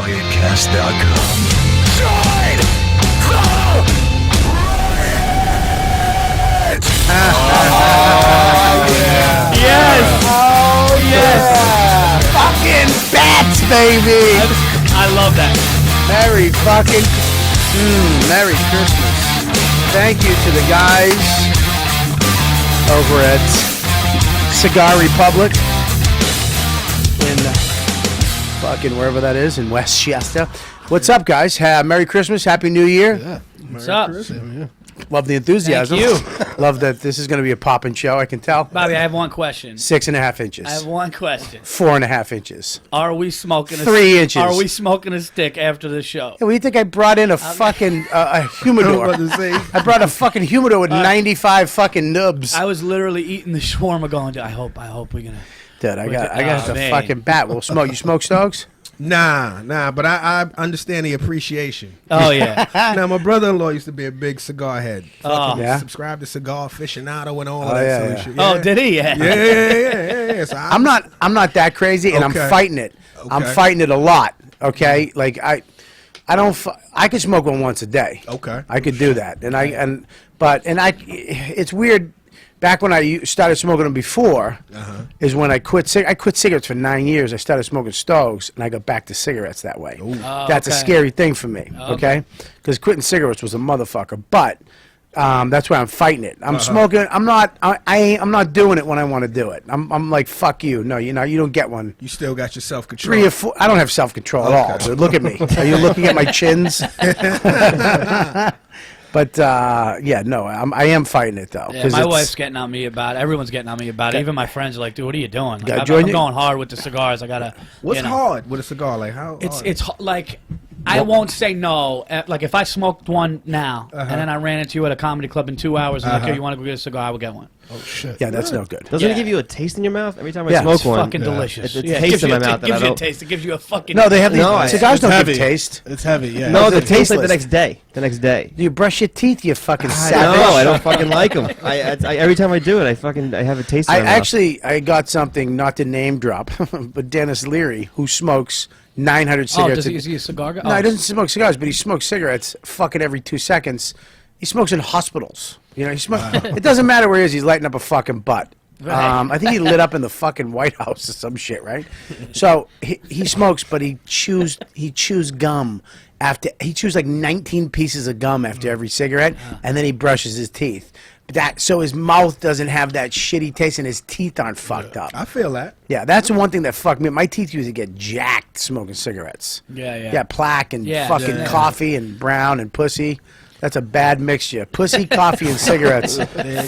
riotcast.com. Join the riot! Yes! Oh, yes! Fucking bats, baby! I love that. Merry fucking... Merry Christmas. Thank you to the guys over at Cigar Republic in fucking wherever that is in Westchester. What's up, guys? Merry Christmas, Happy New Year. Yeah. What's up? Love the enthusiasm. Thank you. Love that this is going to be a poppin' show, I can tell. Bobby, I have one question. 6.5 inches. I have one question. 4.5 inches. Are we smoking 3 inches. Are we smoking a stick after the show? Hey, what do you think I brought in a fucking a humidor? I brought a fucking humidor with 95 fucking nubs. I was literally eating the shawarma going, I hope we're going to... Dude, I got the fucking bat. We'll smoke. You smoke Stokes? Nah, but I understand the appreciation. Oh, yeah. Now, my brother-in-law used to be a big cigar head. Oh. Yeah? Subscribe to Cigar Aficionado and all of Oh, that yeah, sort yeah. of shit. Oh, did he? Yeah. So I'm not that crazy, and Okay. I'm fighting it. I'm Okay. fighting it a lot. Okay, like I could smoke one once a day. Okay. I could do that, it's weird. Back when I started smoking them before, is when I quit. I quit cigarettes for 9 years. I started smoking Stoves, and I got back to cigarettes that way. That's a okay. scary thing for me. Okay, because quitting cigarettes was a motherfucker. But that's why I'm fighting it. I'm smoking. I'm not doing it when I want to do it. I'm like, fuck you. No, you don't get one. You still got your self-control. 3 or 4. I don't have self-control at all. Dude. Look at me. Are you looking at my chins? But yeah, no, I am fighting it though. Yeah, my wife's getting on me about it. Everyone's getting on me about it. Even my friends are like, dude, what are you doing? Like, I'm going hard with the cigars. I got to... What's hard with a cigar? Like, how hard? It's like... I won't say no. Like, if I smoked one now, and then I ran into you at a comedy club in 2 hours, and like, hey, you want to go get a cigar? I would get one. Oh, shit. Yeah, that's no good. Doesn't it give you a taste in your mouth every time I Yeah, smoke it's one? Fucking delicious. It's Yeah, a taste in my mouth It that I gives you a don't... taste. It gives you a fucking... No, they have these No, cigars. Don't heavy. give taste. It's heavy, yeah. No, They're the taste like the tasteless. next day. The next day. Do you brush your teeth? You fucking No, savage. I don't fucking like them. I every time I do it, I have a taste in my mouth. I got something, not to name drop, but Dennis Leary, who smokes 900 Oh, cigarettes. is he a cigar guy? No, he doesn't smoke cigars, but he smokes cigarettes fucking every 2 seconds. He smokes in hospitals. You know, It doesn't matter where he is. He's lighting up a fucking butt. Right. I think he lit up in the fucking White House or some shit, right? So he smokes, but he chews gum he chews like 19 pieces of gum after every cigarette, and then he brushes his teeth. So his mouth doesn't have that shitty taste, and his teeth aren't fucked up. I feel that. Yeah, that's one thing that fucked me. My teeth used to get jacked smoking cigarettes. Yeah. Yeah, plaque and fucking Yeah. coffee and brown and pussy. That's a bad mixture. Pussy, coffee, and cigarettes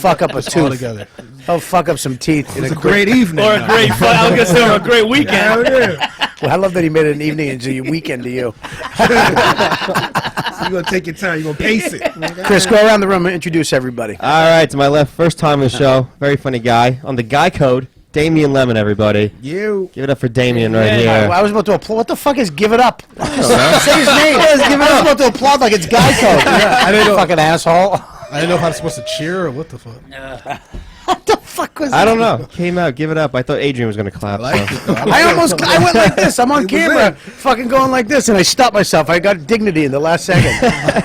fuck up a All tooth. together. Oh, fuck up some teeth. It's a great evening. Or a great fun. I was going to say, or a great weekend. Hell yeah. Well, I love that he made it an evening into your weekend to you. So you're going to take your time. You're going to pace it. Chris, go around the room and introduce everybody. All right, to my left, first time on the show. Very funny guy. On the guy code, Damien Lemon, everybody. You. Give it up for Damien right Yeah. here. I was about to applaud. What the fuck is give it up? Say his name. I was about to applaud like it's guy code. I didn't know. Fucking asshole. I didn't know if I was supposed to cheer or what the fuck. What the fuck was I that? don't know. Came out, give it up. I thought Adrian was going to clap. I like so. it, though. I went like this. I'm on It was camera, in. fucking going like this, and I stopped myself. I got dignity in the last second.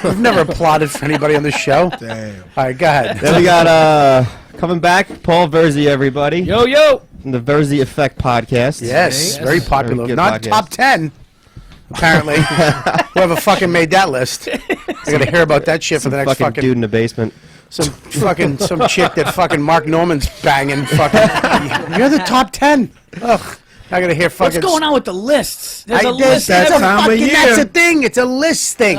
I've never applauded for anybody on this show. Damn. All right, go ahead. Then we got, coming back, Paul Virzi, everybody. Yo. From the Virzi Effect podcast. Yes, very popular. Very good Not podcast. top 10, apparently. Whoever fucking made that list. I got to hear about that shit for the next fucking dude in the basement. some chick that fucking Mark Norman's banging. Fucking, you're the top 10. Ugh. I got to hear fucking. What's going on with the lists? There's a I list. that That's a time of fucking. year. That's a thing. It's a list thing.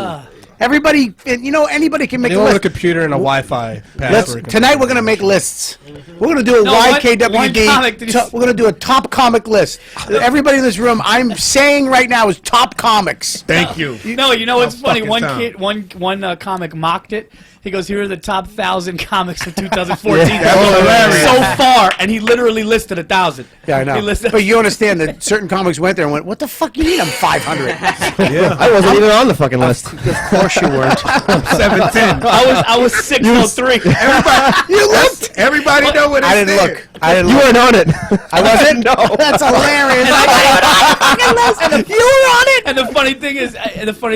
Everybody, anybody can make a Anyone with list. a computer and a Wi-Fi password. Tonight we're gonna make lists. We're gonna do a No, one YKWD. comic did you- We're gonna do a top comic list. Everybody in this room, I'm saying right now, is top comics. Thank you. No, you know what's funny? fucking One time. kid, one comic mocked it. He goes, "Here are the top 1,000 comics of 2014 hilarious. so far," and he literally listed 1,000. Yeah, I know. He listed, But you understand that certain comics went there and went, "What the fuck you mean I'm 500?" I wasn't even on the fucking list. Of course you weren't. 710. I was 603. You looked. Everybody know what it is. I didn't look. I didn't You look. weren't on it. I wasn't. No. That's hilarious. You were on it. And the funny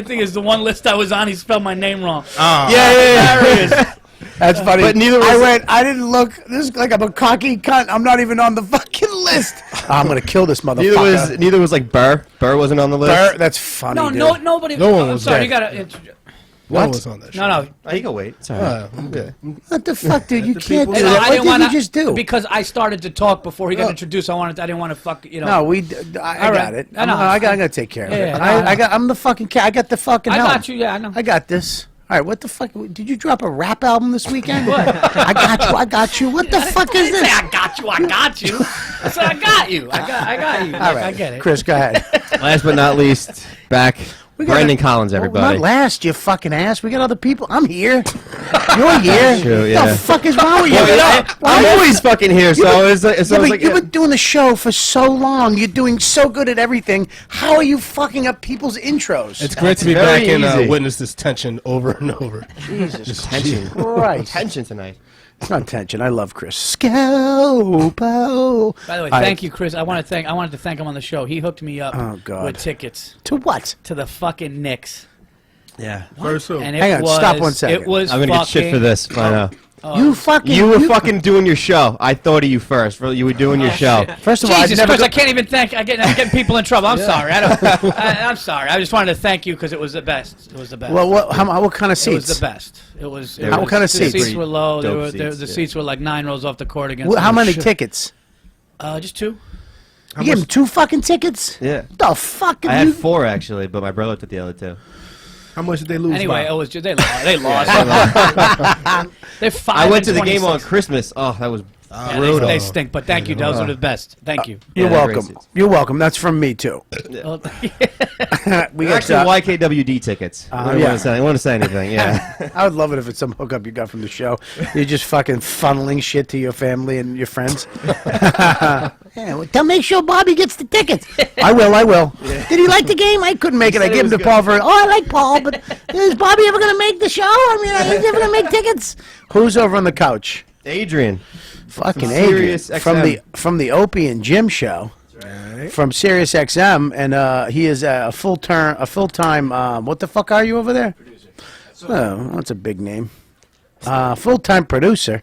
thing is, the one list I was on, he spelled my name wrong. Yeah. That's funny. But neither was- I didn't look. This is like I'm a cocky cunt. I'm not even on the fucking list. I'm gonna kill this motherfucker. Neither was like Burr. Burr wasn't on the list. Burr, that's funny. No, dude. nobody. No one I'm was sorry. there. You gotta. introduce. No one was on that show. No. Oh, you can wait. It's all right. I'm good. What the fuck, dude? You can't do No, that. I What didn't did wanna, you just do? Because I started to talk before he got introduced. I didn't want to fuck. You know. No, I All got right. it. I know. I gotta take care of it. Yeah, no. I'm the fucking cat. I got the fucking I helm. got you. Yeah, I know. I got this. All right, what the fuck? Did you drop a rap album this weekend? What? I got you. What the fuck is this? I got you. I said I got you. I got you. All right, I get it. Chris, go ahead. Last but not least, back. Brandon Collins, everybody. Not last, you fucking ass. We got other people. I'm here. You're here. True, yeah. What the fuck is wrong with you? I'm always fucking here, so it's like, Yeah, but you've been doing the show for so long. You're doing so good at everything. How are you fucking up people's intros? It's great to be very back and easy. witness this tension over and over. Jesus tension. Christ. Tension tonight. It's not tension. I love Chris. Scopo. By the way, All right. thank you, Chris. I wanted to thank him on the show. He hooked me up with tickets To what? to the fucking Knicks. Yeah. First who? And Hang on, stop 1 second. It was I'm gonna get shit for this. I know. You fucking. You were fucking doing your show. I thought of you first. You were doing your show. First of all, Jesus I've never. Christ, I can't even thank. I'm getting people in trouble. I'm sorry. I'm sorry. I just wanted to thank you because it was the best. It was the best. Well, what kind of it was seats? the best. It was. What kind of The seats? seats were low. Dope The seats, seats were like 9 rows off the court against. How many Shit. tickets? Just 2. You gave him 2 fucking tickets? Yeah. The fuck? I had 4 actually, but my brother took the other 2. How much did they lose Anyway, by? it was just, they lost. They're 5. I went to the game 26. on Christmas. Oh, that was Yeah, brutal. they stink, but thank you. Those are the best. Thank you. You're Yeah, they're great welcome. seats. You're welcome. That's from me too. Well, We They're got. actually YKWD tickets. I yeah. don't want to say anything. Yeah. I would love it if it's some hookup you got from the show. You're just fucking funneling shit to your family and your friends. Yeah, well, make sure Bobby gets the tickets. I will. Did he like the game? I couldn't make it. I said gave it him was to Paul for. Oh, I like Paul, but is Bobby ever going to make the show? I mean, is he ever going to make tickets? Who's over on the couch? Adrian. Fucking From Adrian Sirius from the Opie and Jim show. From Sirius XM, and he is a full-time. What the fuck are you over there? Oh, that's a big name. Full-time producer.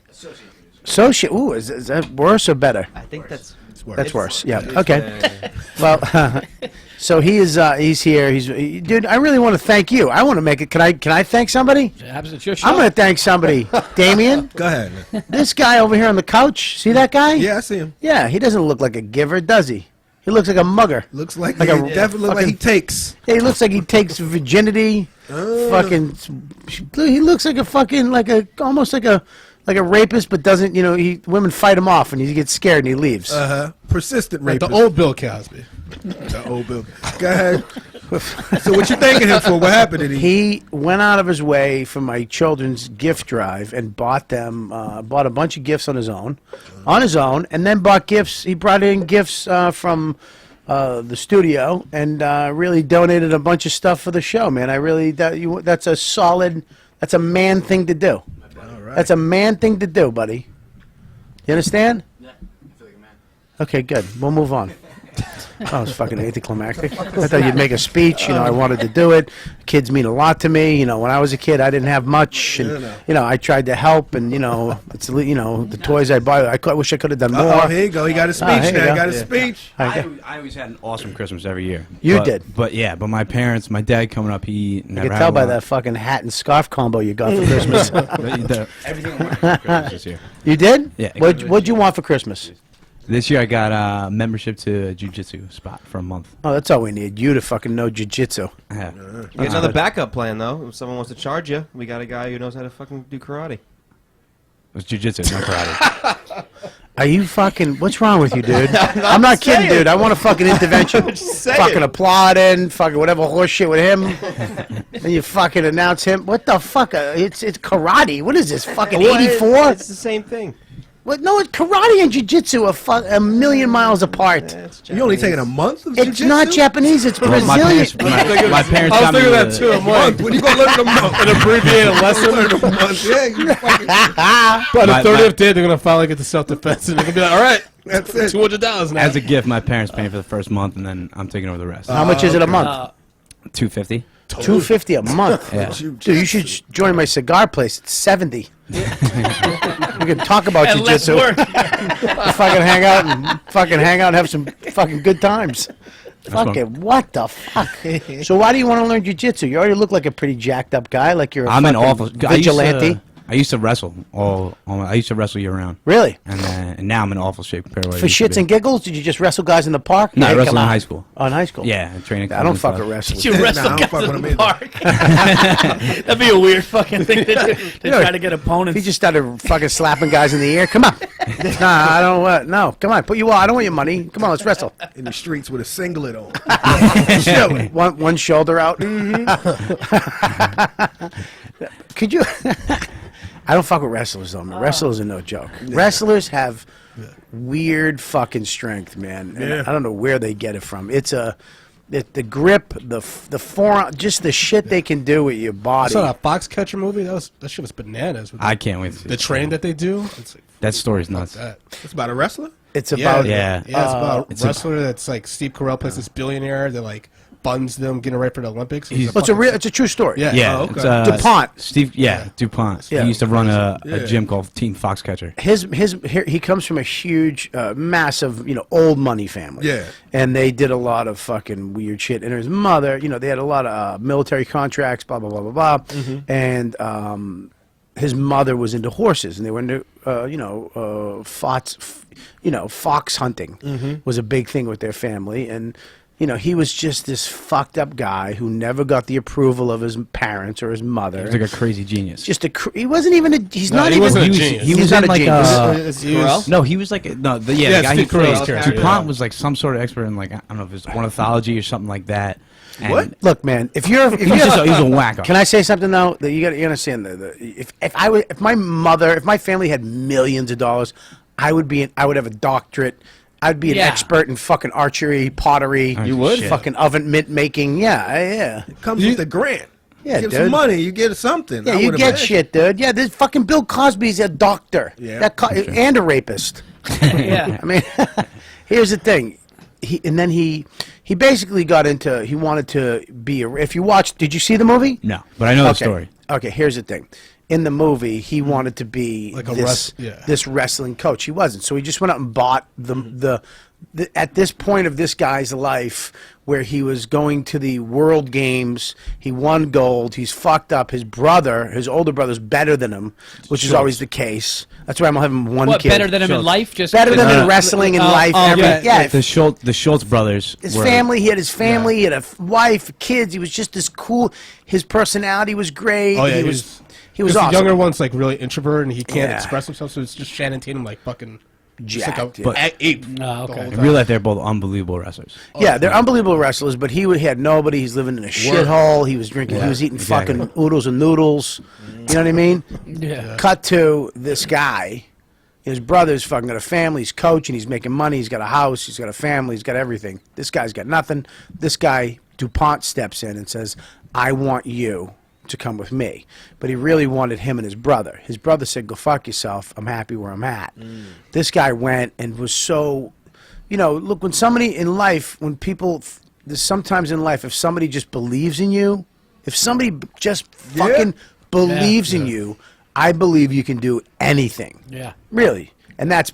Associate. Ooh, is that worse or better? I think that's That's worse. Yeah. Okay. Well, so he's here. Dude. I really want to thank you. I want to make it. Can I thank somebody? it's your show. I'm going to thank somebody. Damien. Go ahead. This guy over here on the couch. See that guy? Yeah, I see him. Yeah. He doesn't look like a giver, does he? He looks like a mugger. Looks like, Like he a definitely look like he fucking- takes. Yeah, he looks like he takes virginity. Fucking. He looks like a fucking almost like a rapist, but doesn't. Women fight him off, and he gets scared and he leaves. Persistent Like rapist. the old Bill Cosby. The old Bill. Go ahead. So what you thanking him for? What happened? Did he? He went out of his way for my children's gift drive and bought a bunch of gifts on his own, and then bought gifts. He brought in gifts from the studio and really donated a bunch of stuff for the show, man. That's a man thing to do. That's a man thing to do, buddy. You understand? Yeah, I feel like a man. Okay, good. We'll move on. Oh, it's fucking anticlimactic. I thought you'd make a speech. I wanted to do it. Kids mean a lot to me. When I was a kid, I didn't have much, and I tried to help. And it's the toys I buy. I wish I could have done more. Oh, here you go. He got a speech here you now. go. He got a speech. I always had an awesome Christmas every year. You But- did. But my parents, my dad coming up, he I never can had tell a by lot. that fucking hat and scarf combo you got for Christmas. Everything went for Christmas this year. You did? Yeah. What'd you want for Christmas? This year I got a membership to a jiu-jitsu spot for a month. Oh, that's all we need. You to fucking know jiu-jitsu. Yeah. Get another backup plan though. If someone wants to charge you, we got a guy who knows how to fucking do karate. It was jiu-jitsu, not karate. Are you fucking? What's wrong with you, dude? I'm not kidding, dude. I want a fucking intervention. saying. Fucking applauding, fucking whatever horse shit with him. And you fucking announce him. What the fuck? It's karate. What is this? Fucking 84? It's the same thing. Well, no, karate and jiu-jitsu are a million miles apart. You only taking a month of It's jiu-jitsu? not Japanese. It's Well, Brazilian. my parents I was got me thinking that the- too. A I'm like, month. When you gonna learn in a month? an abbreviated lesson. Learn in a month. Yeah, you fucking. By the My- 30th day, they're gonna finally get to self-defense, and they're gonna be like, "All right, That's it. $200 now." As a gift, my parents paying for the first month, and then I'm taking over the rest. How much is it a month? $250. $250 a month. Yeah. Dude, you should join my cigar place. It's $70. We can talk about And less jiu-jitsu. work. fucking hang out and have some fucking good times. Fucking what the fuck? So why do you want to learn jiu-jitsu? You already look like a pretty jacked up guy. Like you're a I'm an fucking awful vigilante. I used to wrestle I used to wrestle year round, Really? and now I'm in awful shape compared to what I For used to shits be. and giggles? Did you just wrestle guys in the park? No, I Hey, wrestled come in on. high school. Oh, in high school? Yeah, and training. I don't clubs fuck and with wrestlers. You wrestle I don't guys fuck with in him the either. park. That'd be a weird fucking thing to do. To try to get If opponents. he just started fucking slapping guys in the ear, come on. Nah, I don't want. No, come on. Put you on. I don't want your money. Come on, let's wrestle. In the streets with a singlet on. One shoulder out. Could you? I don't fuck with wrestlers though. Man. Wrestlers are no joke. Wrestlers have weird fucking strength, man. And Yeah. I don't know where they get it from. The grip, the forearm, just the shit they can do with your I body. saw that Foxcatcher movie. That shit was bananas. With I can't wait to see the training that they do. It's like, That story's nuts. that. It's about a wrestler? It's about Yeah. Yeah, it's about It's a wrestler that's like Steve Carell plays this billionaire that like buns them getting ready for the Olympics. He's- Well, it's a true story. Yeah. Yeah, Oh, okay. it's, DuPont. Steve, DuPont. Yeah. He used to run a Yeah. gym called Team Foxcatcher. He comes from a huge, massive, old money family. Yeah. And they did a lot of fucking weird shit. And his mother, they had a lot of military contracts, blah blah blah blah blah. And his mother was into horses, and they were into, fox hunting was a big thing with their family. And he was just this fucked up guy who never got the approval of his parents or his mother. He was like a crazy genius. Just he wasn't even a. He's No, not he even. wasn't a was- genius. he He's was not in a like genius. no, he was like the Yeah, guy who Steve Carell's plays character, DuPont yeah. was like some sort of expert in like I don't know if it's ornithology or something like that. And What? Look, man, if you're He's just he's a wacko. Can I say something though? That you understand if my family had millions of dollars, I would have a doctorate. I'd be an Yeah. expert in fucking archery, pottery. You would? fucking oven mint making. Yeah. It comes with the grant. Yeah, Give dude. some money, you get something. Yeah, I you would get imagine. shit, dude. Yeah, this fucking Bill Cosby's a doctor. Yeah. And a rapist. Yeah. I mean, here's the thing. He basically got into. He wanted to be a. If you watched, did you see the movie? No, but I know the story. Okay, here's the thing. In the movie, he wanted to be Like a this wrestling coach. He wasn't. So he just went out and bought the at this point of this guy's life where he was going to the World Games, he won gold, he's fucked up. His older brother's better than him, which is always the case. That's why I'm having one What, kid. better than him in life? Just Better than him in wrestling in life. The Schultz brothers. His were- family, he had his family, he had a wife, kids. He was just this cool. His personality was great. Oh yeah, he was the awesome. younger one's like really introverted and he can't Yeah. express himself, so it's just Shannon Tatum like fucking just Jacked, like yeah. a ape. Oh, the okay. whole In time. real life, they're both unbelievable wrestlers. Yeah, they're unbelievable wrestlers, but he had nobody. He's living in a shithole. He was drinking. He was eating exactly. fucking oodles and noodles. You know what I mean? Yeah. Cut to this guy. His brother's fucking got a family. He's coaching. He's making money. He's got a house. He's got a family. He's got everything. This guy's got nothing. This guy, DuPont, steps in and says, I want you to come with me. But he really wanted him and his brother. His brother said, go fuck yourself. I'm happy where I'm at. This guy went and was so, look, when somebody in life, there's sometimes in life, if somebody just believes in you, if somebody just fucking believes in you, I believe you can do anything. Yeah. Really. And that's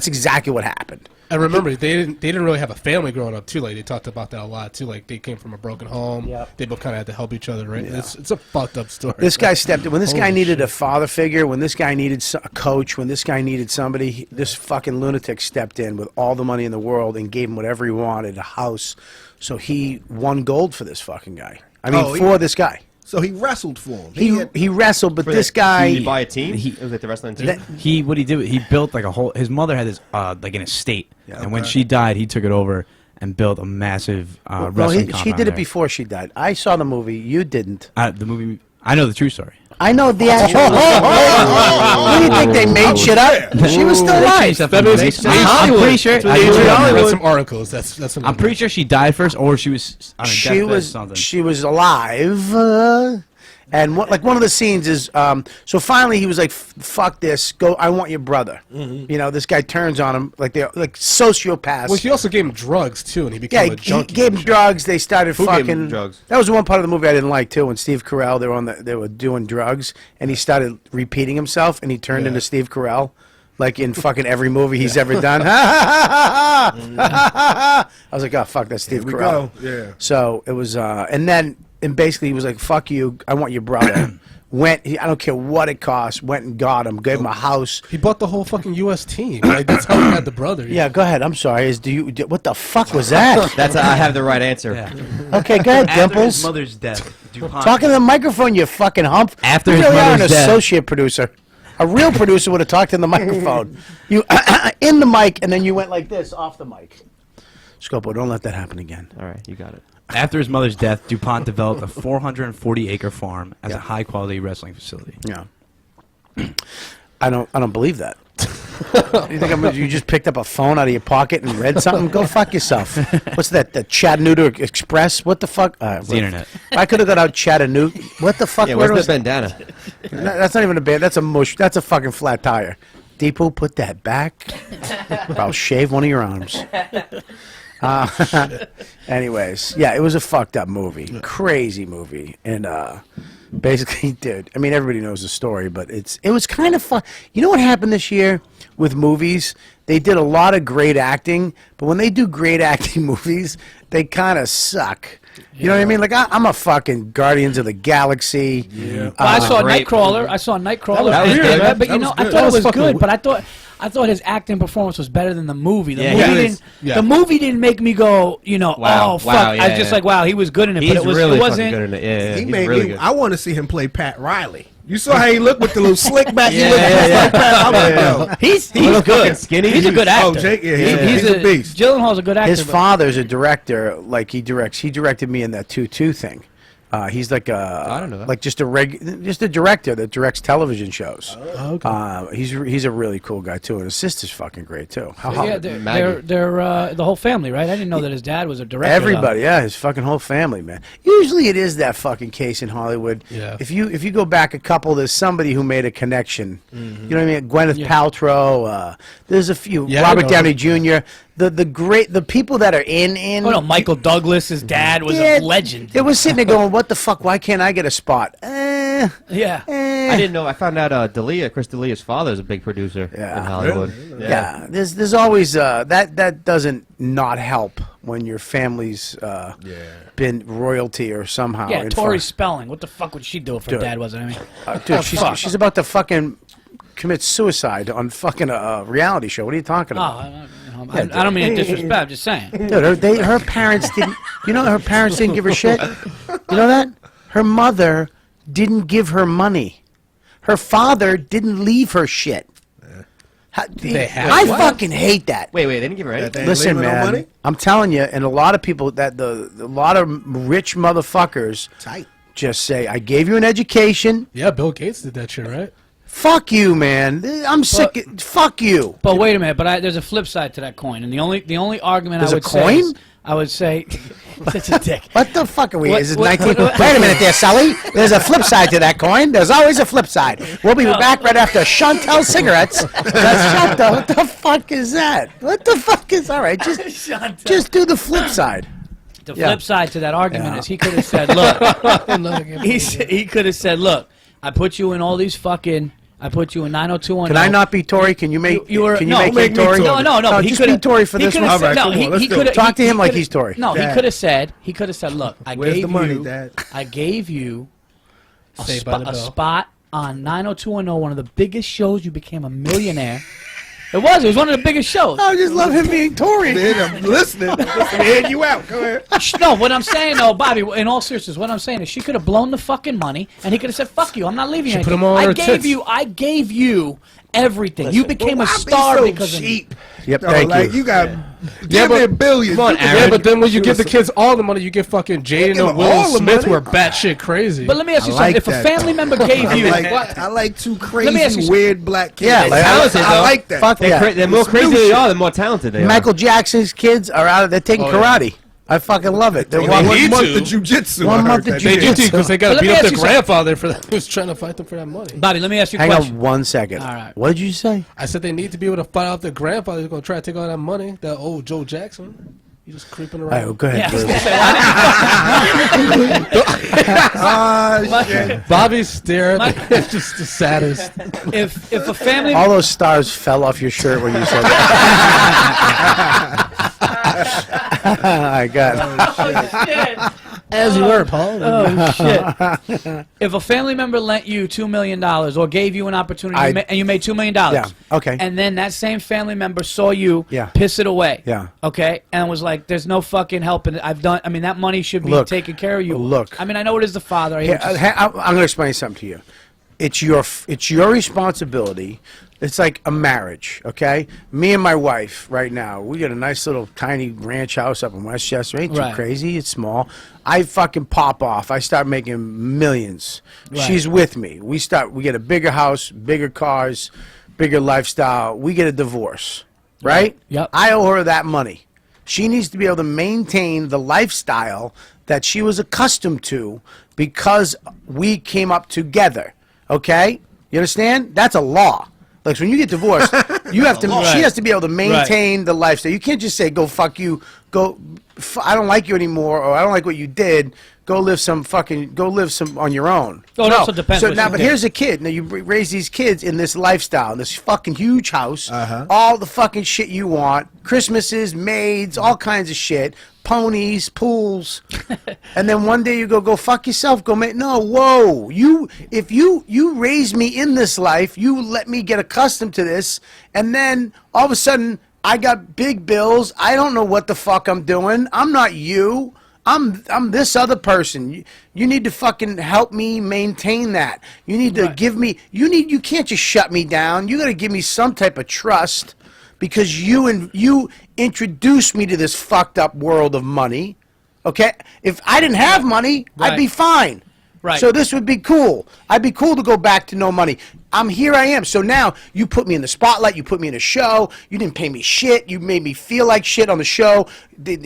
exactly what happened. And remember, they didn't really have a family growing up too. Like they talked about that a lot too. Like they came from a broken home. Yep. They both kind of had to help each other. Right? It's a fucked up story. This guy stepped in. When this guy Holy needed shit. a father figure, when this guy needed a coach, when this guy needed somebody, this fucking lunatic stepped in with all the money in the world and gave him whatever he wanted, a house. So he won gold for this fucking guy. I mean, for this guy. So he wrestled for him. He wrestled, but For this the- guy... Did he buy a team? It was like the wrestling team. What he did, he built like a whole. His mother had this like an estate, and when she died, he took it over and built a massive wrestling. she compound did it there. before she died. I saw the movie. You didn't. The movie. I know the true story. I know the actual. What do you think they made shit up? She was still alive. I'm pretty sure. I read some articles. That's. I'm pretty sure she died first, or she was on a She deathbed or was. something. She was alive. And one of the scenes is, so finally he was like, "Fuck this, go! I want your brother." You know, this guy turns on him like they're like sociopaths. Well, she also gave him drugs too, and he became a he junkie. gave him drugs. They started Who fucking gave him drugs? That was the one part of the movie I didn't like too. When Steve Carell, they were doing drugs, and he started repeating himself, and he turned into Steve Carell, like in fucking every movie he's ever done. I was like, oh fuck, that's Steve we Carell. go. Yeah. So it was, and basically he was like, "Fuck you, I want your brother." I don't care what it cost. Went and got him, gave him a house. He bought the whole fucking U.S. team. Like, that's how he had the brother. Yeah, go ahead. I'm sorry. What the fuck was that? That's I have the right answer. Okay, go ahead, After his Dimples. mother's death, DuPont. Talking to the microphone, you fucking hump. After you his really are an mother's death. associate producer. A real producer would have talked in the microphone. You in the mic, and then you went like this off the mic. Scopo, don't let that happen again. All right, you got it. After his mother's death, DuPont developed a 440-acre farm as a high-quality wrestling facility. Yeah. I don't believe that. You think you just picked up a phone out of your pocket and read something? Go fuck yourself. What's that? The Chattanooga Express? What the fuck? It's the internet. I could have got out Chattanooga. What the fuck? Yeah, word where's was the bandana? That's not even a band. That's a mush. That's a fucking flat tire. Deepu, put that back. Or I'll shave one of your arms. Anyways, yeah, it was a fucked up movie. Crazy movie. And basically, dude, I mean, everybody knows the story, but it was kind of fun. You know what happened this year with movies? They did a lot of great acting, but when they do great acting movies, they kind of suck. You know what I mean? Like, I'm a fucking Guardians of the Galaxy. Yeah. Well, I saw great Nightcrawler. I saw Nightcrawler. That was good. But That you know, was I good. thought That it was was fucking good. But I thought his acting performance was better than the movie. The Yeah, movie he didn't. is. Yeah. The movie didn't make me go, you know, Wow, oh fuck. wow, I yeah, was just yeah. like, wow, he was good in it. He's but really it fucking wasn't. good in it. Yeah, He he's made really me. good. I want to see him play Pat Riley. You saw how he looked with the little slick back. Yeah, he looked yeah, just like Pat. I'm like, yo. He's Little good. fucking skinny. He's a good actor. Oh, Jake, yeah, he's he's a beast. Gyllenhaal's a good actor. His but- father's a director. Like he directed me in that 2-2 thing. He's like I don't know that. like just a director that directs television shows. Oh, okay. He's a really cool guy too, and his sister's fucking great too. Yeah, Maggie. they're the whole family, right? I didn't know that his dad was a director. though. Everybody, yeah, his fucking whole family, man. Usually it is that fucking case in Hollywood. Yeah. If you go back a couple, there's somebody who made a connection. You know what I mean? Gwyneth Paltrow. There's a few. Yeah, I Robert know. Downey Jr. The people that are in. Oh no, Michael Douglas, his dad was Yeah, a legend. It was sitting there going, "What the fuck? Why can't I get a spot?" Yeah. I didn't know. I found out Chris D'Elia's father is a big producer Yeah. in Hollywood. Yeah, there's always that doesn't not help when your family's been royalty or somehow. Yeah, in Tori far- Spelling. What the fuck would she do if her Dude. dad wasn't? I mean, Dude, fuck. she's about to fucking commit suicide on fucking a reality show. What are you talking oh, about? I don't mean to disrespect. I'm just saying. Dude, her parents didn't. You know, her parents didn't give her shit. You know that? Her mother didn't give her money. Her father didn't leave her shit. They have I what? fucking hate that. Wait, they didn't give her anything. They Listen, leaving no man, money? I'm telling you, and a lot of people a lot of rich motherfuckers Tight. just say, "I gave you an education." Yeah, Bill Gates did that shit, right? Fuck you, man. I'm sick. Fuck you. But wait a minute. But there's a flip side to that coin, and the only argument There's I a would say, coin? is, I would say, such a dick. What the fuck are we? What- Is it what- 19? what- Wait a minute there, Sully. There's a flip side to that coin. There's always a flip side. We'll be back right after Chantel cigarettes. What the fuck is that? What the fuck is... All right, just do the flip side. The Yeah. flip side to that argument Yeah. is he could have said, look, he could have said, look, I put you in all these fucking, I put you in 90210. Can I not be Tory? Can you make? You were can you no, make make him me Tory? Tory. No, but he just coulda- be Tory for he this coulda one. said- All right, no, come on, let's he do it. coulda- Talk to him like coulda- he's Tory. No, he Dad. could have said, look, Where's the money, Dad? I gave you a, Saved by the a Bell. spot on 90210, one of the biggest shows. You became a millionaire. It was one of the biggest shows. I just love him being Tory. Man, I'm listening. I'm hearing you out. Go ahead. No, what I'm saying, though, Bobby, in all seriousness, what I'm saying is she could have blown the fucking money, and he could have said, "Fuck you, I'm not leaving." She you put anything. them all on I her gave tits. you, I gave you everything. You became Well, a why star be so because of me. cheap? Yep, No, thank like you. you got Give me a billion. Come on, Yeah, Aaron. but then when you give the kids all the money, you get fucking Jaden give and them Will all the Smith money. who are batshit crazy. But let me ask you I something. like If a that. family member gave you, I like two me ask you crazy, something. weird black kids. Yeah, like, talented, I though. like that. Fuck yeah. They're more It's crazy new they shit. are, the more talented they are. Michael Jackson's kids are out. They're taking karate. I fucking love it. They're They walking. need 1 month to. of jujitsu. One I heard month of that. They do too because they got But to let beat me up ask their you something. grandfather for that, who's trying to fight them for that money. Bobby, let me ask you a Hang question. on 1 second. All right. What did you say? I said they need to be able to fight off their grandfather who's going to try to take all that money. That old Joe Jackson. He's just creeping All right, around. well, go ahead. Yeah, I was Virzi. gonna say, Shit. Bobby's stare it's just the saddest. if a family All those stars fell off your shirt when you said that. I got As you were, Paul. oh shit! If a family member lent you $2 million or gave you an opportunity and you made $2 million, Yeah, okay. and then that same family member saw you Yeah. piss it away, Yeah. okay, and was like, "There's no fucking helping it. I've done. I mean, that money should be Look. taking care of you." Look. I mean, I know it is the father. I hear what you're saying. I'm going to explain something to you. It's your responsibility. It's like a marriage, okay? Me and my wife right now, we got a nice little tiny ranch house up in Westchester. Ain't too Right. crazy. It's small. I fucking pop off. I start making millions. Right. She's with me. We get a bigger house, bigger cars, bigger lifestyle. We get a divorce, right? Yep. I owe her that money. She needs to be able to maintain the lifestyle that she was accustomed to because we came up together. Okay? You understand? That's a law. Like, so when you get divorced, you have to. She has to be able to maintain the lifestyle. You can't just say, "Go fuck you." I don't like you anymore, or I don't like what you did. Go live some on your own. Oh, it also depends So what now, she but did. here's a kid. Now you raise these kids in this lifestyle, in this fucking huge house, Uh-huh. all the fucking shit you want, Christmases, maids, all kinds of shit, ponies, pools, and then one day you go fuck yourself. Go make whoa. If you raised me in this life, you let me get accustomed to this, and then all of a sudden I got big bills. I don't know what the fuck I'm doing. I'm not you. I'm this other person. You need to fucking help me maintain that. You need to give me. You can't just shut me down. You got to give me some type of trust, because you introduced me to this fucked up world of money. Okay, if I didn't have money, I'd be fine. Right. So this would be cool. I'd be cool to go back to no money. Here I am. So now you put me in the spotlight. You put me in a show. You didn't pay me shit. You made me feel like shit on the show. They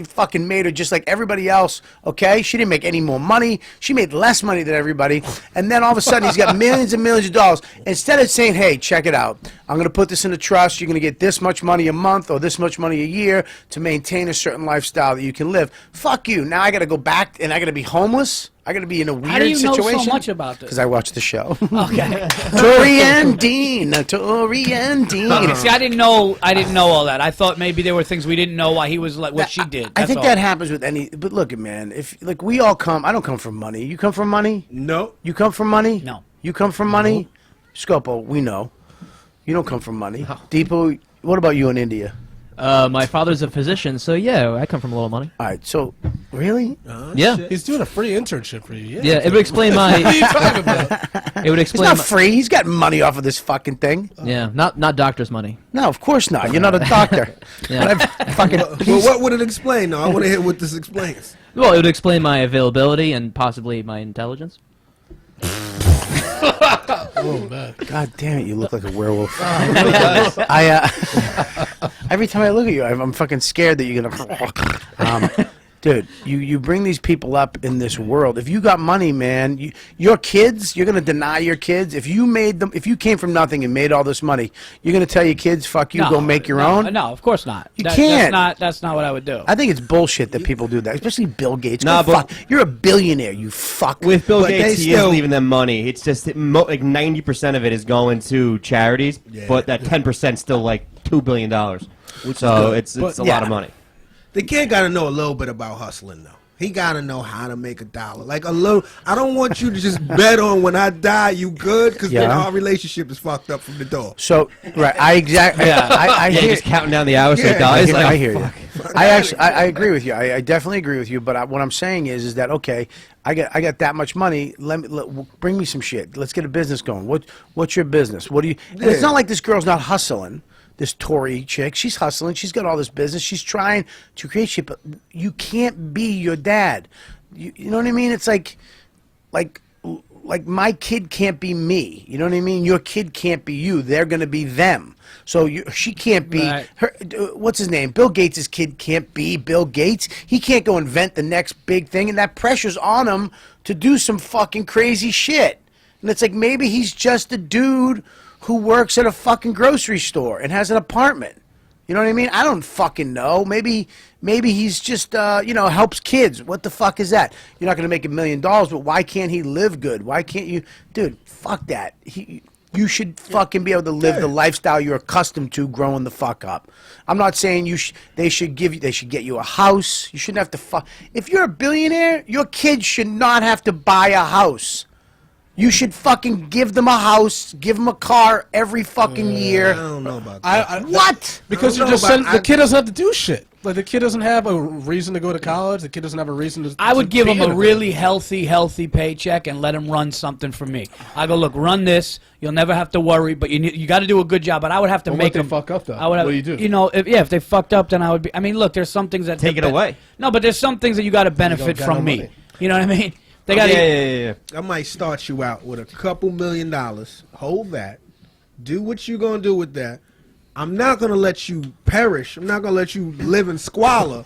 fucking made her just like everybody else. Okay? She didn't make any more money. She made less money than everybody. And then all of a sudden he's got millions and millions of dollars. Instead of saying, hey, check it out. I'm going to put this in a trust. You're going to get this much money a month or this much money a year to maintain a certain lifestyle that you can live. Fuck you. Now I got to go back and I got to be homeless. I got to be in a weird How do you situation. know so much about this? Because I watched the show. Okay. Tori and Dean. Tori and Dean. See, I didn't know all that. I thought maybe there were things we didn't know why he was like what she did. I That's think all. that happens with any. But look, man. If like we all come, I don't come from money. You come from money. No. You come from money. No. You come from money. Scopo, we know. You don't come from money. Deepu, what about you in India? My father's a physician, so yeah, I come from a little money. All right. So really, Yeah, He's doing a free internship for you. yeah. It would explain What are my. you talking about? It would it's explain. not my, free. He's got money off of this fucking thing. yeah, not doctor's money. No, of course not. You're not a doctor. Yeah. But I've fucking. Well, what would it explain? though? I want to hear what this explains. Well, it would explain my availability and possibly my intelligence. Oh, man. God damn it! You look like a werewolf. Really does. Every time I look at you, I'm fucking scared that you're gonna. Dude, you bring these people up in this world. If you got money, man, your kids, you're gonna deny your kids. If you came from nothing and made all this money, you're gonna tell your kids, "Fuck you, go make your own." No, of course not. You can't. That's not what I would do. I think it's bullshit that people do that, especially Bill Gates. Nah, Go but- fuck. You're a billionaire, you fuck. With Bill But they Gates, he still- is leaving them money. It's just like 90% of it is going to charities, but that 10% still like $2 billion. So it's a lot of money. The kid got to know a little bit about hustling, though. He got to know how to make a dollar. Like a little. I don't want you to just bet on when I die, you good, because then Yeah. our relationship is fucked up from the door. So right, I Yeah, hear, just counting down the hours so Yeah. he dies. I Like, hear you. I agree with you. I definitely agree with you. But what I'm saying is that okay? I got that much money. Bring me some shit. Let's get a business going. What's your business? What do you? And it's not like this girl's not hustling. this Tory chick. She's hustling. She's got all this business. She's trying to create shit, but you can't be your dad. You know what I mean? It's like my kid can't be me. You know what I mean? Your kid can't be you. They're going to be them. So she can't be her. What's his name? Bill Gates' kid can't be Bill Gates. He can't go invent the next big thing, and that pressure's on him to do some fucking crazy shit. And it's like maybe he's just a dude who works at a fucking grocery store and has an apartment. You know what I mean? I don't fucking know. Maybe he's just, helps kids. What the fuck is that? You're not going to make $1 million, but why can't he live good? Why can't you? Dude, fuck that. You should fucking be able to live the lifestyle you're accustomed to growing the fuck up. I'm not saying they should get you a house. You shouldn't have to if you're a billionaire, your kids should not have to buy a house. You should fucking give them a house, give them a car every fucking year. I don't know about that. What? Because the kid doesn't have to do shit. Like the kid doesn't have a reason to go to college. The kid doesn't have a reason to. I would give him a really healthy paycheck and let him run something for me. I go, look, run this. You'll never have to worry, but you got to do a good job. But I would have to make them fuck up though. What do you do? If they fucked up, then I would be. I mean, look, there's some things that Take it away. No, but there's some things that you got to benefit from me. money. You know what I mean? They got Yeah. I might start you out with a couple $1 million. Hold that. Do what you're gonna do with that. I'm not gonna let you perish. I'm not gonna let you live in squalor.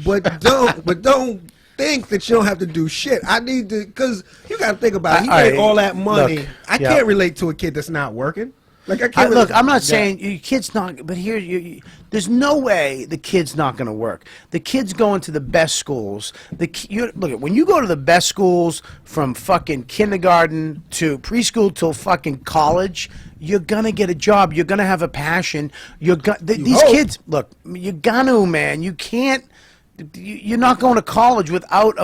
But don't think that you don't have to do shit. I need to, because you gotta think about it. He made all that money. Look, I can't relate to a kid that's not working. Like I can't. Look, I'm not saying your kid's not, but here, there's no way the kid's not going to work. The kid's going to the best schools. Look, when you go to the best schools from fucking kindergarten to preschool till fucking college, you're gonna get a job. You're gonna have a passion. These kids, look, you're gonna, man. You can't. You're not going to college without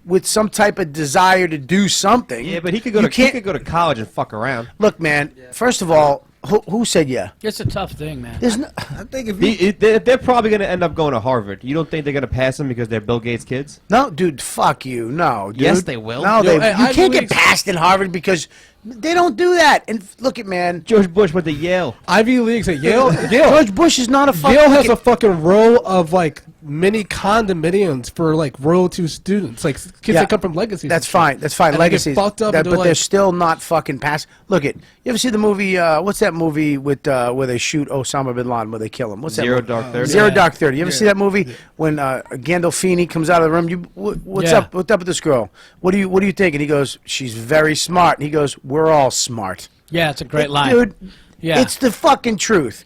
with some type of desire to do something. Yeah, but he could go to college and fuck around. Look, man. First of all, who said yeah? It's a tough thing, man. There's no. I think if They're probably going to end up going to Harvard. You don't think they're going to pass him because they're Bill Gates' kids? No, dude, fuck you. No, dude. Yes, they will. No, Yo, you can't get passed in Harvard because they don't do that. And look at, man. George Bush went to Yale. Ivy Leagues at Yale. George Bush is not a fucking. Yale has a fucking row of like mini condominiums for like royalty students, like kids that come from legacies. That's fine. That's fine. And they get Legacies. fucked up, but and they're they're like- still not fucking passed. Look at. You ever see the movie? What's that movie with where they shoot Osama bin Laden, where they kill him? What's that? Zero movie? Dark 30. Zero Dark 30. You ever see that movie when Gandolfini comes out of the room? What's Yeah. up? What's up with this girl? What do you think? And he goes, she's very smart. And he goes, we're all smart. Yeah, it's a great line. Dude, Yeah. it's the fucking truth.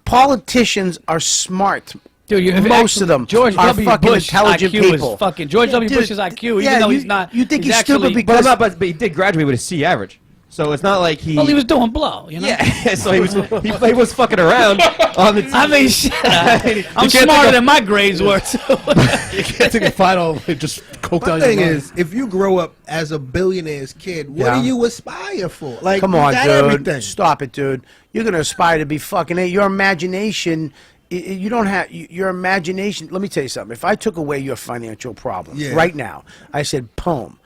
Politicians are smart. Dude, Most of them George are W. fucking Bush intelligent IQ people. is fucking George W. Dude, Bush's IQ, yeah, even though you- he's not. you think he's actually, stupid because- But he did graduate with a C average. So it's not like he... Well, he was doing blow, you know. Yeah, so he was fucking around on the team. I mean, shit. I'm can't smarter think than my grades were too. You can't take a final and just coke my down thing your mind. is, if you grow up as a billionaire's kid, what Yeah. do you aspire for? Like, Come you on, got dude. everything. Stop it, dude. You're gonna aspire to be fucking. Your imagination. You don't have your imagination. Let me tell you something. If I took away your financial problems right now, I said, "Boom,"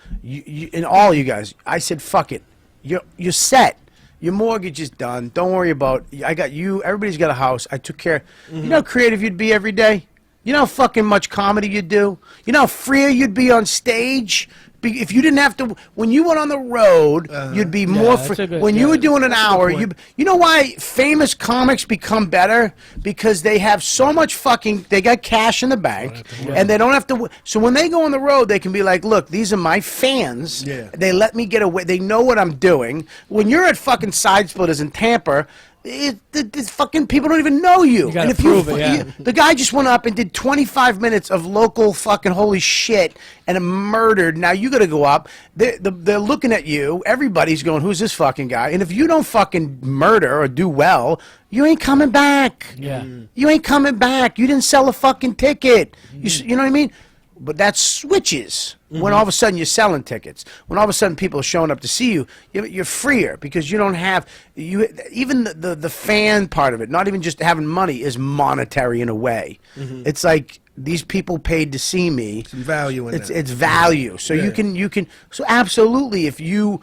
and all you guys, I said, "Fuck it." You're set. Your mortgage is done. Don't worry about. I got you. Everybody's got a house. I took care. You know how creative you'd be every day. You know how fucking much comedy you'd do. You know how freer you'd be on stage. If you didn't have to, when you went on the road, you'd be more that's free. a good- When you yeah, were doing an that's a good hour, point. you know why famous comics become better? Because they have so much fucking, they got cash in the bank, and they don't have to. So when they go on the road, they can be like, look, these are my fans. Yeah. They let me get away. They know what I'm doing. When you're at fucking Side Splitters in Tampa, the fucking people don't even know you. You gotta And if prove it, yeah. the guy just went up and did 25 minutes of local fucking holy shit and murdered. Now you got to go up. They're looking at you. Everybody's going, who's this fucking guy? And if you don't fucking murder or do well, you ain't coming back. Yeah. You ain't coming back. You didn't sell a fucking ticket. You know what I mean? But that switches when all of a sudden you're selling tickets. When all of a sudden people are showing up to see you, you're freer because you don't have even the fan part of it. Not even just having money is monetary in a way. It's like these people paid to see me. Some value in that. It's value. So Yeah. you can so absolutely if you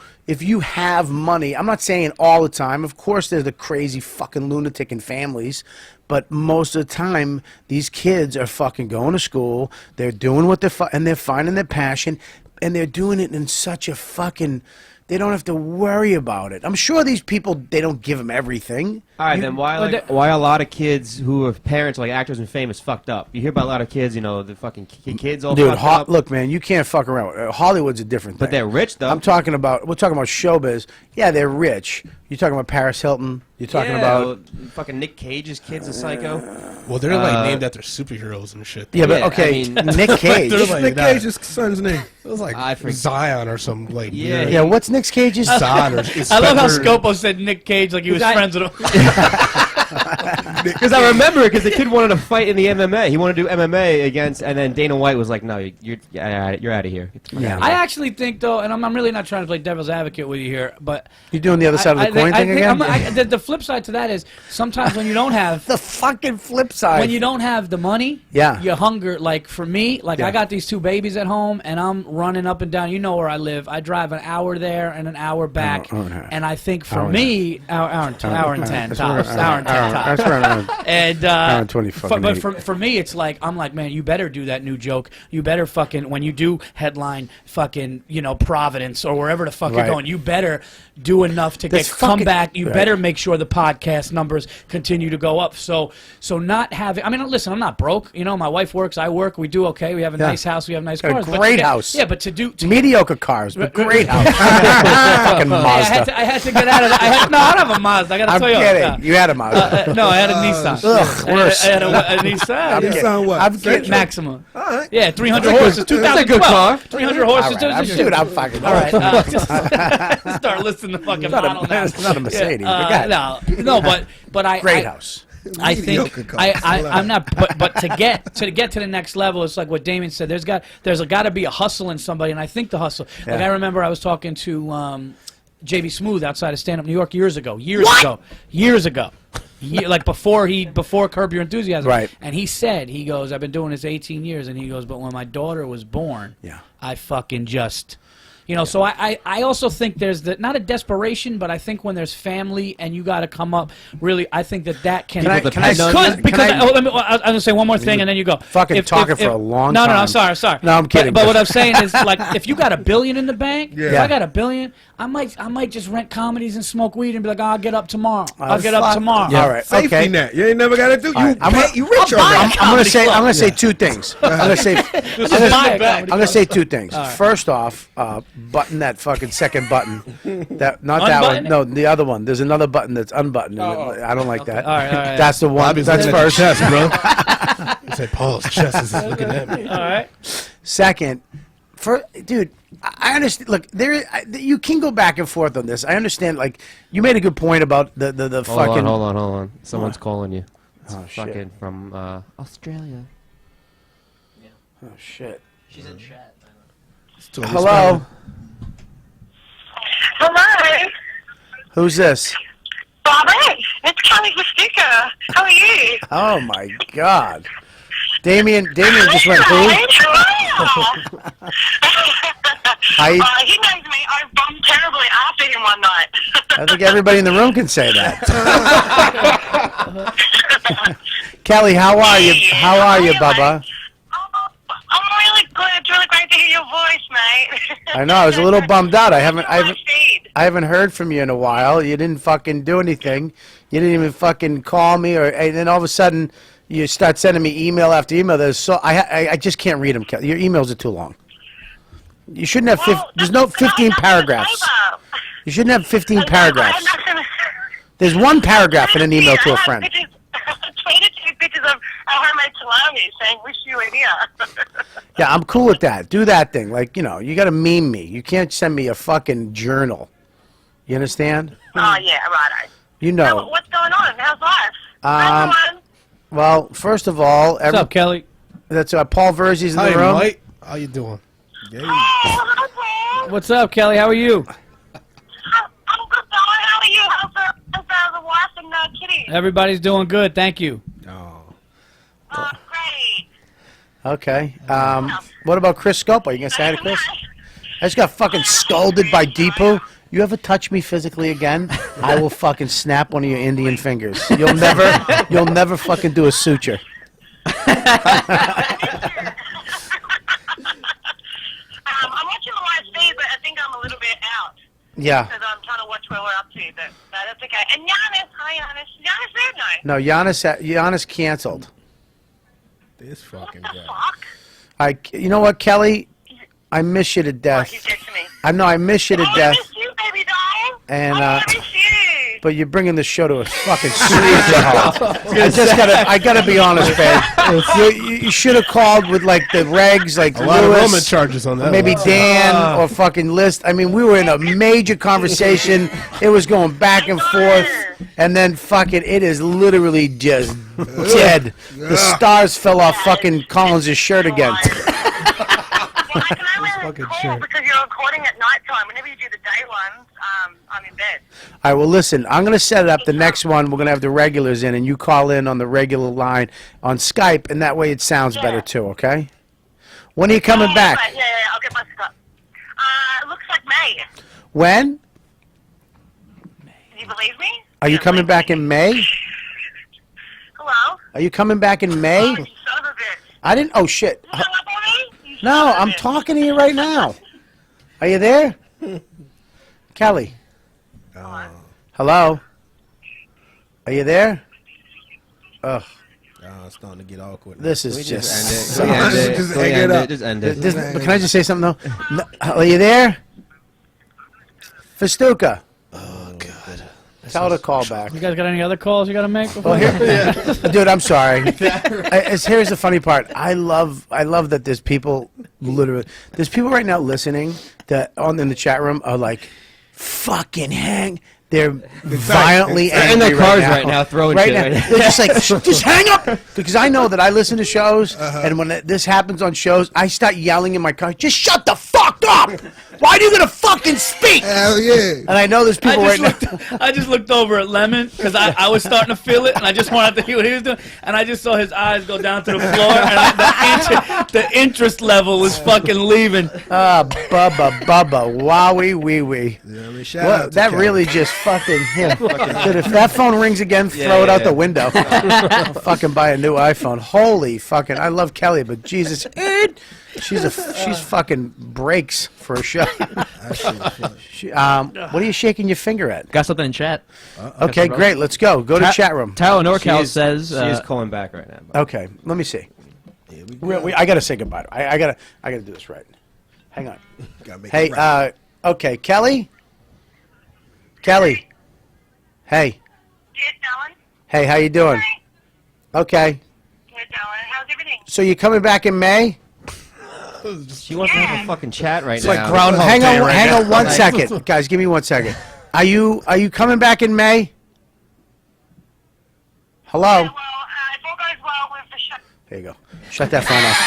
have money, I'm not saying all the time. Of course there's the crazy fucking lunatic in families, but most of the time these kids are fucking going to school, they're doing what and they're finding their passion, and they're doing it in such a fucking, they don't have to worry about it. I'm sure these people, they don't give them everything. All right, then why a lot of kids who are parents, like actors and famous, fucked up? You hear about a lot of kids, the fucking kids all Dude, fucked up. look, man, you can't fuck around. Hollywood's a different thing. But they're rich, though. we're talking about showbiz. Yeah, they're rich. You're talking about Paris Hilton. You're talking about fucking Nick Cage's kids, a psycho. Well, they're like named after superheroes and shit. yeah, but Yeah, okay, I mean- Nick Cage. They're like Nick that. Cage's son's name. It was like I forget. Zion or some like Yeah, weird- Yeah, what's Nick Cage's? Zod or I love how Spencer- Scopo said Nick Cage like he was friends with him. Because I remember it, because the kid wanted to fight in the MMA. He wanted to do MMA against, and then Dana White was like, "No, you're out of here." Yeah. I actually think, though, and I'm really not trying to play devil's advocate with you here, but You doing the other side of the coin thing again? The flip side to that is sometimes when you don't have The fucking flip side. when you don't have the money, Yeah. you hunger. Like for me, like Yeah. I got these two babies at home, and I'm running up and down. You know where I live. I drive an hour there and an hour back, Hour and a half. and I think for Hour and me, hour and 10 That's tops, right, hour and 10 tops. That's right. And Hour and 20 but fucking for me, it's like I'm like, man, you better do that new joke. You better fucking when you do headline fucking Providence or wherever the fuck Right. you're going, you better do enough to That's get come fucking- back. You right. better make sure the podcast numbers continue to go up. So not having. I mean, listen, I'm not broke. My wife works, I work. We do okay. We have a Yeah. nice house. We have nice Got a cars. but great to get- house. Yeah, but to Mediocre cars, but great house. Fucking Yeah, Mazda. I had to get out of that. No, I don't have a Mazda. I got a I'm Toyota. kidding. You had a Mazda. No, I had a Nissan. Ugh, worse. I had a Nissan. You sound what? I'm kidding. Maxima. All right. Yeah, 300 horses. 2012. That's a good car. 300 horses. All right, dude, I'm fucking. All right, just start listening to fucking model now. It's not a Mercedes. Yeah, but go ahead. no, but I Great I, house. I think Mediocre cars. I'm not, but to get to the next level, it's like what Damien said. There's got to be a hustle in somebody, and I think the hustle. Like Yeah. I remember I was talking to JV Smooth outside of Stand Up New York years ago. Like before Curb Your Enthusiasm. Right. And he said, he goes, I've been doing this 18 years, and he goes, but when my daughter was born, Yeah. I fucking just. So I also think there's not a desperation, but I think when there's family and you got to come up, really, I think that can. Can I- can I- I'm gonna say one more thing and then you go. Fucking talking for a long No, time. I'm sorry. No, I'm kidding. But what I'm saying is, like, if you got $1 billion in the bank, if Yeah. I got $1 billion, I might just rent comedies and smoke weed and be like, I'll get up tomorrow. I'll get up fuck. tomormer. Yeah. All right. Safety Okay. net. You ain't never got to do. right, You rich I'll buy already. I'm gonna say two things. I'm gonna say I'm gonna say two things. First off, button that fucking second button. That not that one. Unbutton it? No, the other one. There's another button that's unbuttoned. I don't like that. All right. That's the one. Bobby's That's looking at first. his chest, bro. He said, Paul's chest is looking at me. All right. Second, dude, I understand. Look, you can go back and forth on this. I understand. Like, you made a good point about the fucking. Hold on. Someone's calling you. It's Oh, shit. fucking from Australia. Oh shit. She's in chat. Hello. Hello, Who's this? Bobby. It's Kelly Mastika. How are you? Oh my God. Damien just went who? Hello. I He knows me. I bombed terribly after him one night. I think everybody in the room can say that. Kelly, how are you? How are you, Bubba? Oh, I'm really good. It's really great to hear your voice, mate. I know. I was a little bummed out. I haven't Feed. I haven't heard from you in a while. You didn't fucking do anything. You didn't even fucking call me, and then all of a sudden you start sending me email after email. I just can't read them. Kelly. Your emails are too long. You shouldn't have. There's no 15 paragraphs. You shouldn't have 15 paragraphs. There's one paragraph in an email to a friend. Tweeted 2 pictures of our homemade salami saying, wish you were here. Yeah, I'm cool with that. Do that thing. Like, you got to meme me. You can't send me a fucking journal. You understand? Oh, yeah, righto. You So, know. what's going on? How's life? Hi, everyone. Well, first of all, What's up, Kelly? that's Paul Virzi's in Hi, the room. Mike. How you doing? Oh, hi, Paul. What's up, Kelly? How are you? I'm good, Paul. How are you? How's the wife and kitty? Everybody's doing good. Thank you. Oh. Oh, great. Okay. What about Chris Scopo? You gonna say hi to Chris? I just got fucking scolded by Deepu. You ever touch me physically again, I will fucking snap one of your Indian fingers. You'll never fucking do a suture. I'm watching the live feed, but I think I'm a little bit out. Yeah. Because I'm trying to watch where we're up to, but that's okay. And Giannis, hi Giannis. Giannis there? No. No, Giannis canceled. This fucking What the guy. fuck? You know what, Kelly? I miss you to death. You did to me. I miss you to I death. miss you, baby doll. And I miss you. but you're bringing the show to a fucking screeching halt. I gotta be honest, babe. You should have called with like the regs, like A lot of Lewis, Roman charges on that. maybe one. Dan or fucking List. I mean, we were in a major conversation. It was going back and forth, and then fucking it is literally just dead. The stars fell off fucking Collins' shirt again. Well, I can only call because you're recording at night time. Whenever you do the day ones, I'm in bed. All right, well, listen, I'm going to set it up. The next one, we're going to have the regulars in, and you call in on the regular line on Skype, and that way it sounds better, too, okay? When are you coming back? Right, yeah, I'll get my stuff. It looks like May. When? Can you believe me? Are you coming back in May? Hello? Are you coming back in May? Oh, you son of a bitch. I didn't. Oh, shit. You hung up on me? You No, son of a I'm bitch. talking to you right now. Are you there? Kelly. Hello? Are you there? Ugh. Oh, it's starting to get awkward. This is We just... just end it. Can we end it? Just Can we hang it end up. it? Just end it. But can I just say something, though? No, are you there? Festuca. Oh, God. Tell her to call back. You guys got any other calls you got to make? Before? Dude, I'm sorry. Here's the funny part. I love that there's people right now listening that in the chat room are like, fucking hang. They're violently They're angry in their cars right now. right now throwing Right shit. now. Right They're just like, just hang up. Because I know that I listen to shows, and when this happens on shows, I start yelling in my car, just shut the fuck up. Why are you going to fucking speak? Hell yeah. And I know there's people right now. I just looked over at Lemon because I was starting to feel it, and I just wanted to hear what he was doing, and I just saw his eyes go down to the floor, and the interest level was fucking leaving. Bubba, wowie, wee, wee. Yeah, I mean, shout Well, out to that Kelly. really just fucking hit. Dude, if that phone rings again, throw it out the window. I'll fucking buy a new iPhone. Holy fucking, I love Kelly, but Jesus, she's fucking breaks for a show. What are you shaking your finger at? Got something in chat. Okay, great. Let's go. Go to chat room. Tyler NorCal She says. is calling back right now. Okay, let me see. I gotta say goodbye. I gotta do this right. Hang on. Gotta make Hey, it right. okay, Kelly. Kelly. Hey. Yes, darling. Hey, how you doing? Okay. Yes, darling. How's everything? So you coming back in May? She wants to have a fucking chat right It's now. like Groundhog Hang Day on, right hang now. on one second, guys. Give me 1 second. Are you coming back in May? Hello. Well, if all goes well with the show. There you go. Shut that phone off.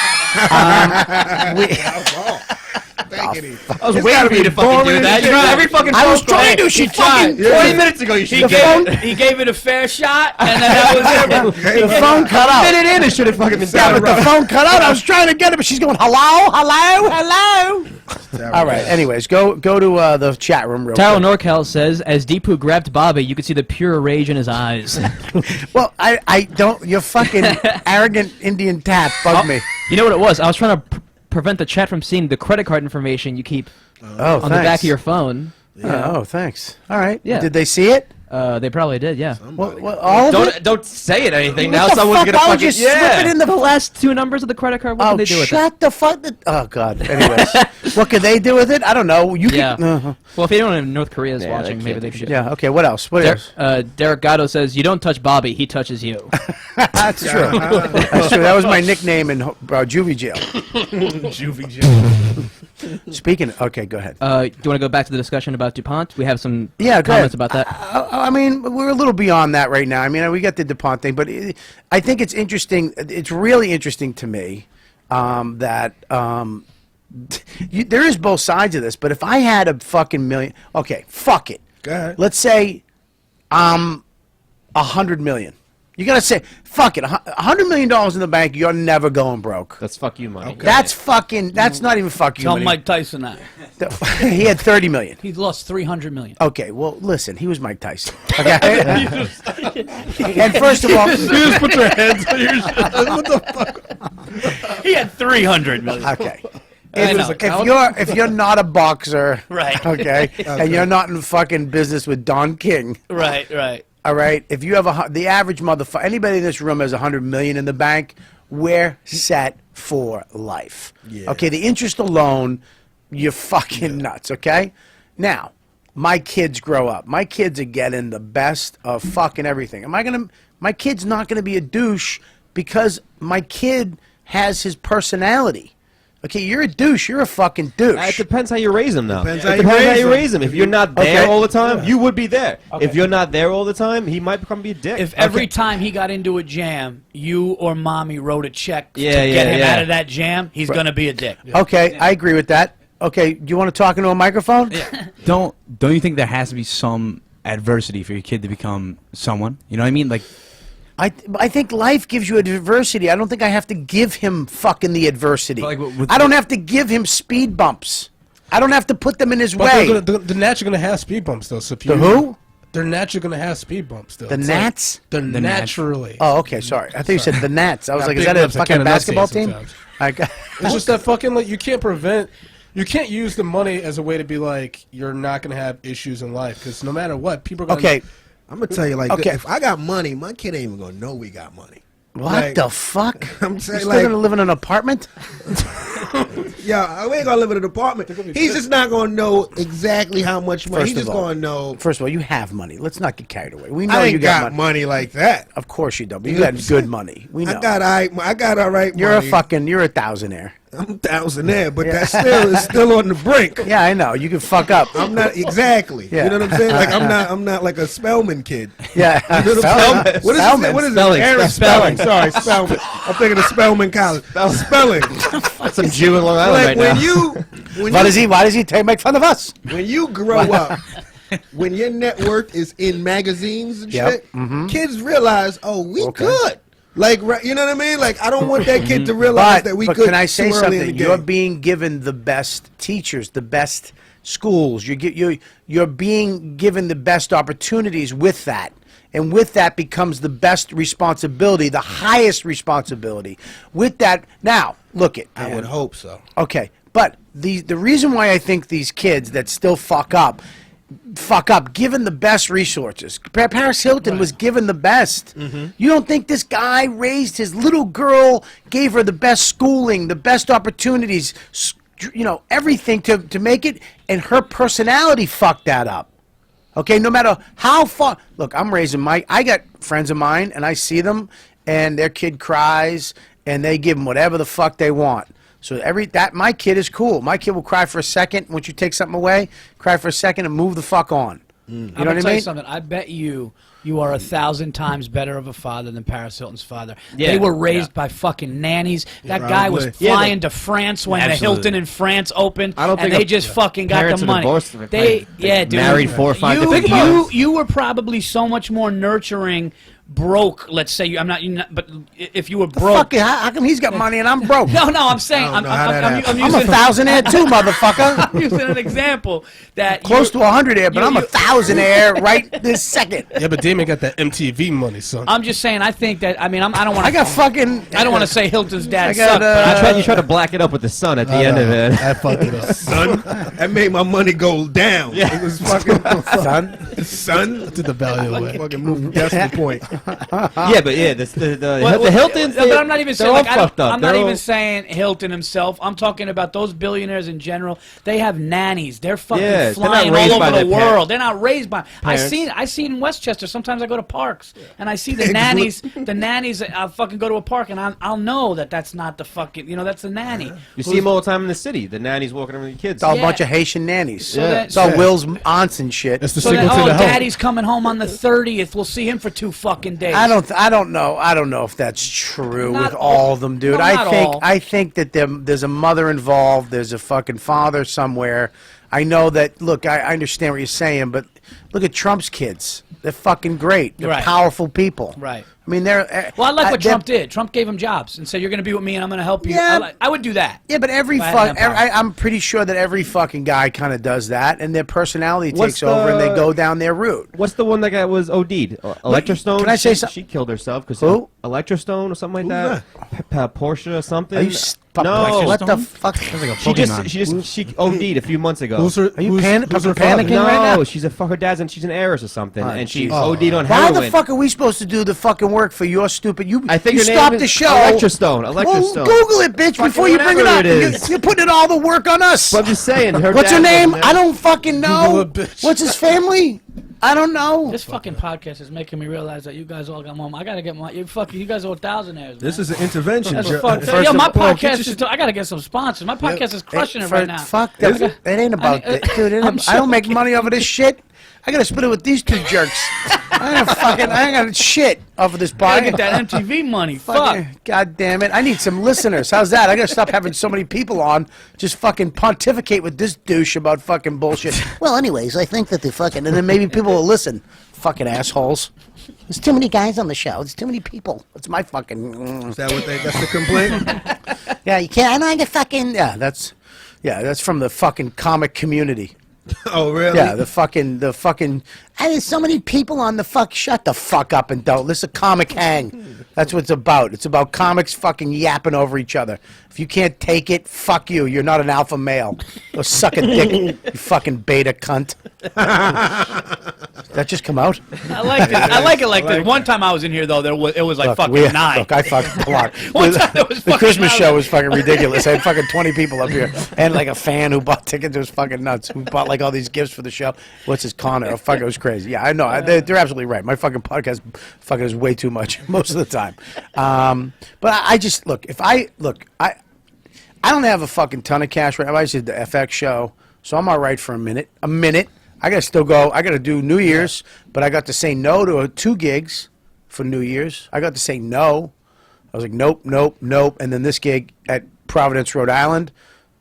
Thank you. I was waiting for you to fucking do that. You know, every fucking I was phone call- trying to. She fucking. 20 minutes ago, you should have He gave it a fair shot, and then that was it. The phone cut out. minute in. It should have fucking been Yeah, done. but the phone cut out. I was trying to get it, but she's going, hello, hello, hello. All right. Anyways, go to the chat room real Tyler quick. NorCal says, as Deepu grabbed Bobby, you could see the pure rage in his eyes. Well, I don't. Your fucking arrogant Indian tap bugged me. You know what it was? I was trying to prevent the chat from seeing the credit card information you keep Oh, on the back of your phone. Oh, thanks. All right. Yeah. Did they see it? They probably did, yeah. All of it? Don't say it anything. What Now the someone's fuck? gonna Why would fucking you slip it in The last two numbers of the credit card, what Oh, can they do with it? shut the fuck. Oh, God. Anyways, what can they do with it? I don't know. You Yeah. can. Well, if anyone in North Korea is Yeah, watching, they maybe can't they do should. shit. Yeah. Okay. What else? What else? Derek Gatto says, you don't touch Bobby, he touches you. That's true. That's true. That was my nickname in juvie jail. Juvie jail. Speaking. Okay. Go ahead. Do you want to go back to the discussion about DuPont? We have some Yeah, go comments ahead. about that. I mean, we're a little beyond that right now. I mean, we got the DuPont thing, but I think it's interesting. It's really interesting to me that there is both sides of this. But if I had a fucking million, okay, fuck it. Go ahead. Let's say 100 million. You gotta say, fuck it, $100 million in the bank, you're never going broke. That's fuck you money. Okay. That's not even fuck you Tell money. Mike Tyson that. He had $30 million. He lost $300 million. Okay, well, listen, he was Mike Tyson. Okay? And first of all, You just put your hands on your what the fuck? He had $300 million. okay. I know. If you're not a boxer, Right. okay, and you're not in fucking business with Don King, Right. all right, if you have the average motherfucker, anybody in this room has $100 million in the bank, we're set for life. Yeah. Okay, the interest alone, you're fucking nuts, okay? Now, my kids grow up. My kids are getting the best of fucking everything. My kid's not gonna be a douche because my kid has his personality. Okay, you're a douche. You're a fucking douche. It depends how you raise them, though. Depends It how you depends how raise you them. raise them. If you're not there Okay. all the time, you would be there. Okay. If you're not there all the time, he might become be a dick. If every time he got into a jam, you or mommy wrote a check to Yeah, get him yeah. out of that jam, he's gonna be a dick. Okay, I agree with that. Okay, do you want to talk into a microphone? Don't you think there has to be some adversity for your kid to become someone? You know what I mean? Like, I think life gives you a diversity. I don't think I have to give him fucking the adversity. But like with- I don't have to give him speed bumps. I don't have to put them in his But way. they're naturally gonna have speed bumps though. So if The you, who? They're naturally gonna have speed bumps though. The It's like- Nats? they're The naturally. Oh, okay, sorry. I thought you said the Nats. I was Got like, is big that a lips, I fucking can't basketball enunciate team? sometimes. I got- It's just that fucking like you can't use the money as a way to be like you're not gonna have issues in life because no matter what people are gonna. Okay, I'm gonna tell you like Okay. this, if I got money, my kid ain't even gonna know we got money. what Like, the fuck? I'm You're saying still like, gonna live in an apartment? yeah, we ain't gonna live in an apartment. He's just not gonna know exactly how much money. First He's of just all- gonna know. First of all, you have money. Let's not get carried away. We know I you ain't got got money. money like that. Of course you don't. But you got good money. We know. I got all right. You're money. you're a thousandaire. I'm a thousandaire, but that still is still on the brink. Yeah, I know. You can fuck up. I'm not exactly. Yeah. You know what I'm saying? Like I'm not like a Spellman kid. Yeah. You know what I'm saying? What is Spellman. it? What is Spelling. it? Aaron Spelling. Sorry, Spellman. I'm thinking of Spellman College. Spelling. That's some Jew in Long Island Like right when now. Why does he make fun of us? When you grow up, when your net worth is in magazines and Yep. shit, kids realize, oh, we good. Like, right, you know what I mean? Like, I don't want that kid to realize that we but good. can I say too early in something? the You're game. being given the best teachers, the best schools. You're being given the best opportunities with that. And with that becomes the best responsibility, the highest responsibility. With that, now, look it. I would hope so. Okay, but the reason why I think these kids that still fuck up given the best resources. Paris Hilton was given the best. You don't think this guy raised his little girl, gave her the best schooling, the best opportunities, everything to make it, and her personality fucked that up. Okay, no matter how far. Look, I'm raising I got friends of mine, and I see them, and their kid cries, and they give them whatever the fuck they want. So my kid is cool. My kid will cry for a second once you take something away, cry for a second, and move the fuck on. You know I'm what I gonna tell you mean? something. I bet you are 1,000 times better of a father than Paris Hilton's father. Yeah, They were raised by fucking nannies. That guy was Probably. flying to France when the Absolutely. Hilton in France opened, I don't and think they a- just fucking got Parents the are money. divorced. Dude. Married 4 or 5 different times. You were probably so much more nurturing. Broke, let's say you're not, but if you were broke, Fuck it. How come he's got money and I'm broke? no, I'm saying I don't know how that I'm happened. I'm a using thousandaire too, motherfucker. I'm using an example that Close to 100aire, but you- I'm a you- thousandaire right this second. Yeah, but Damien got that MTV money, son. I'm just saying. I think that. I mean, I don't want. I got fucking. I don't want to say Hilton's dad I got, sucked, but You try to black it up with the sun at the end of it. I fucked it up. Son, that made my money go down. It was fucking son. Took the value away. Fucking move decimal point. Yeah, but yeah, the Hiltons. But I'm not even saying. they're Like, all fucked up. I'm not They're even all- saying Hilton himself. I'm talking about those billionaires in general. They have nannies. They're fucking Yeah, they're not flying raised all by over the their world. They're not raised by. parents. I see in Westchester. Sometimes I go to parks and I see the nannies. The nannies. I'll fucking go to a park and I'll know that that's not the fucking. That's the nanny. You see them all the time in the city. The nannies walking around with the kids. It's all Yeah. a bunch of Haitian nannies. So that- It's all Will's aunts and shit. It's the So signal that, to the home. daddy's coming home on the 30th. We'll see him for 2 fucking days. I don't know if that's true Not with all of them, dude. no, I not think all. I think that there's a mother involved. There's a fucking father somewhere. I know that. Look, I understand what you're saying, but look at Trump's kids. They're fucking great. They're Right. powerful people. Right. I mean, they're. Well, I like what they're- Trump did. Trump gave him jobs and said, "You're going to be with me, and I'm going to help you." Yeah. I would do that. Yeah, but every If I had that power. I'm pretty sure that every fucking guy kind of does that, and their personality What's takes over, and they the- go down their route. What's the one that guy was OD'd? Electrostone? can I say She- something? She killed herself because Who? Electrostone or something like that. Porsche or something. Are you no. What the fuck? She OD'd a few months ago. Who's her? Are you who's, panicking who's her right father? now? She's her dad's and she's an heiress or something, and she jeez. OD'd on Why heroin. the fuck are we supposed to do the fucking work for your stupid? You I think you her name stopped is the show. Electrostone. Well, Electrostone. Google it, bitch, Fucking before you bring it whatever up. it is. You're putting all the work on us. But I'm just saying. What's her dad name? was- I don't fucking know. Google it, bitch. What's his family? I don't know. This fucking podcast is making me realize that you guys all got mom. I gotta get my you guys are thousandaires. This man. is an intervention. That's Joe. fucked. First Yo, of my all, podcast is. I gotta get some sponsors. My podcast is crushing it right now. Fuck that. It ain't about that, dude. I don't make money off of this shit. I gotta split it with these two jerks. I ain't got shit off of this Gotta pie. get that MTV money. Fuck. Fucking- God damn it. I need some listeners. How's that? I gotta stop having so many people on just fucking pontificate with this douche about fucking bullshit. Well, anyways, I think that the fucking, and then maybe people will listen. Fucking assholes. There's too many guys on the show. There's too many people. It's my fucking. Is that what that's the complaint? Yeah, you can't. I get fucking. Yeah, that's from the fucking comic community. Oh, really? Yeah, the fucking. There's so many people on the fuck. Shut the fuck up and don't listen. Comic hang. That's what it's about. It's about comics fucking yapping over each other. If you can't take it, fuck you. You're not an alpha male. Go suck a dick, you fucking beta cunt. Did that just come out? I like it. I like it like this. One time I was in here though, it was like fucking 9. Look, I fucked a lot. One time there was the fucking Christmas 9. show was fucking ridiculous. I had fucking 20 people up here, and like a fan who bought tickets. It was fucking nuts. Who bought like all these gifts for the show? What's his Connor? Oh, fuck, it was crazy. Yeah, I know. They're absolutely right. My fucking podcast fucking is way too much most of the time. But I just look. I don't have a fucking ton of cash right now. I just did the FX show, so I'm all right for a minute. I gotta still go. I gotta do New Year's, but I got to say no to 2 gigs for New Year's. I got to say no. I was like, nope. And then this gig at Providence, Rhode Island,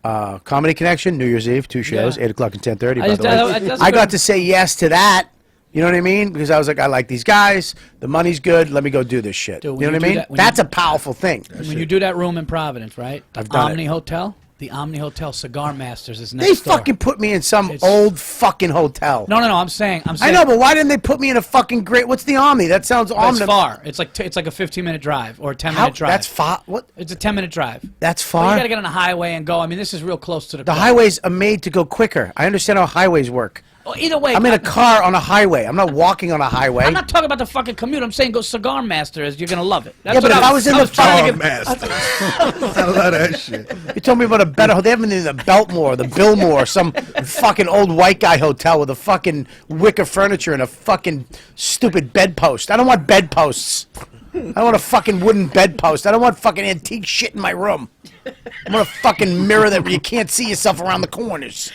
Comedy Connection, New Year's Eve, 2 shows, Yeah. 8 o'clock and 10:30. I By just- the way, that's I good. got to say yes to that. You know what I mean? Because I was like, I like these guys. The money's good. Let me go do this shit. Dude, when you know you what I do mean? that- when That's you- a powerful thing. When you do that room in Providence, right? The I've done Omni it. Hotel. The Omni Hotel Cigar Masters is next They door. fucking put me in some It's- old fucking hotel. No. I'm saying. I know, but why didn't they put me in a fucking great? What's the Omni? That sounds It's ominous. far. It's like a 15-minute drive or a 10-minute drive. That's far. What? It's a 10-minute drive. That's But far. you gotta get on a highway and go. I mean, this is real close to the. The club. highways are made to go quicker. I understand how highways work. Well, either way, I'm in a car on a highway. I'm not walking on a highway. I'm not talking about the fucking commute. I'm saying go Cigar Masters. You're gonna love it. That's Yeah, but what if I was in the trying to fucking- get- I love that shit. You told me about a better. They haven't in the Beltmore, the Billmore, some fucking old white guy hotel with a fucking wicker furniture and a fucking stupid bedpost. I don't want bedposts. I don't want a fucking wooden bedpost. I don't want fucking antique shit in my room. I want a fucking mirror that you can't see yourself around the corners.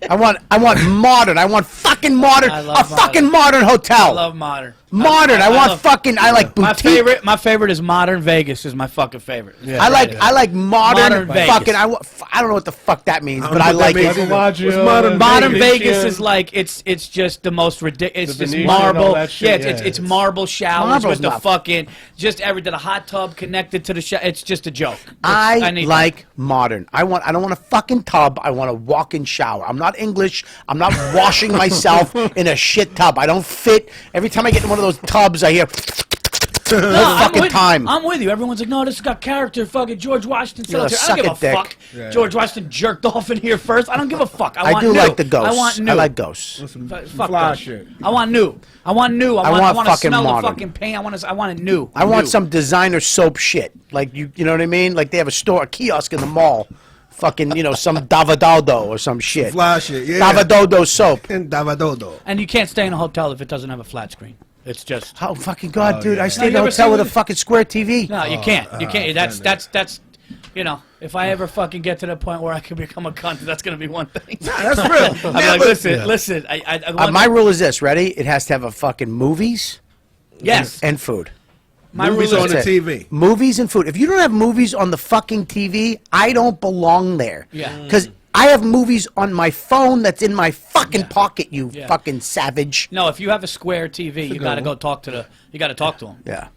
I want modern. I want fucking modern. I A love fucking modern hotel. I love modern. Modern. I want love- fucking. I like boutique. My favorite is Modern Vegas. Is my fucking favorite. I like modern, Modern Vegas. fucking. I don't know what the fuck that means, I but don't I know what like that means it. either. Bellagio, What's modern Modern Venetian. Vegas is like it's just the most ridiculous. It's The just Venetian and all marble. that shit, Yeah, it's yeah. marble showers Marble's with the not- fucking just everything. The hot tub connected to the shower. It's just a joke. I need like modern. I don't want a fucking tub. I want a walk-in shower. I'm not English. I'm not washing myself in a shit tub. I don't fit. Every time I get in one of those tubs, I hear that. no No, I'm fucking with, time. I'm with you. Everyone's like, no, this has got character. Fucking George Washington. You're a Cemetery. I don't give a suck-it-dick. fuck. Yeah. George Washington jerked off in here first. I don't give a fuck. I I want do new. like the ghosts. I want new. I like ghosts. Fuck fly that. shit. I want new. I want new. I want want to fucking smell modern. the fucking paint. I want it new. I want New. some designer soap shit. Like you know what I mean? Like they have a kiosk in the mall. Fucking, some Davadodo or some shit. Fly shit, yeah. Davadodo soap. And Davadodo. And you can't stay in a hotel if it doesn't have a flat screen. It's just Oh fucking god, dude! yeah. I No, stayed in you a ever hotel seen with a the- fucking square TV. no, you can't. You can't. That's understand if I ever fucking get to the point where I can become a cunt, that's gonna be one thing. That's real. I'm like, listen. My rule is this. Ready? It has to have a fucking movies yes. and food. My Movies rule on is the That's it. TV. Movies and food. If you don't have movies on the fucking TV, I don't belong there. Yeah. Because I have movies on my phone that's in my fucking pocket. You fucking savage. No, if you have a square TV, you got to go talk to You got to talk to him. Yeah.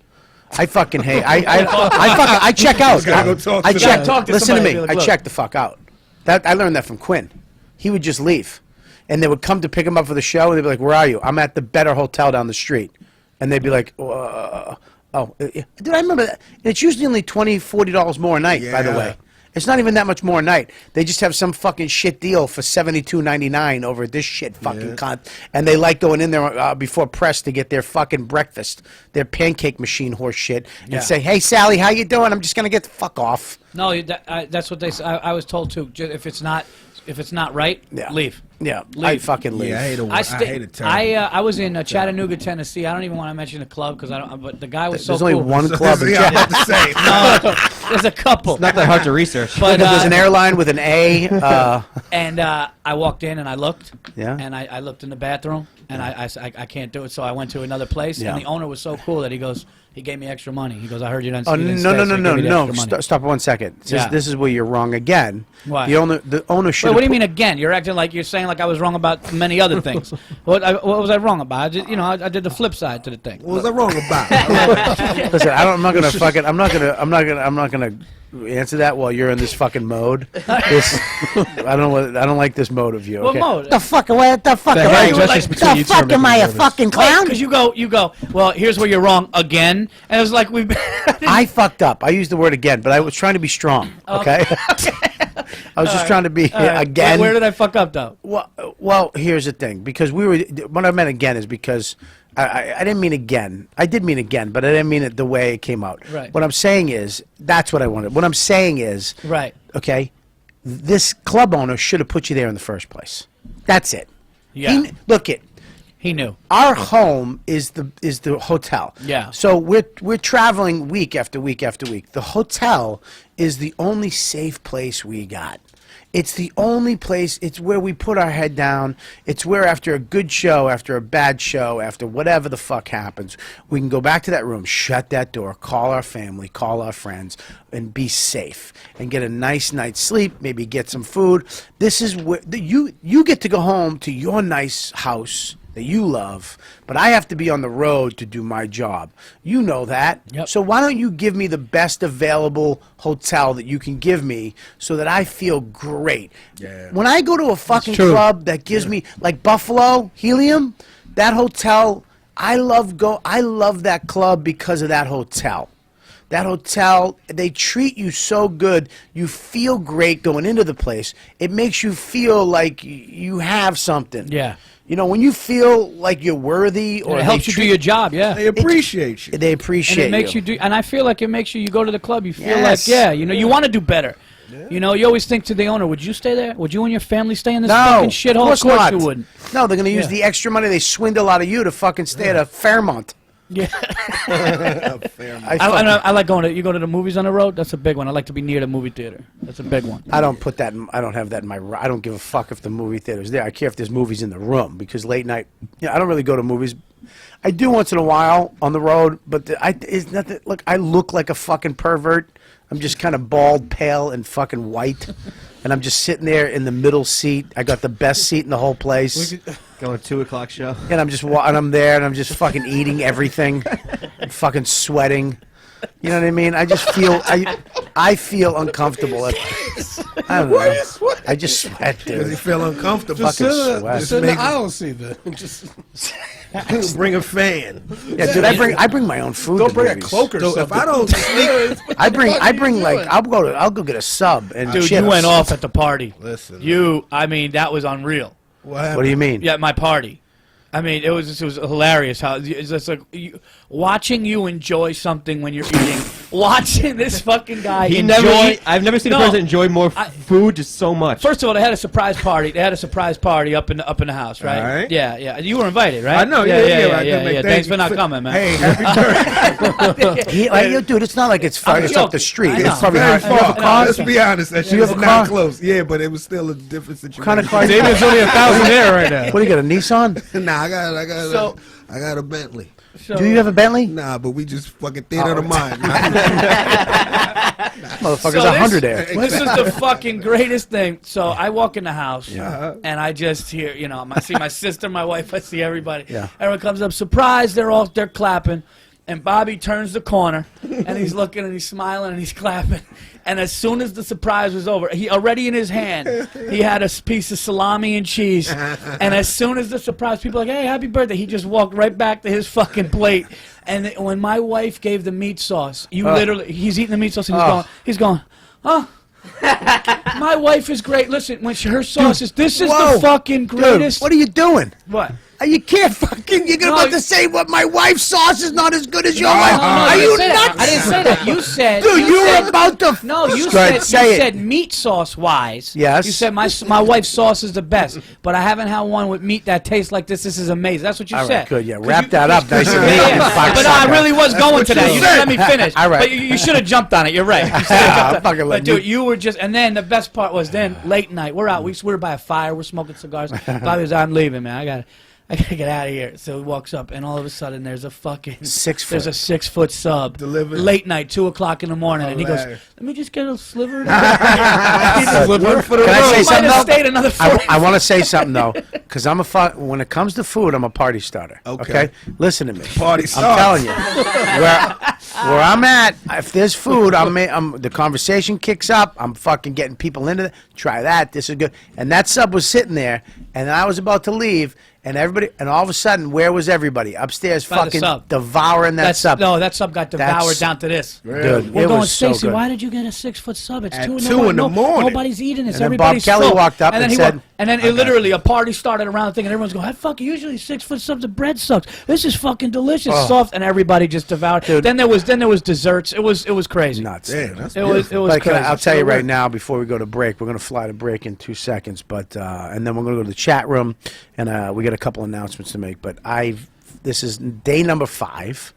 I fucking hate. I check out. gotta go talk I to check. Talk to Listen to somebody me. and be I like, check the fuck out. That I learned that from Quinn. He would just leave, and they would come to pick him up for the show, and they'd be like, "Where are you?" "I'm at the Better Hotel down the street," and they'd be like, "Oh, dude, I remember that." And it's usually only $20-$40 more a night. By the Yeah. way. It's not even that much more a night. They just have some fucking shit deal for $72.99 over this shit fucking cunt. And they like going in there before press to get their fucking breakfast, their pancake machine horse shit, and say, "Hey, Sally, how you doing? I'm just going to get the fuck off." No, that's what they say. I was told too. If it's not right, leave. Yeah, Leave. I fucking leave. Yeah, I hate it. I hate it terribly. I was in Chattanooga, Tennessee. I don't even want to mention the club because I don't. But the guy was so There's only cool. one club in Yeah, I'm about Chattanooga. to say. No, there's a couple. Not that hard to research. But There's an airline with an A. and I walked in and I looked. Yeah. And I looked in the bathroom and I can't do it, so I went to another place. Yeah. And the owner was so cool that he gave me extra money. He goes, "I heard you didn't." Oh, you didn't no, stay, no, so no, he no, gave me the no. extra money." Stop 1 second. Yeah. This is where you're wrong again. Why? The owner should. Wait, what do you mean again? You're acting like you're saying like I was wrong about many other things. What was I wrong about? I did the flip side to the thing. What was I wrong about? Listen, I'm not gonna fucking. I'm not gonna answer that while you're in this fucking mode. I don't like this mode of you. What Okay? mode? The fuck? What the fuck? The Am I? hand gestures between you The two are fuck? Am making I me a nervous. fucking clown? Because you go. Well, here's where you're wrong again, and it was like we. I fucked up. I used the word again, but I was trying to be strong. Okay. I was just trying to be again. Where did I fuck up though? Well, here's the thing. Because what I meant again is because I didn't mean again. I did mean again, but I didn't mean it the way it came out. Right. What I'm saying is, that's what I wanted. What I'm saying is, Right. okay, this club owner should have put you there in the first place. That's it. Yeah. Look it. He knew. Our home is the hotel. Yeah. So we're traveling week after week after week. The hotel is the only safe place we got. It's the only place. It's where we put our head down. It's where after a good show, after a bad show, after whatever the fuck happens, we can go back to that room, shut that door, call our family, call our friends, and be safe and get a nice night's sleep. Maybe get some food. This is where you get to go home to your nice house that you love, but I have to be on the road to do my job. You know that. Yep. So why don't you give me the best available hotel that you can give me so that I feel great? Yeah. When I go to a fucking true. club that gives me, like Buffalo, Helium, that hotel, I love that club because of that hotel. That hotel, they treat you so good. You feel great going into the place. It makes you feel like you have something. Yeah. You know, when you feel like you're worthy, or It helps you do your job. Yeah. They appreciate you. they And appreciate it makes you do, and I feel like it makes you go to the club. You feel Yes. like, you want to do better. You know, you always think to the owner, would you stay there? Would you and your family stay in this No, fucking shithole? of course not. You wouldn't. No, they're going to use Yeah. the extra money they swindle out of you to fucking stay at a Fairmont. Yeah. I I like going to. You go to the movies on the road. That's a big one. I like to be near the movie theater. That's a big one. I don't put that. I don't have that in my. I don't give a fuck if the movie theater's there. I care if there's movies in the room because late night. I don't really go to movies. I do once in a while on the road, but it's nothing. Look, I look like a fucking pervert. I'm just kind of bald, pale, and fucking white, and I'm just sitting there in the middle seat. I got the best seat in the whole place. Going 2:00 show. And I'm just and I'm there, and I'm just fucking eating everything, and fucking sweating. You know what I mean? I just feel I feel uncomfortable. I don't know. I just sweat, Because you dude. feel uncomfortable. Just sit in sweat. the, sit in the Make- aisle seat then. Just Bring a fan. Yeah, dude. I bring my own food. go to bring a movies. cloak or So something. if I don't sneak, I bring like I'll go get a sub and Dude, chips. you went off at the party. listen. I mean, that was unreal. What do you mean? Yeah, my party. I mean, it was hilarious how it's just like watching you enjoy something when you're eating. Watching this fucking guy enjoy. I've never seen a No, person enjoy more food just so much. First of all, they had a surprise party. They had a surprise party up in the house, right? All right. Yeah. You were invited, right? I know. Yeah. I couldn't make- Thanks for not coming, man. Hey, happy birthday. Dude, it's not like it's far. I'm It's up joking. the street. I know. It's probably Very hard. far. car? Let's be honest. That shit You was have a not car? close. Yeah, but it was still a different situation. What kind of car? Damien's only 1,000 there right now. What do you got? A Nissan? Nah, I got So- a Bentley. So, Do you have a Bentley? Nah, but we just fucking theater of the mind. Motherfucker's So 100 there. This is the fucking greatest thing. So I walk in the house, and I just hear, I see my sister, my wife, I see everybody. Yeah. Everyone comes up, surprise! They're clapping, and Bobby turns the corner, and he's looking, and he's smiling, and he's clapping. And as soon as the surprise was over, he already in his hand, he had a piece of salami and cheese. And as soon as the surprise, people were like, "Hey, happy birthday!" He just walked right back to his fucking plate. And when my wife gave the meat sauce, he's eating the meat sauce, and he's going, huh? My wife is great. Listen, when her sauce is, this is the fucking greatest. Dude, what are you doing? What? You can't fucking. You're about to say what my wife's sauce is not as good as your wife. No, Are you nuts? nuts? I didn't say that. You said. Dude, you were about to. No, you Go ahead, said meat sauce wise. Yes. You said my wife's sauce is the best, but I haven't had one with meat that tastes like this. This is amazing. That's what you All said. right, good. Yeah, wrap that up nice and neat. Yeah. But no, I really was going to that. You didn't let me finish. All right. But you should have jumped on it. You're right. You should have jumped on it. Fucking But dude, you were just. And then the best part was late night. We're out. We're by a fire. We're smoking cigars. Bobby was, I'm leaving, man. I gotta get out of here. So he walks up, and all of a sudden, there's a fucking 6 foot. There's a 6 foot sub Delivered. late night, 2 o'clock in the morning, and he goes, Hilarious. "Let me just get a sliver." Can I say something? Might have stayed another 40. I want to say something though, because when it comes to food, I'm a party starter. Okay. Listen to me. Party I'm starter. telling you, where I'm at, if there's food, the conversation kicks up. I'm fucking getting people into it. Try that. This is good. And that sub was sitting there, and I was about to leave. And all of a sudden, where was everybody? Upstairs, By the fucking sub. devouring that sub. No, that sub got devoured down to this. Dude, We're it going, was so Stacey, good. why did you get a 6 foot sub? It's At 2 2 in the morning. Nobody's eating this. And then Everybody's Bob Kelly full. walked up and said, and then it literally a party started around the thing, and everyone's going, "I fucking usually 6 foot subs of bread sucks. This is fucking delicious, soft," and everybody just devoured. Dude. Then there was desserts. It was crazy. Nuts. Damn, that's It was But crazy. I'll tell you right now, before we go to break, we're going to fly to break in 2 seconds, but and then we're going to go to the chat room, and we got a couple announcements to make. But this is day number 5.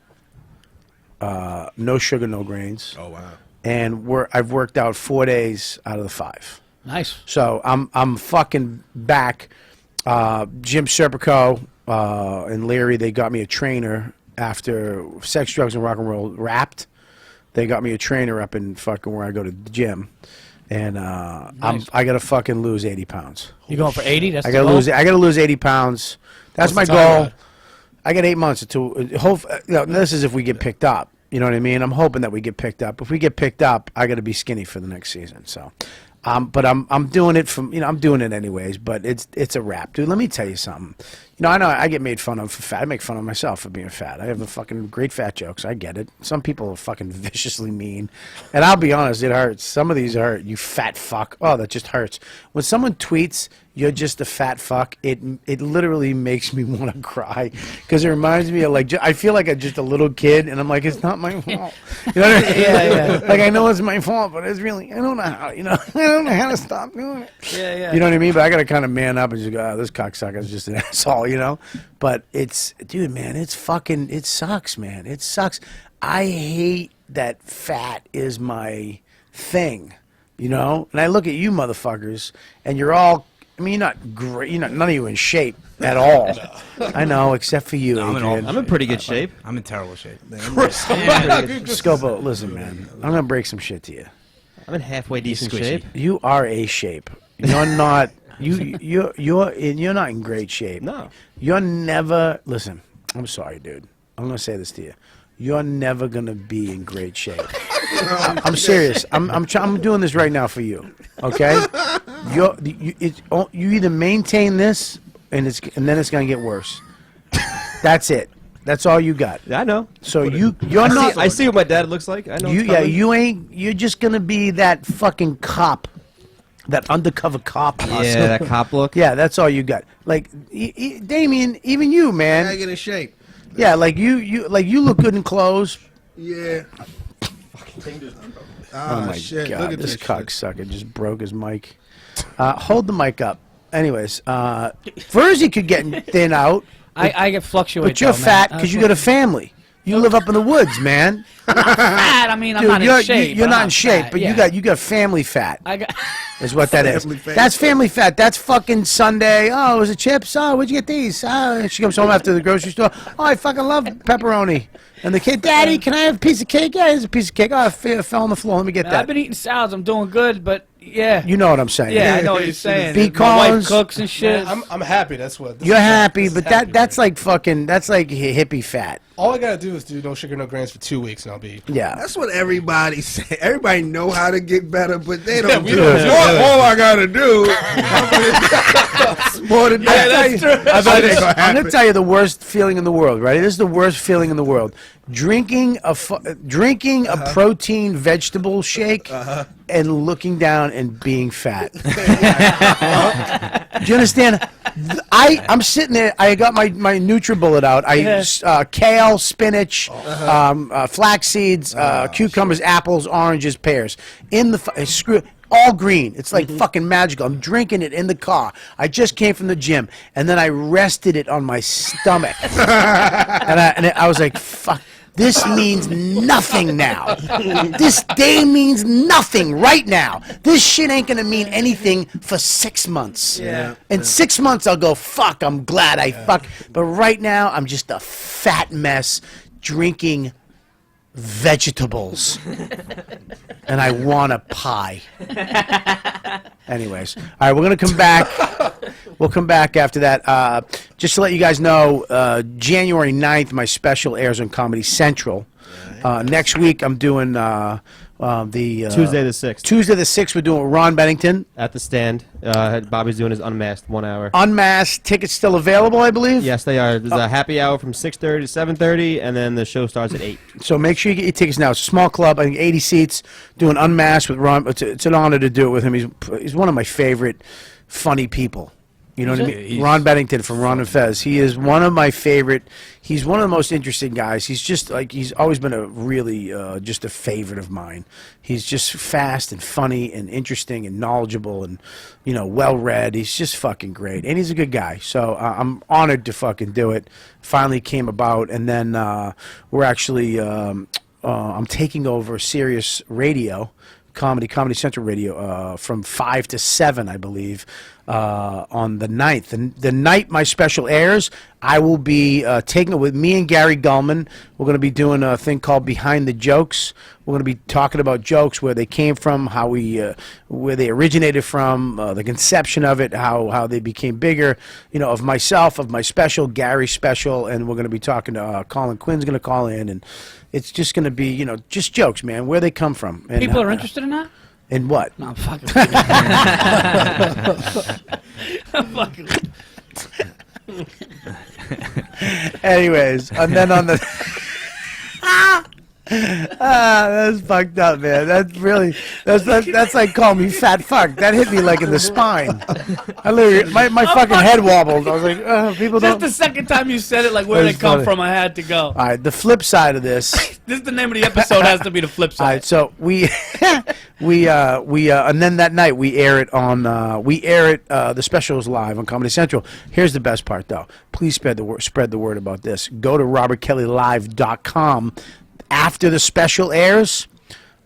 No sugar, no grains. Oh wow. And I've worked out 4 days out of the 5. Nice. So I'm fucking back. Jim Serpico and Larry, they got me a trainer after Sex, Drugs, and Rock and Roll wrapped. They got me a trainer up in fucking where I go to the gym, and Nice. I gotta fucking lose 80 pounds. You going for 80? That's I the gotta goal? lose. I gotta lose 80 pounds. That's What's my the goal. timeline? I got 8 months to hope. This is if we get picked up. You know what I mean? I'm hoping that we get picked up. If we get picked up, I got to be skinny for the next season. So, but I'm doing it I'm doing it anyways. But it's a wrap, dude. Let me tell you something. I know I get made fun of for fat. I make fun of myself for being fat. I have a fucking great fat jokes. I get it. Some people are fucking viciously mean, and I'll be honest, it hurts. Some of these hurt. You fat fuck. Oh, that just hurts. When someone tweets, "You're just a fat fuck," it literally makes me want to cry because it reminds me of I feel like I'm just a little kid, and I'm like, it's not my fault. You know what I mean? Yeah. Like I know it's my fault, but it's really I don't know how. I don't know how to stop doing it. Yeah. You know what I mean? But I got to kind of man up and just go, this cocksucker's just an asshole, But dude, man, it sucks, man. It sucks. I hate that fat is my thing, And I look at you motherfuckers, and you're all, you're not great. None of you in shape at all. I know, except for you, Adrian. I'm in pretty good shape. I'm in terrible shape. Scopo, listen, man. I'm going to break some shit to you. I'm in halfway decent squishy. shape. You are a shape. You're not. You're not in great shape. No. You're never. Listen, I'm sorry, dude. I'm gonna say this to you. You're never gonna be in great shape. I'm serious. I'm doing this right now for you. Okay. You either maintain this and then it's gonna get worse. That's it. That's all you got. I know. So you're not. I see what my dad looks like. I know. it's coming. You're just gonna be that fucking cop. That undercover cop. Yeah, that cop look. Yeah, that's all you got. Like, Damien, even you, man. I get in shape. Yeah, like you look good in clothes. Yeah. Oh my shit. god, Look at this shit. cocksucker just broke his mic. Hold the mic up. Anyways, Virzi could get thin out, I get fluctuated. but you're fat because you got a family. You live up in the woods, man. Fat, I mean, I'm Dude, not in shape. you're but not I'm in shape, fat, but yeah. you got family fat. I got. Is what that is. Family fat. That's family fat. That's fucking Sunday. Oh, was it chips? Oh, where'd you get these? Oh, she comes home after the grocery store. Oh, I fucking love pepperoni. And the kid, Daddy, can I have a piece of cake? Yeah, here's a piece of cake. Oh, it fell on the floor. Let me get I've that. been eating salads. I'm doing good, but yeah. You know what I'm saying? Yeah, I know what you're saying. Beat My wife Collins. cooks and shit. I'm happy. That's what. You're happy, this is but happy, that's man. like fucking. That's like hippie fat. All I gotta do is do no sugar, no grains for 2 weeks, and I'll be. Yeah. That's what everybody say. Everybody know how to get better, but they don't we do don't it. do All I gotta do is more than that. that's true. That's what ain't gonna I'm happen. gonna tell you the worst feeling in the world. Right? This is the worst feeling in the world. Drinking a protein vegetable shake and looking down and being fat. Do you understand? I'm sitting there. I got my NutriBullet out. Kale, spinach, flax seeds, cucumbers, apples, oranges, pears. In the all green. It's like fucking magical. I'm drinking it in the car. I just came from the gym, and then I rested it on my stomach, and I was like, "Fuck." This means nothing now. This day means nothing right now. This shit ain't gonna mean anything for 6 months. Yeah. In 6 months, I'll go, fuck, I'm glad I fuck. But right now, I'm just a fat mess drinking vegetables. And I want a pie. Anyways, all right, we're going to come back. We'll come back after that. Just to let you guys know, January 9th, my special airs on Comedy Central. Next week, I'm doing the... Tuesday the 6th. Tuesday the 6th, we're doing Ron Bennington. At the stand. Bobby's doing his Unmasked 1 hour. Unmasked. Tickets still available, I believe? Yes, they are. There's a happy hour from 6:30 to 7:30, and then the show starts at 8. So make sure you get your tickets now. It's a small club, I think 80 seats, doing Unmasked with Ron. It's an honor to do it with him. He's one of my favorite funny people. You know what I mean? Ron Bennington from Ron and Fez. He is one of my favorite. He's one of the most interesting guys. He's just like, he's always been a really, just a favorite of mine. He's just fast and funny and interesting and knowledgeable and, you know, well-read. He's just fucking great. And he's a good guy. So I'm honored to fucking do it. Finally came about. And then we're actually, I'm taking over Sirius Radio. Comedy Central Radio from 5 to 7, I believe, on the 9th. The night my special airs, I will be taking it with me and Gary Gulman. We're going to be doing a thing called Behind the Jokes. We're going to be talking about jokes, where they came from, how where they originated from, the conception of it, how they became bigger, you know, of myself, of my special, Gary's special, and we're going to be talking to Colin Quinn's going to call in, and it's just going to be, you know, just jokes, man, where they come from. And, People are interested in that? In what? No, I'm fucking. I'm fucking. Anyways, and then on the that's fucked up, man. That's really that's like calling me fat fuck. That hit me like in the spine. I literally, my fucking head wobbled. I was like, people Just don't. the second time you said it, like where they That's come funny. from, I had to go. All right, the flip side of this. This is the name of the episode. Has to be the flip All side. right, so we and then that night we air it on the special is live on Comedy Central. Here's the best part though. Please spread the word about this. Go to robertkellylive.com after the special airs.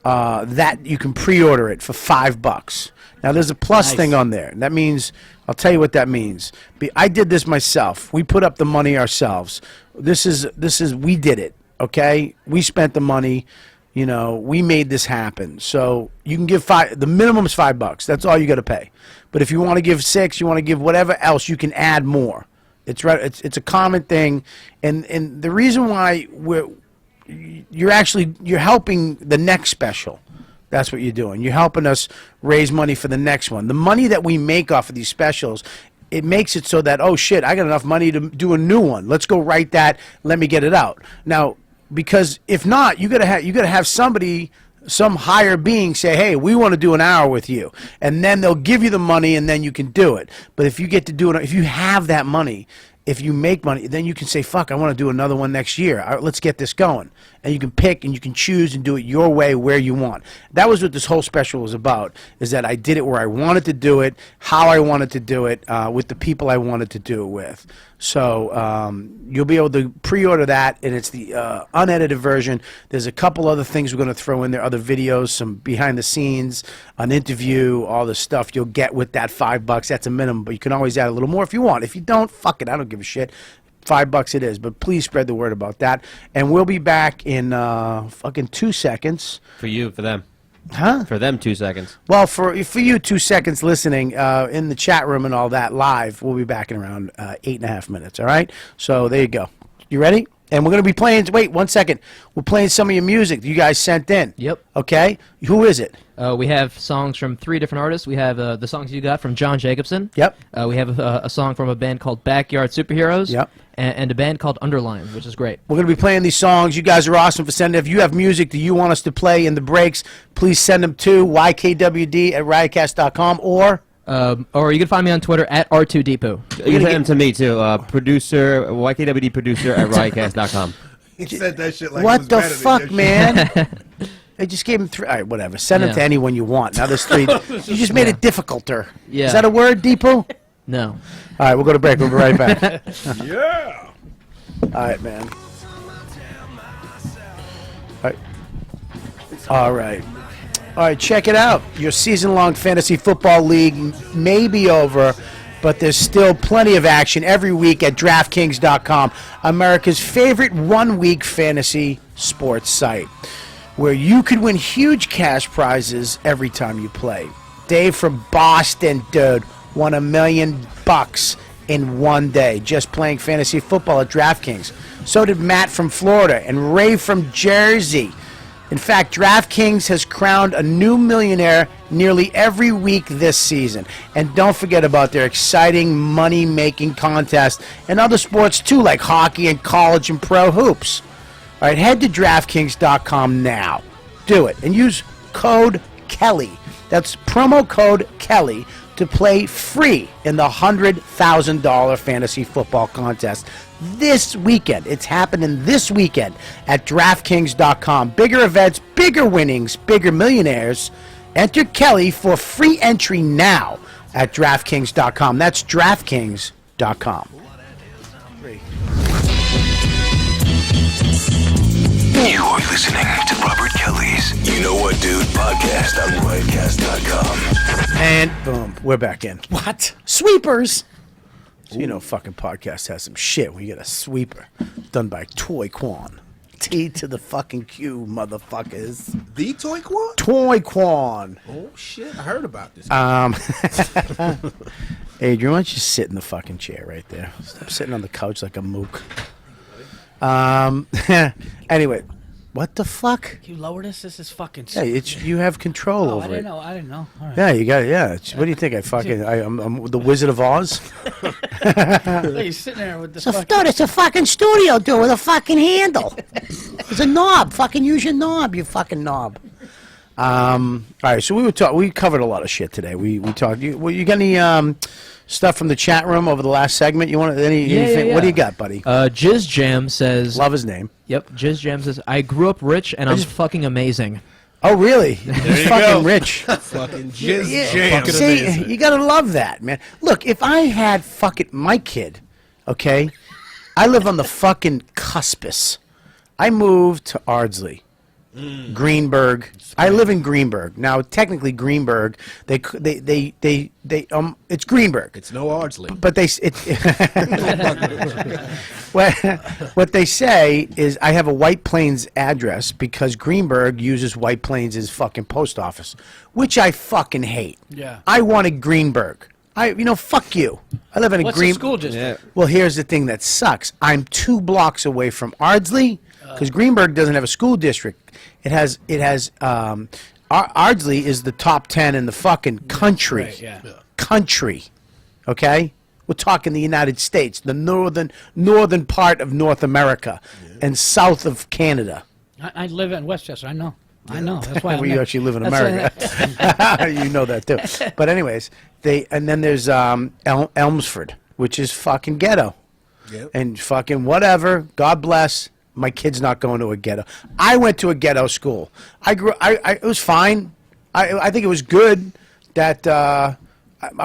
That you can pre-order it for $5. Now there's a plus thing on there. That means, I'll tell you what that means. I did this myself. We put up the money ourselves. This is we did it. Okay, we spent the money. You know, we made this happen. So you can give the minimum is $5. That's all you got to pay. But if you want to give 6, you want to give whatever else, you can add more. It's right. It's a common thing, and the reason why you're helping the next special. That's what you're doing. You're helping us raise money for the next one. The money that we make off of these specials, it makes it so that, oh shit, I got enough money to do a new one. Let's go write that. Let me get it out now. Because if not, you gotta have somebody, some higher being say, hey, we want to do an hour with you, and then they'll give you the money, and then you can do it. But if you get to do it, if you have that money, if you make money, then you can say, fuck, I want to do another one next year. All right, let's get this going. and you can pick and you can choose and do it your way where you want. That was what this whole special was about, is that I did it where I wanted to do it, how I wanted to do it, with the people I wanted to do it with. So you'll be able to pre-order that, and it's the unedited version. There's a couple other things we're going to throw in there, other videos, some behind the scenes, an interview, all the stuff you'll get with that $5. That's a minimum, but you can always add a little more if you want. If you don't, fuck it, I don't give a shit. $5 it is, but please spread the word about that. And we'll be back in fucking 2 seconds. For you, for them. Huh? For them, 2 seconds. Well, for you 2 seconds listening in the chat room and all that live, we'll be back in around 8.5 minutes, all right? So there you go. You ready? And we're going to be playing, wait 1 second. We're playing some of your music that you guys sent in. Yep. Okay? Who is it? We have songs from 3 different artists. We have the songs you got from John Jacobson. Yep. We have a song from a band called Backyard Superheroes. Yep. And a band called Underline, which is great. We're going to be playing these songs. You guys are awesome for sending. If you have music that you want us to play in the breaks, please send them to YKWD@riotcast.com or you can find me on Twitter at R2Deepu. You can send them to me, too. Producer, YKWD producer at riotcast.com. He said that shit like what it was the better than fuck, your man? They just gave him 3. All right, whatever. Send them to anyone you want. Now there's 3. You just made it difficulter. Yeah. Is that a word, Deepu? No. All right, we'll go to break. We'll be right back. Yeah. All right, man. All right. All right. All right, check it out. Your season-long fantasy football league may be over, but there's still plenty of action every week at DraftKings.com, America's favorite one-week fantasy sports site, where you could win huge cash prizes every time you play. Dave from Boston, dude, won $1 million in one day just playing fantasy football at DraftKings. So did Matt from Florida and Ray from Jersey. In fact, DraftKings has crowned a new millionaire nearly every week this season. And don't forget about their exciting money-making contest and other sports too, like hockey and college and pro hoops. All right, head to DraftKings.com now. Do it. And use code Kelly. That's promo code Kelly to play free in the $100,000 fantasy football contest this weekend. It's happening this weekend at DraftKings.com. Bigger events, bigger winnings, bigger millionaires. Enter Kelly for free entry now at DraftKings.com. That's DraftKings.com. You are listening to Robert Kelly's You Know What Dude podcast on riotcast.com. And boom, we're back in. What? Sweepers. So you know, fucking podcast has some shit when you get a sweeper done by Toy Quan. T to the fucking Q, motherfuckers. The Toy Quan? Toy Quan. Oh shit, I heard about this. Adrian, why don't you sit in the fucking chair right there? Stop sitting on the couch like a mook. Anyway, what the fuck? Can you lower this? This is fucking. Yeah, it's you have control over I it. didn't know. I didn't know. All right. Yeah, you got it. Yeah. What do you think? I'm the Wizard of Oz. You're sitting there with this. Dude, it's a fucking studio, dude, with a fucking handle. It's a knob. Fucking use your knob, you fucking knob. All right, so we covered a lot of shit today. We talked. You got any stuff from the chat room over the last segment? You want anything? Yeah. What do you got, buddy? Jizz Jam says. Love his name. Yep. Jizz Jam says, I grew up rich and I'm fucking amazing. Oh, really? He's fucking rich. Fucking jizz Yeah. jam. See, you gotta love that, man. Look, if I had fucking my kid, okay, I live on the fucking cuspus. I moved to Ardsley. Greenberg. I live in Greenberg. Now, technically, Greenberg. It's Greenberg. It's no Ardsley. But what they say is I have a White Plains address because Greenberg uses White Plains as fucking post office, which I fucking hate. Yeah. I wanted Greenberg. Fuck you. I live in a What's green the school district? Well, here's the thing that sucks. I'm 2 blocks away from Ardsley because Greenberg doesn't have a school district. Ardsley is the top 10 in the fucking country. Right, yeah. Country. Okay? We're talking the United States, the northern part of North America and south of Canada. I live in Westchester. I know. That's why. Well, you actually live in America. You know that too. But anyways, and then there's Elmsford, which is fucking ghetto. Yep. And fucking whatever. God bless. My kid's not going to a ghetto. I went to a ghetto school. It was fine. I think it was good that I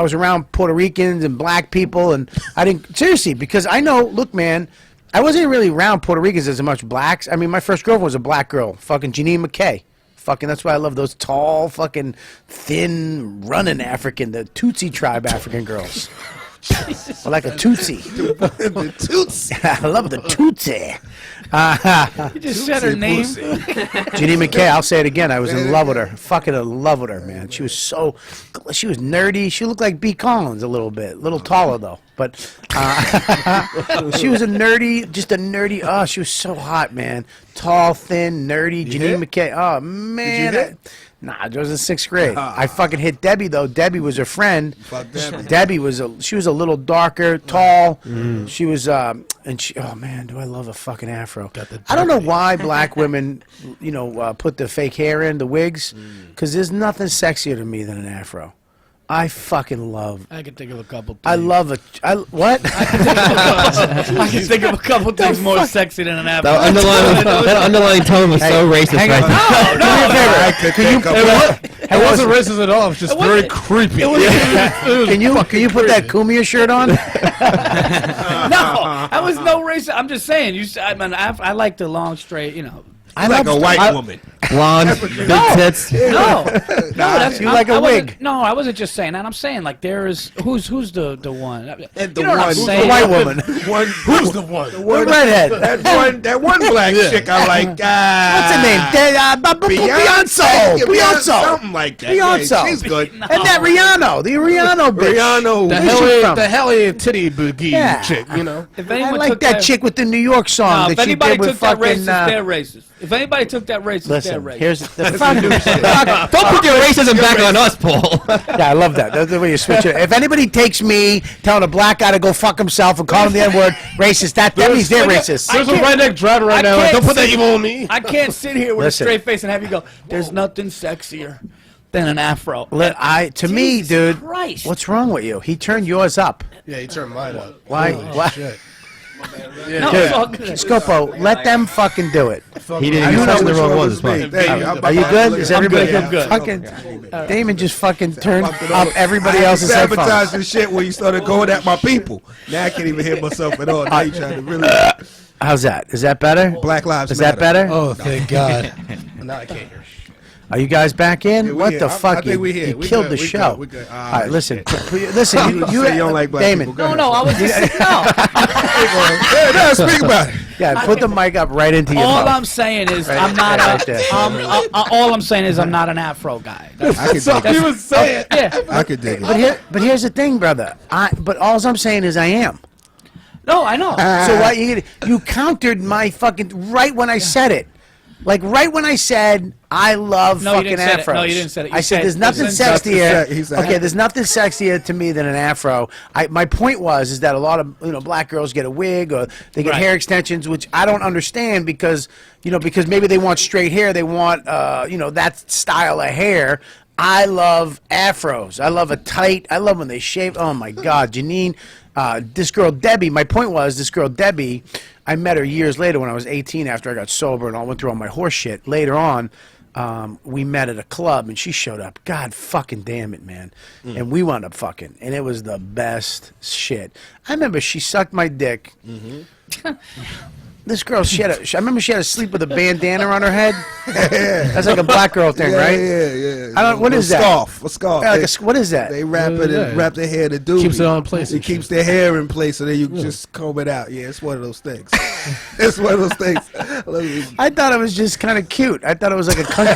was around Puerto Ricans and black people, and I didn't seriously because I know. Look, man, I wasn't really around Puerto Ricans as much blacks. I mean, my first girlfriend was a black girl, fucking Janine McKay. Fucking, that's why I love those tall, fucking, thin, running African, the Tutsi tribe African girls. I like a Tootsie. The Tootsie. I love the Tootsie. You just said her name. Janine McKay, I'll say it again. I was in love with her. Fucking in love with her, man. She was nerdy. She looked like B. Collins a little bit. A little taller, though. But she was a nerdy. Oh, she was so hot, man. Tall, thin, nerdy. Janine McKay. Oh, man. Nah, it was in 6th grade. I fucking hit Debbie though. Debbie was her friend. Fuck Debbie. Debbie she was a little darker, tall. She was oh man, do I love a fucking afro. I don't know why black women, put the fake hair in, the wigs, because there's nothing sexier to me than an afro. I fucking love. I can think of a couple things. I love it. What? I can think of a couple things more sexy than an afro. That underlying tone was so racist right there. It wasn't racist at all. It was just very creepy. Can you put that Kumia shirt on? No, I was no racist. I'm just saying. I like the long, straight. I like a white woman. Blonde, big tits. No, that's you like a wig. No, I wasn't just saying that. I'm saying like there is who's the one. And The white woman. Who's the one? The redhead. That one black chick I like. What's her name? Beyonce. Something like that. Beyonce. Yeah, she's good. And that Rihanna. The Rihanna bitch. The helly titty boogie chick, If I anyone like took that chick with the New York song if that she anybody did with took that fucking. racist, they're racist. If anybody took that racist, they're Listen, racist. here's the Don't put your racism back on us, Paul. Yeah, I love that. That's the way you switch it. If anybody takes me telling a black guy to go fuck himself and call him the N-word racist, that means they're racist. There's a redneck driving right now. Don't put that evil on me. I can't sit here with Listen. a straight face and have you go, there's nothing sexier than an afro. To me, dude, Christ. what's wrong with you? He turned yours up. Yeah, he turned mine up. Why? Why? Shit. No, it's all good. Scopo, let them fucking do it. He didn't even touch the wrong ones. Are you good? Is everybody I'm good. Fucking Damon just fucking turned up everybody else's headphones. sabotaging shit when you started going at my people. Now I can't even hear myself at all. Now you trying to really. How's that? Is that better? Black Lives Is Matter. that better? Oh, thank God. Now I can't hear. Are you guys back in? Yeah, we What here. the I fuck? think we here. You We killed good. the We show. good. We good. All right, listen. Listen, you Say you don't like black Damon. people. Go No, I was just Speak about it. Yeah, put the mic up right into your all mouth. I'm saying is Right I'm not there. all I'm saying is I'm not an afro guy. I could dig it. was saying. Yeah. I could dig it. But here's the thing, brother. But all I'm saying is I am. No, I know. So why you countered my fucking right when I said it. Like right when I said I love No, you fucking didn't say it. afros. No, you didn't say it. You I said said there's nothing there's sexier. he said- Okay, there's nothing sexier to me than an afro. My point is that a lot of black girls get a wig or they get Right. hair extensions, which I don't understand because maybe they want straight hair, they want that style of hair. I love afros. I love I love when they shave. Oh my God, Janine. This girl Debbie. My point was this girl Debbie. I met her years later when I was 18 after I got sober and I went through all my horse shit. Later on, we met at a club and she showed up. God fucking damn it, man. And we wound up fucking. And it was the best shit. I remember she sucked my dick. This girl, I remember she had to sleep with a bandana on her head. That's like a black girl thing, right? Yeah. I don't. What is that? A scarf. Yeah, what is that? They wrap it and wrap their hair to do. Keeps it on place It and keeps their hair in place, so then you just comb it out. Yeah, it's one of those things. It's one of those things. I thought it was just kind of cute. I thought it was like a country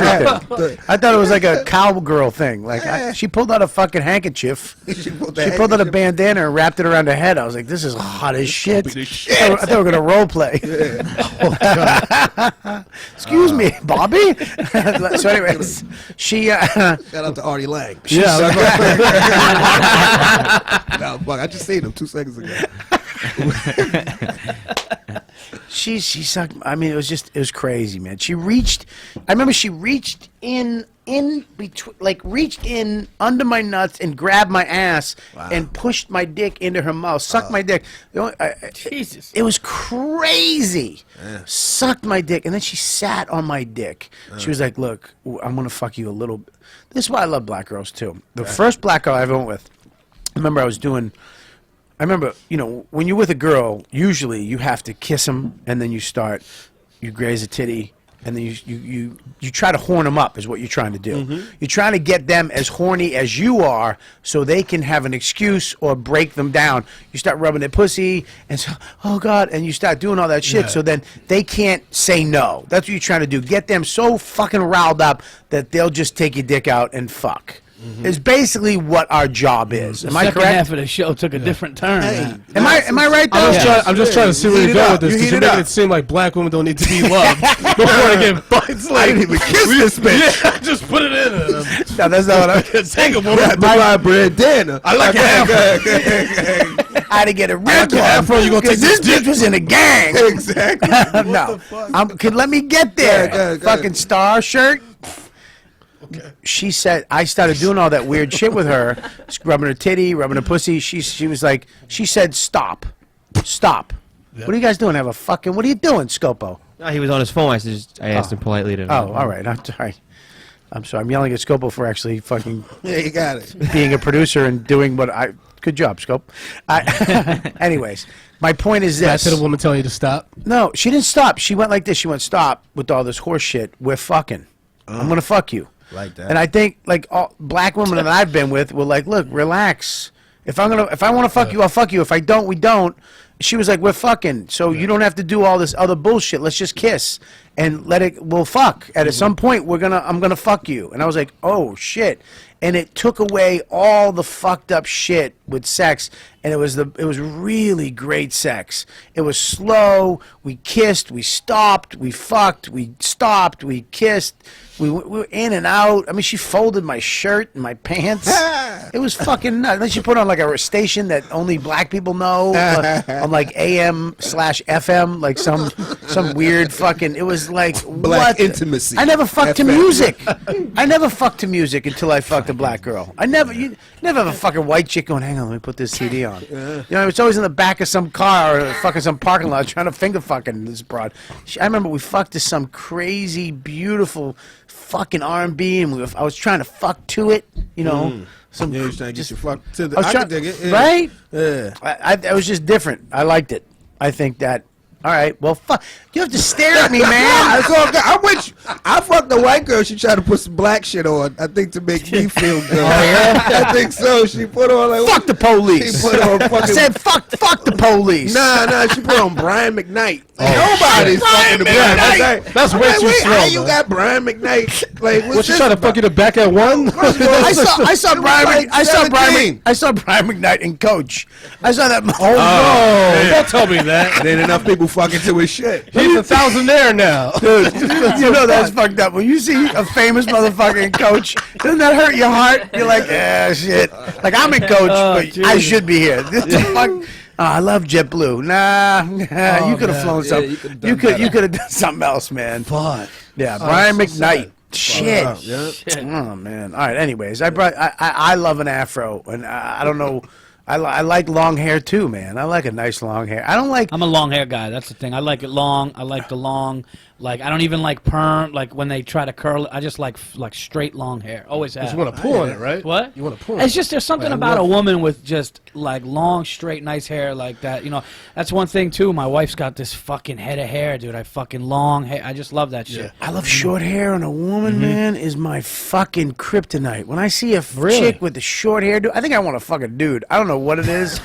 thing. I thought it was like a cowgirl thing. Like she pulled out a fucking handkerchief. She pulled out a bandana and wrapped it around her head. I was like, this is hot as shit. I thought we were gonna role play. Excuse me, Bobby. So, anyways, she. Shout out to Artie Lang. No, fuck, I just seen him 2 seconds ago. She sucked. I mean, it was crazy, man. I remember she reached in in between, like reached in under my nuts and grabbed my ass and pushed my dick into her mouth, sucked my dick. Jesus. It was crazy. Sucked my dick, and then she sat on my dick. She was like, "Look, I'm gonna fuck you a little bit." This is why I love black girls too. The first black girl I ever went with, I remember, you know, when you're with a girl, usually you have to kiss them, and then you graze a titty, and then you try to horn them up is what you're trying to do. You're trying to get them as horny as you are so they can have an excuse or break them down. You start rubbing their pussy, and so, oh, God, and you start doing all that shit so then they can't say no. That's what you're trying to do. Get them so fucking riled up that they'll just take your dick out and fuck. Is basically what our job is. Am I Second correct? half of the show took a different turn. man. Am I right though? I'm just trying to see where you go with this, because you're making it seem like black women don't need to be loved before they get bites. Like, I didn't even kiss this bitch. yeah, just put it in. No, that's not what I Can't take a woman. My bread dinner. I like it half. I had to get a real like your afro, you gonna take this this bitch was in a gang. Exactly. No, could let me get there. Go Fucking ahead. star shirt. She said I started doing all that weird shit with her, rubbing her titty, rubbing her pussy. She was like, she said, "Stop, stop." What are you guys doing? Have a fucking? What are you doing, Scopo? No, he was on his phone. I asked him politely to. Oh, all right. I'm sorry. I'm sorry. I'm yelling at Scopo for actually fucking Yeah, you got it. being a producer and doing what I. Good job, Scope. Anyways, my point is That's this. the woman telling you to stop. No, she didn't stop. She went like this. She went, "Stop with all this horse shit. We're fucking. I'm gonna fuck you." Like that. And I think like all black women that I've been with were like, "Look, relax. If I want to fuck you, I'll fuck you. If I don't, we don't." She was like, "We're fucking. So you don't have to do all this other bullshit. Let's just kiss and let it. We'll fuck. At some point, I'm gonna fuck you." And I was like, "Oh shit." And it took away all the fucked up shit with sex, and it was really great sex. It was slow. We kissed. We stopped. We fucked. We stopped. We kissed. We were in and out. I mean, she folded my shirt and my pants. It was fucking nuts. Then she put on like a station that only black people know, on like AM/FM, like some weird fucking. It was like Black what? intimacy. I never fucked to FM. music. I never fucked to music until I fucked a black girl. You never have a fucking white chick going, "Hang on, let me put this CD on." You know, it's always in the back of some car or fucking some parking lot trying to finger fucking this broad. I remember we fucked to some crazy, beautiful fucking R&B, and I was trying to fuck to it. You know, some Yeah, you trying to get your fuck to the. I was I trying, can dig it. Yeah. right? Yeah. I was just different. I liked it. I think that. All right. Well, fuck. You have to stare at me, man. It's all good. I'm with you. I fucked a white girl. She tried to put some black shit on. I think to make me feel good. I think so. She put on like Fuck the police. She put on fucking. I said fuck the police. Nah. She put on Brian McKnight. Nobody's fucking the Brian McKnight. That's way too wait, slow, how you man. got Brian McKnight? Like, what's What, you this trying to about? fuck you to back at one? I saw Brian. like I saw Brian. 17. I saw Brian McKnight in Coach. I saw that. Oh, no. Don't tell me that. There ain't enough people fucking to his shit. He's a thousandaire now. Dude, you know that's fucked up. When you see a famous motherfucker in Coach, doesn't that hurt your heart? You're like, yeah, shit. Like I'm in Coach, but I should be here. This the fuck. Oh, I love JetBlue. Nah, you could have flown something. You could have done something else, man. Fuck. Yeah, Brian so McKnight. Shit. Yeah. Oh man. All right. Anyways, I love an afro, and I don't know. I like long hair too, man. I like a nice long hair. I don't like. I'm a long hair guy. That's the thing. I like it long. I like the long. Like I don't even like perm. Like when they try to curl it, I just like straight long hair. Always have. You want to pull on it, right? What? You want to pull on It's it. just there's something Like, about a what- woman with just like long, straight, nice hair like that. You know, that's one thing too. My wife's got this fucking head of hair, dude. I fucking long hair. I just love that shit. I love short hair on a woman, man, is my fucking kryptonite. When I see a chick with the short hair, dude, I think I want to fuck a dude. I don't know what it is.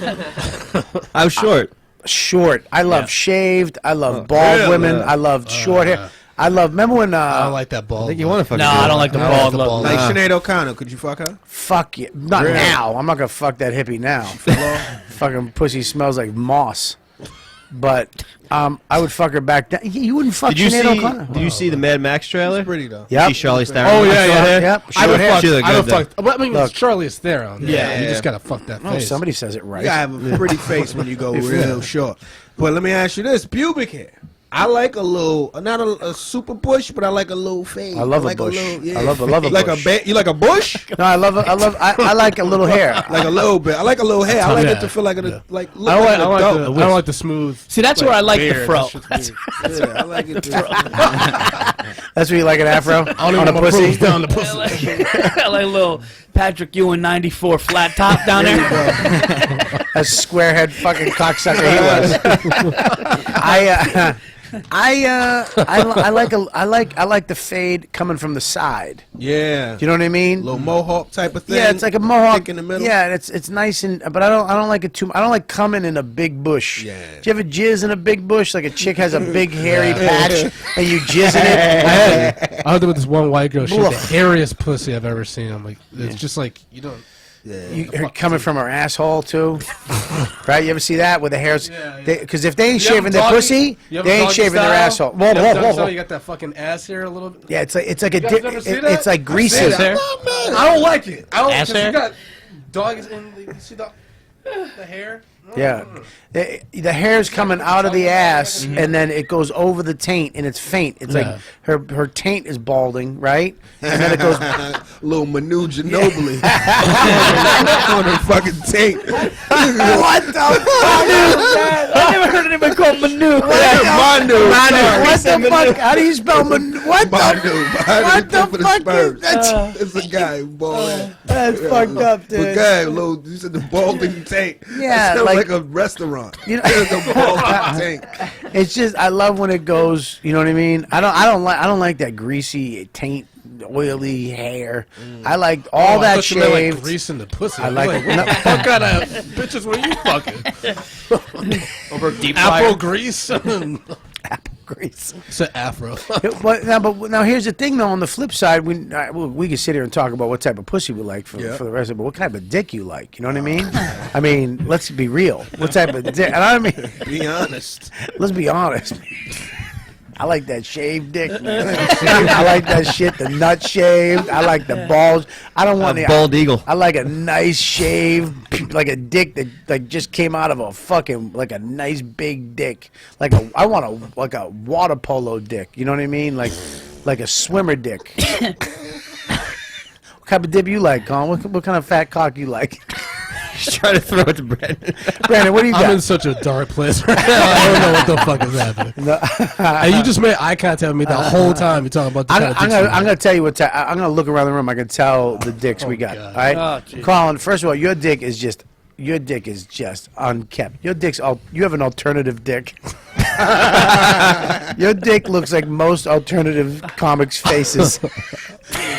I was short. Short. I love shaved. I love bald women. I love short hair. I love. Remember when? I don't like that ball. I think you want to fuck. No, I don't like the I don't like bald the look. bald. Like Sinead O'Connor, could you fuck her? Fuck you. Not now. I'm not gonna fuck that hippie now. Fucking pussy smells like moss. But I would fuck her back then. You wouldn't fuck Did you Sinead see? O'Connor. Did you see the Mad Max trailer? Pretty though. Yep. See Charlize Theron. Oh yeah, yeah. Yep. I Short would hair. fuck. She look I would good, fuck. I mean, Look. it's Charlize Theron. Yeah, you yeah. just gotta fuck that Oh, face. somebody says it right. You gotta have a pretty face when you go real short. But let me ask you this: pubic hair. I like a little, not a super bush, but I like a little fade. I love like a bush. little, I love a like bush. You like a bush? No, I like a little hair. Like a little bit. I like a little hair. I like it to feel like look I like don't an like adult. I don't like the smooth. See, that's where I like the beard. fro. That shit's weird. Yeah, I like it. That's what you like an afro I don't on even a want my pussy. pros down the I pussy. like, I like a little Patrick Ewing 94 flat top down there. A squarehead fucking cocksucker he was. I like the fade coming from the side. Yeah. Do you know what I mean? Little mohawk type of thing. Yeah, it's like a mohawk Thick in the middle. Yeah, it's nice but I don't like it too. I don't like coming in a big bush. Yeah. Do you ever jizz in a big bush? Like a chick has a big hairy patch and you jizz in it. I was there with this one white girl. She had the Ugh. hairiest pussy I've ever seen. I'm like, it's just like you don't. Her coming from her asshole too, right? You ever see that with the hairs? Because if they ain't shaving their pussy, they ain't shaving their asshole. Whoa, You whoa, whoa. got that fucking ass hair a little bit. Yeah, it's like a You guys ever see that? it's like greasy. I don't like it. I don't. Ass 'cause hair? you got dogs in. You see the hair? Yeah, the hair's coming out of the ass, and then it goes over the taint, and it's faint. It's like her taint is balding, right? And then it goes. Little Manu Ginobili on her fucking tape. What the fuck? I never heard anybody called Manu. Manu. What the fuck? How do you spell Manu? What Manu. the? What the fuck is that? It's a guy bald. That's fucked up, But dude. guy, little, you said the balding tank. Yeah, That sounds like- like a restaurant. You know- It's a balding tank. It's just I love when it goes. You know what I mean? I don't like that greasy taint, oily hair. I like all that I thought you meant, like shaved. grease in the pussy. I like it. What kind of bitches were you fucking? Over deep Apple fryer. grease. Apple grease. It's an afro. But now here's the thing though. On the flip side, we can sit here and talk about what type of pussy we like for the rest of it. But what type of dick you like? You know what I mean? I mean, let's be real. What type of dick? And I mean, Be honest. let's be honest. I like that shaved dick. I like that shit. The nut shaved. I like the balls. I don't want A bald eagle. I like a nice shave, like a dick that like just came out of a fucking like a nice big dick. I want a water polo dick. You know what I mean? Like a swimmer dick. What type of dip you like, Colin? What kind of fat cock you like? He's trying to throw it to Brandon. Brandon, what do you got? I'm in such a dark place right now. I don't know what the fuck is happening. And you just made eye contact with me the whole time. You're talking about the kind of dicks you I'm gonna tell you what. I'm gonna look around the room. I can tell the dicks we got. God. All right, Oh, geez. Colin. First of all, your dick is just unkept. Your dick's you have an alternative dick. Your dick looks like most alternative comics' faces.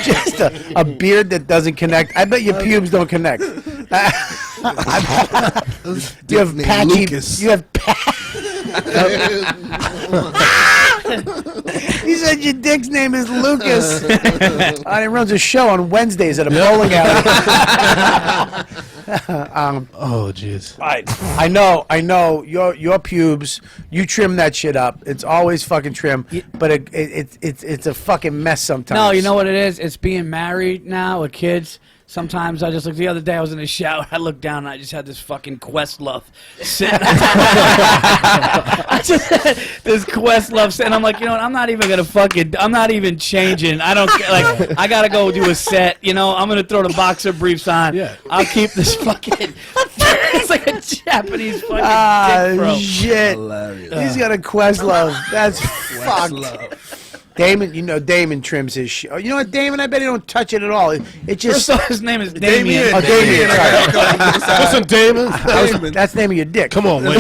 Just a beard that doesn't connect. I bet your pubes don't connect. You have patchy. Lucas. You have. He said your dick's name is Lucas. And he runs a show on Wednesdays at a bowling alley. Oh, jeez. I know. Your pubes, you trim that shit up. It's always fucking trim, but it's a fucking mess sometimes. No, you know what it is? It's being married now with kids. Sometimes I just look. The other day I was in the shower. I looked down and I just had this fucking Questlove sitting. I just had this Questlove sitting. I'm like, you know what? I'm not even gonna I'm not even changing. I don't care. Like, I gotta go do a set. You know, I'm gonna throw the boxer briefs on. Yeah. I'll keep this fucking. It's like a Japanese fucking dick, bro. Shit. Hilarious. He's got a Questlove. That's fucked. Damon trims his shit. You know what, Damon? I bet he don't touch it at all. It just. First off, his name is Damien. Oh, Damien. Listen, Damon. That's the name of your dick. Come on, wait.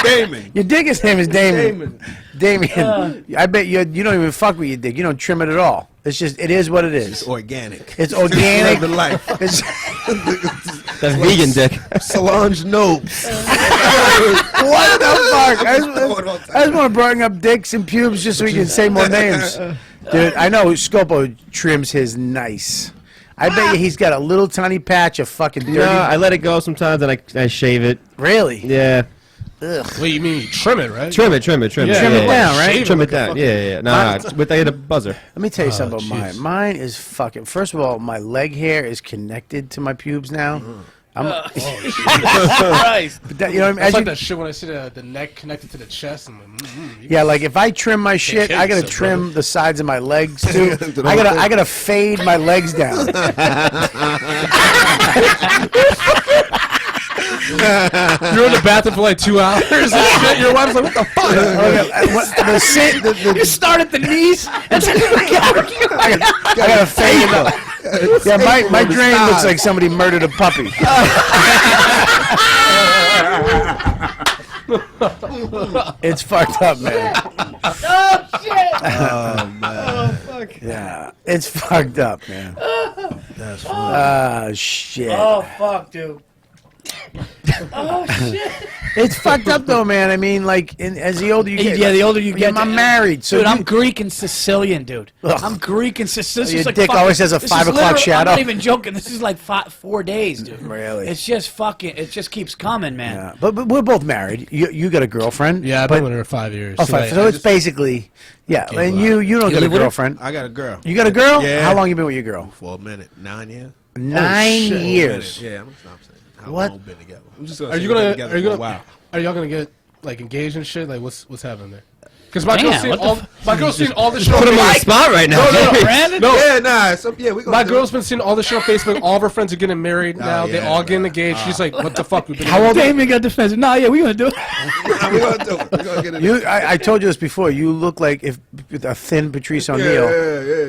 Damon. Your dick's name is Damien. Damien. I bet you don't even fuck with your dick. You don't trim it at all. It's just, it is what it is. It's organic. It's organic. Living life. It's, That's vegan dick. Solange Knowles. what the fuck? I just want to bring up dicks and pubes just so we can say more names. Dude, I know Scopo trims his nice. I bet you he's got a little tiny patch of fucking dirty. No, I let it go sometimes and I shave it. Really? Yeah. Ugh. Wait, you mean you trim it, right? Trim it. Yeah, Trim it yeah, down, yeah. right? Shave Trim it it down. like a Yeah. Nah, it's with a buzzer. Let me tell you something about jeez. mine. Mine is fucking. First of all, my leg hair is connected to my pubes now. Christ. But that, you know, It's like that shit when I see the neck connected to the chest. And yeah, like if I trim my shit, I gotta trim the sides of my legs too. I gotta fade my legs down. You're in the bathroom for like 2 hours. And shit. Your wife's like, "What the fuck?" You start at the knees. And I gotta fade it up. Yeah, my drain looks like somebody murdered a puppy. It's fucked up, man. oh shit! Oh man. Oh fuck! Yeah, it's fucked up, man. That's funny. Shit. Oh fuck, dude. Oh shit! It's fucked up though, man. I mean, like, as the older you get, Yeah, the older you get. I'm married, so dude, I'm Greek and Sicilian, dude. Ugh. I'm Greek and Sicilian. Your dick always has a 5 o'clock shadow. I'm not even joking. This is like 4 days, dude. Really? It's just fucking. It just keeps coming, man. Yeah, but we're both married. You got a girlfriend? Yeah, I've been with her 5 years. Oh, five. So it's basically, yeah. And you don't got a girlfriend. I got a girl. You got a girl? Yeah. How long you been with your girl? For a minute. 9 years. 9 years. Yeah, I'm gonna stop saying. How What? long been together? I'm just Are say you we've been gonna? together Are you for a gonna? while. Are y'all gonna get like engaged and shit? Like what's happening there? Because my Damn, girl's seen what the all. My girl's seen all this shit. Put on him on the Facebook. spot right now. No. Brandon? No. Yeah, nah. Yeah, we gonna My do girl's it. been seeing all this shit on Facebook. All of her friends are getting married now. They yeah, all getting engaged. She's like, "What the fuck?" We've been How old? Damien got defensive. Nah, yeah, we gonna do it. Nah, we gonna do it. We gonna get it. I told you this before. You look like if a thin Patrice O'Neal. Yeah.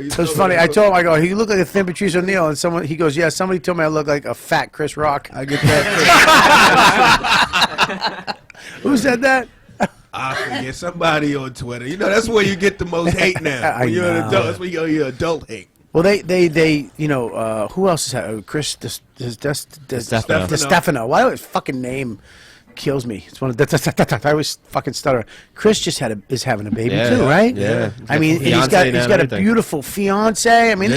It was funny. I told him, I go, you look like a thin Patrice O'Neal, and he goes, yeah. Somebody told me I look like a fat Chris Rock. I get that. Who said that? I forget somebody on Twitter. You know, that's where you get the most hate now. When you're an know. adult, that's where you get your adult hate. Well, they, you know, who else is that? Chris Stefano. Why his fucking name kills me? It's one of I always fucking stutter. Chris just is having a baby too, right? Yeah. I mean, he's got a everything. beautiful fiance. I mean,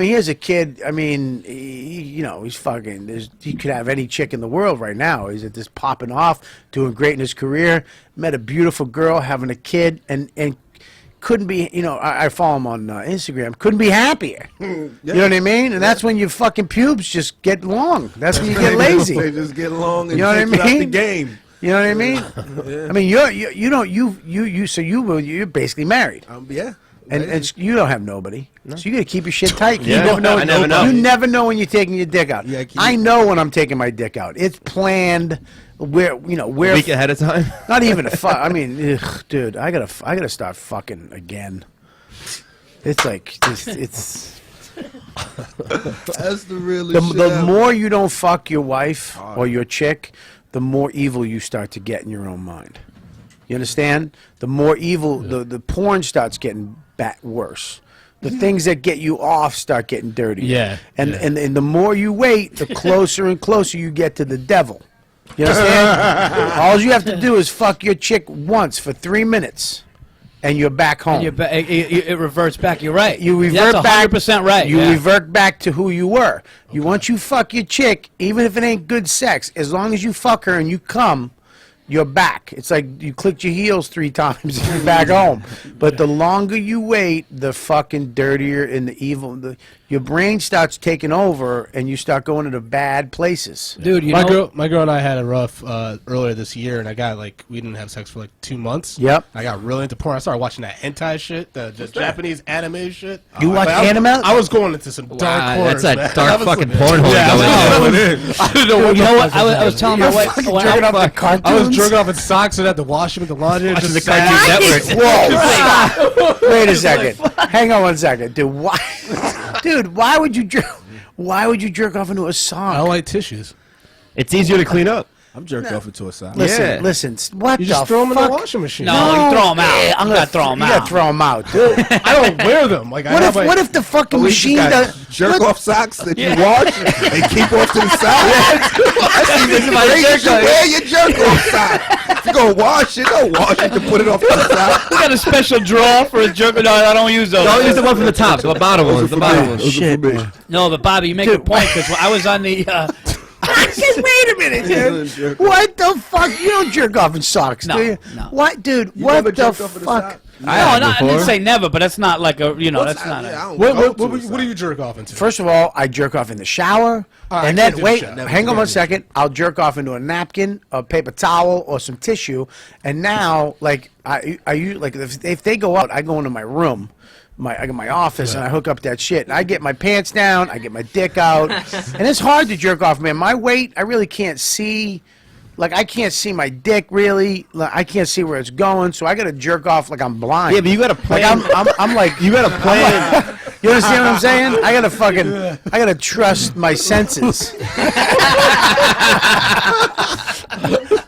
here's a kid. I mean, he's fucking. He could have any chick in the world right now. He's at this popping off, doing great in his career. Met a beautiful girl, having a kid, and couldn't be. You know, I follow him on Instagram. Couldn't be happier. You know what I mean? And that's when your fucking pubes just get long. That's when you get lazy. They just get long and You know what I takes it out the mean? game. You know what I mean? I mean, you're basically married. Yeah. And you don't have nobody, so you gotta keep your shit tight. Yeah. You never know. I never know. You never know when you're taking your dick out. Yeah, I know when I'm taking my dick out. It's planned. A week ahead of time. Not even a fuck. I mean, dude, I gotta start fucking again. It's like it's. That's the real The more you don't fuck your wife or your chick, the more evil you start to get in your own mind. You understand? The more evil, the porn starts getting worse. The things that get you off start getting dirty. Yeah. And the more you wait, the closer and closer you get to the devil. You understand? All you have to do is fuck your chick once for 3 minutes, and you're back home. It reverts back. You're right. You revert That's back. 100% right. You yeah. revert back to who you were. Once you fuck your chick, even if it ain't good sex, as long as you fuck her and you come, you're back. It's like you clicked your heels 3 times and you're back home. But the longer you wait, the fucking dirtier and the evil. Your brain starts taking over, and you start going to the bad places. Dude, my girl and I had a rough earlier this year, and we didn't have sex for like 2 months. Yep. I got really into porn. I started watching that hentai shit, the Japanese anime shit. You watch anime? I was going into some dark corners. That's man. a dark fucking pornhole going in. I didn't know what You know what? I was telling my wife. Jerking off the cartoons? I was jerking off in socks and had to wash them with the laundry. Watching the Just Cartoon Network. Whoa! Wait a second. Hang on 1 second, dude. Why would you jerk off into a sock? I don't like tissues. It's easier to clean up. I'm jerked off into a side. Listen. What You the just throw them in fuck? the washing machine. No, you throw them out. Yeah, I'm gonna throw them You out. gotta throw them out, dude. I don't wear them. Like What if the fucking machine does? Jerk off socks that you wash and keep off to the side. You should wear your jerk off sock. If you're gonna wash it, don't wash it to put it off to the side. We got a special drawer for a jerk. No, I don't use those. Don't use the one from the top. The bottom ones. The bottom ones. Shit, man. No, but Bobby, you make a point because I was on the Wait a minute, dude. What the fuck? You don't jerk off in socks, No, do you? no. What, dude? You What never the jerked off in a fuck? sock? I didn't say never, but that's not like a, that's not. What do you jerk off into? First of all, I jerk off in the shower, I and can't then do wait. the shower. Hang on 1 second. I'll jerk off into a napkin, a paper towel, or some tissue. And now, like, I like if they go out, I go into my room. I got my office and I hook up that shit. And I get my pants down, I get my dick out, and it's hard to jerk off, man. My weight, I really can't see. Like, I can't see my dick really. Like, I can't see where it's going, so I got to jerk off like I'm blind. Yeah, but you got to plan. Like, I'm like, you got to plan. You understand what I'm saying? I got to trust my senses.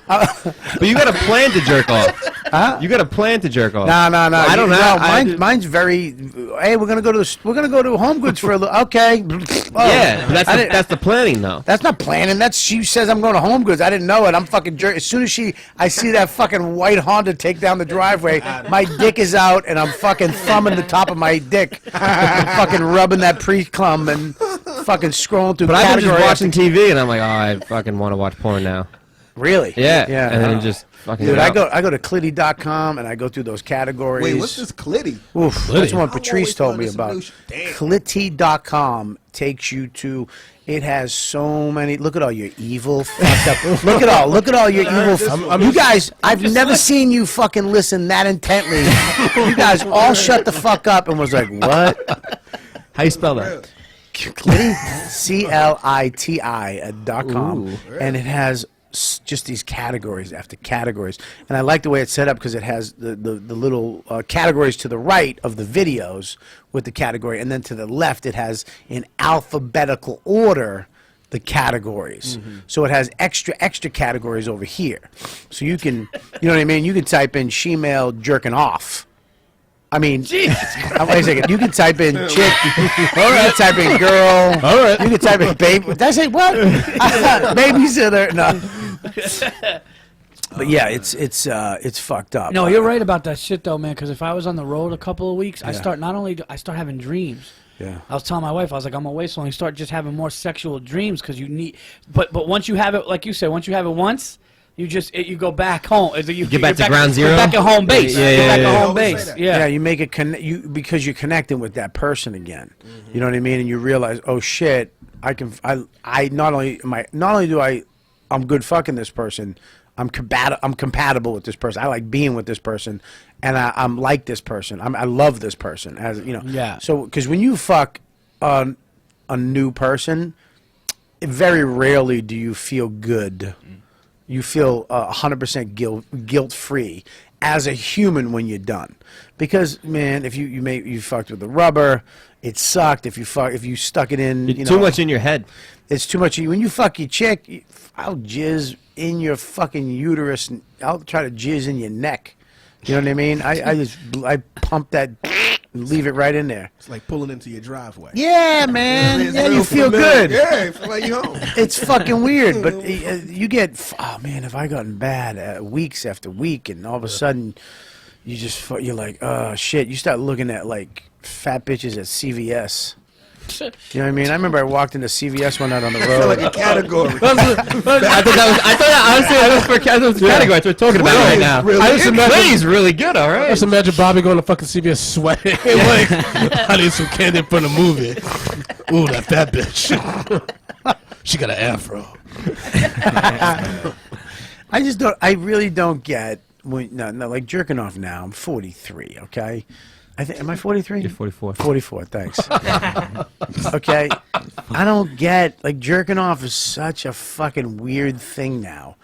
But you got to plan to jerk off. Huh? You got to plan to jerk off. No. I don't know. Mine's very. Hey, we're gonna go to Home Goods for a little. Okay. Oh, Yeah, but that's the planning though. That's not planning. That's she says I'm going to Home Goods. I didn't know it. I'm fucking jerk. As soon as I see that fucking white Honda take down the driveway, my dick is out and I'm fucking thumbing the top of my dick. I'm fucking rubbing that pre-cum and fucking scrolling through. But I've been just category watching TV and I'm like, oh, I fucking want to watch porn now. Really? Yeah. Yeah. And then just fucking. Dude, I go to Clitty.com and I go through those categories. Wait, what's this Clitty? Oof, that's one I'm Patrice always told me finding about. some new shit. Damn. Clitty.com takes you to. It has so many. Look at all your evil fucked up. Look at all your evil. You guys, I've never seen you fucking listen that intently. You guys all shut the fuck up and was like, what? How you spell that? Clitty, CLITI.com, and it has just these categories after categories, and I like the way it's set up because it has the little categories to the right of the videos with the category, and then to the left it has in alphabetical order the categories. So it has extra categories over here, so you can, you know what I mean, you can type in shemale jerking off. I mean, wait a second. You can type in chick. All right. You can type in girl. All right. You can type in baby. Did I say what? Babysitter. No. But yeah, it's fucked up. No, you're right about that shit though, man. Because if I was on the road a couple of weeks, I start having dreams. Yeah. I was telling my wife, I was like, I'm away so long. You start just having more sexual dreams because you need. But once you have it, like you said, once you have it once. You you go back home. You get back to ground zero. You're back at home base. Yeah. Home base. Yeah, you make it because you're connecting with that person again. You know what I mean? And you realize, oh shit, I'm good fucking this person. I'm compatible with this person. I like being with this person, and I'm like this person. I love this person. As you know. Yeah. So because when you fuck a new person, very rarely do you feel good. You feel 100% guilt-free as a human when you're done, because man, if you fucked with the rubber, it sucked. If you stuck it in, It's too much in your head. It's too much. When you fuck your chick, I'll jizz in your fucking uterus, and I'll try to jizz in your neck. You know what I mean? I pump that and leave it right in there. It's like pulling into your driveway. Yeah, man. It's Yeah, real you feel familiar. good. Yeah, you feel like you home. It's fucking weird, but you get, oh man, have I gotten bad weeks after week, and all of a sudden you're like, oh shit, you start looking at like fat bitches at CVS. You know what I mean? I remember I walked into CVS one night on the road. I feel like a category. I thought honestly that was for category. That's what we're talking about right now. Clay's really good, all right. Just imagine Bobby going to fucking CVS sweating. Like, I need some candy for the movie. Ooh, that fat bitch. She got an afro. I really don't get, like jerking off now. I'm 43, okay? Am I 43? You're 44. 44, thanks. Okay, I don't get, like, jerking off is such a fucking weird thing now.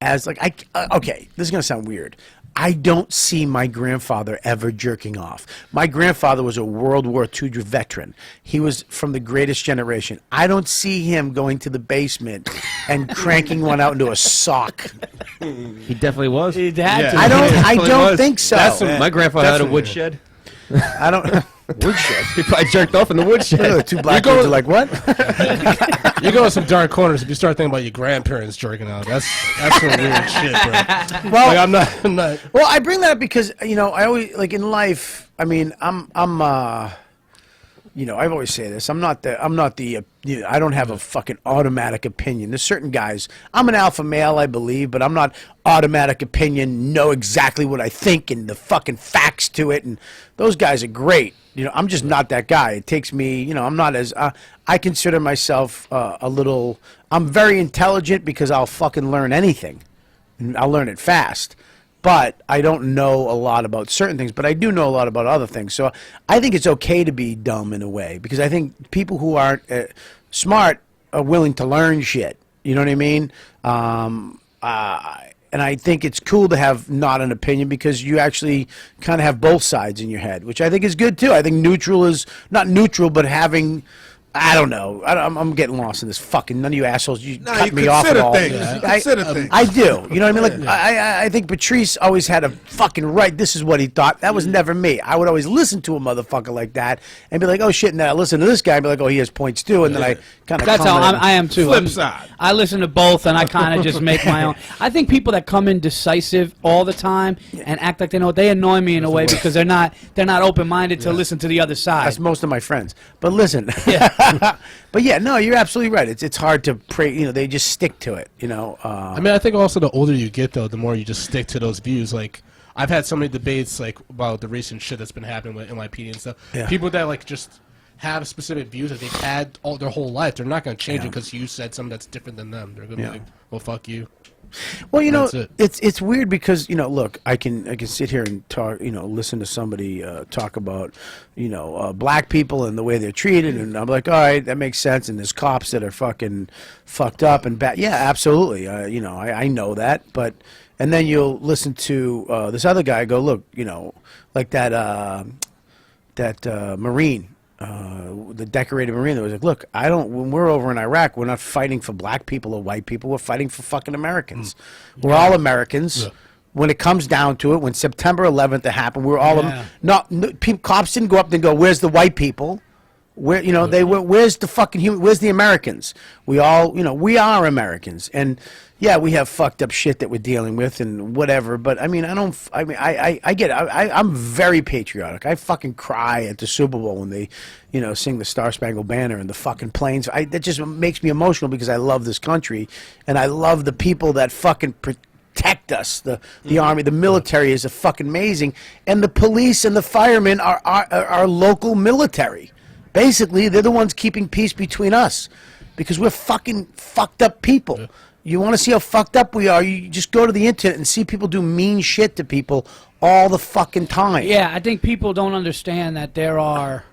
As, like, okay, this is going to sound weird. I don't see my grandfather ever jerking off. My grandfather was a World War II veteran. He was from the greatest generation. I don't see him going to the basement and cranking one out into a sock. He definitely was. He had to. I don't think so. My grandfather had a woodshed. I don't. Woodshed. He probably jerked off in the woodshed. The two black dudes are like, what? You go in some dark corners if you start thinking about your grandparents jerking out. That's some weird shit, bro. Well, like, I'm not. Well, I bring that up because I always, like, in life. I mean, I'm I always say this. I don't have a fucking automatic opinion. There's certain guys. I'm an alpha male, I believe, but I'm not automatic opinion. Know exactly what I think and the fucking facts to it. And those guys are great. I'm just not that guy. It takes me. I'm not as. I consider myself a little. I'm very intelligent because I'll fucking learn anything, and I'll learn it fast. But I don't know a lot about certain things, but I do know a lot about other things. So I think it's okay to be dumb in a way, because I think people who aren't smart are willing to learn shit. You know what I mean? And I think it's cool to have not an opinion, because you actually kind of have both sides in your head, which I think is good too. I think neutral is not neutral, but having... I don't know. I'm getting lost in this fucking. None of you assholes, you cut me off at all. I do. You know what I mean? Like I think Patrice always had a fucking right. This is what he thought. That was never me. I would always listen to a motherfucker like that and be like, oh shit. And then I listen to this guy and be like, oh, he has points too. And then I kind of. That's how I am too. Flip side. I listen to both, and I kind of just make my own. I think people that come in decisive all the time and act like they know, they annoy me in a way, because they're not open minded to listen to the other side. That's most of my friends. But listen. But yeah, no, you're absolutely right. It's hard to pray. They just stick to it. I mean, I think also the older you get, though, the more you just stick to those views. Like, I've had so many debates like about the recent shit that's been happening with NYPD and stuff. Yeah. People that like just have specific views that they've had all their whole life. They're not going to change it because you said something that's different than them. They're going to be like, well, fuck you. Well, it's weird because look, I can sit here and talk, listen to somebody talk about, black people and the way they're treated, and I'm like, all right, that makes sense. And there's cops that are fucking fucked up and bad. Yeah, absolutely. I know that, and then you'll listen to this other guy go, look, like that Marine. The decorated Marine that was like, look, when we're over in Iraq, we're not fighting for black people or white people, we're fighting for fucking Americans. We're all Americans. Yeah. When it comes down to it, when September 11th happened, we're all cops didn't go up and go, where's the white people? Where where's the fucking where's the Americans? We all we are Americans, and yeah, we have fucked up shit that we're dealing with and whatever. But I get it. I'm very patriotic. I fucking cry at the Super Bowl when they sing the Star Spangled Banner and the fucking planes. That just makes me emotional, because I love this country and I love the people that fucking protect us. The army, the military is fucking amazing, and the police and the firemen are our local military. Basically, they're the ones keeping peace between us, because we're fucking fucked up people. Yeah. You want to see how fucked up we are, you just go to the internet and see people do mean shit to people all the fucking time. Yeah, I think people don't understand that there are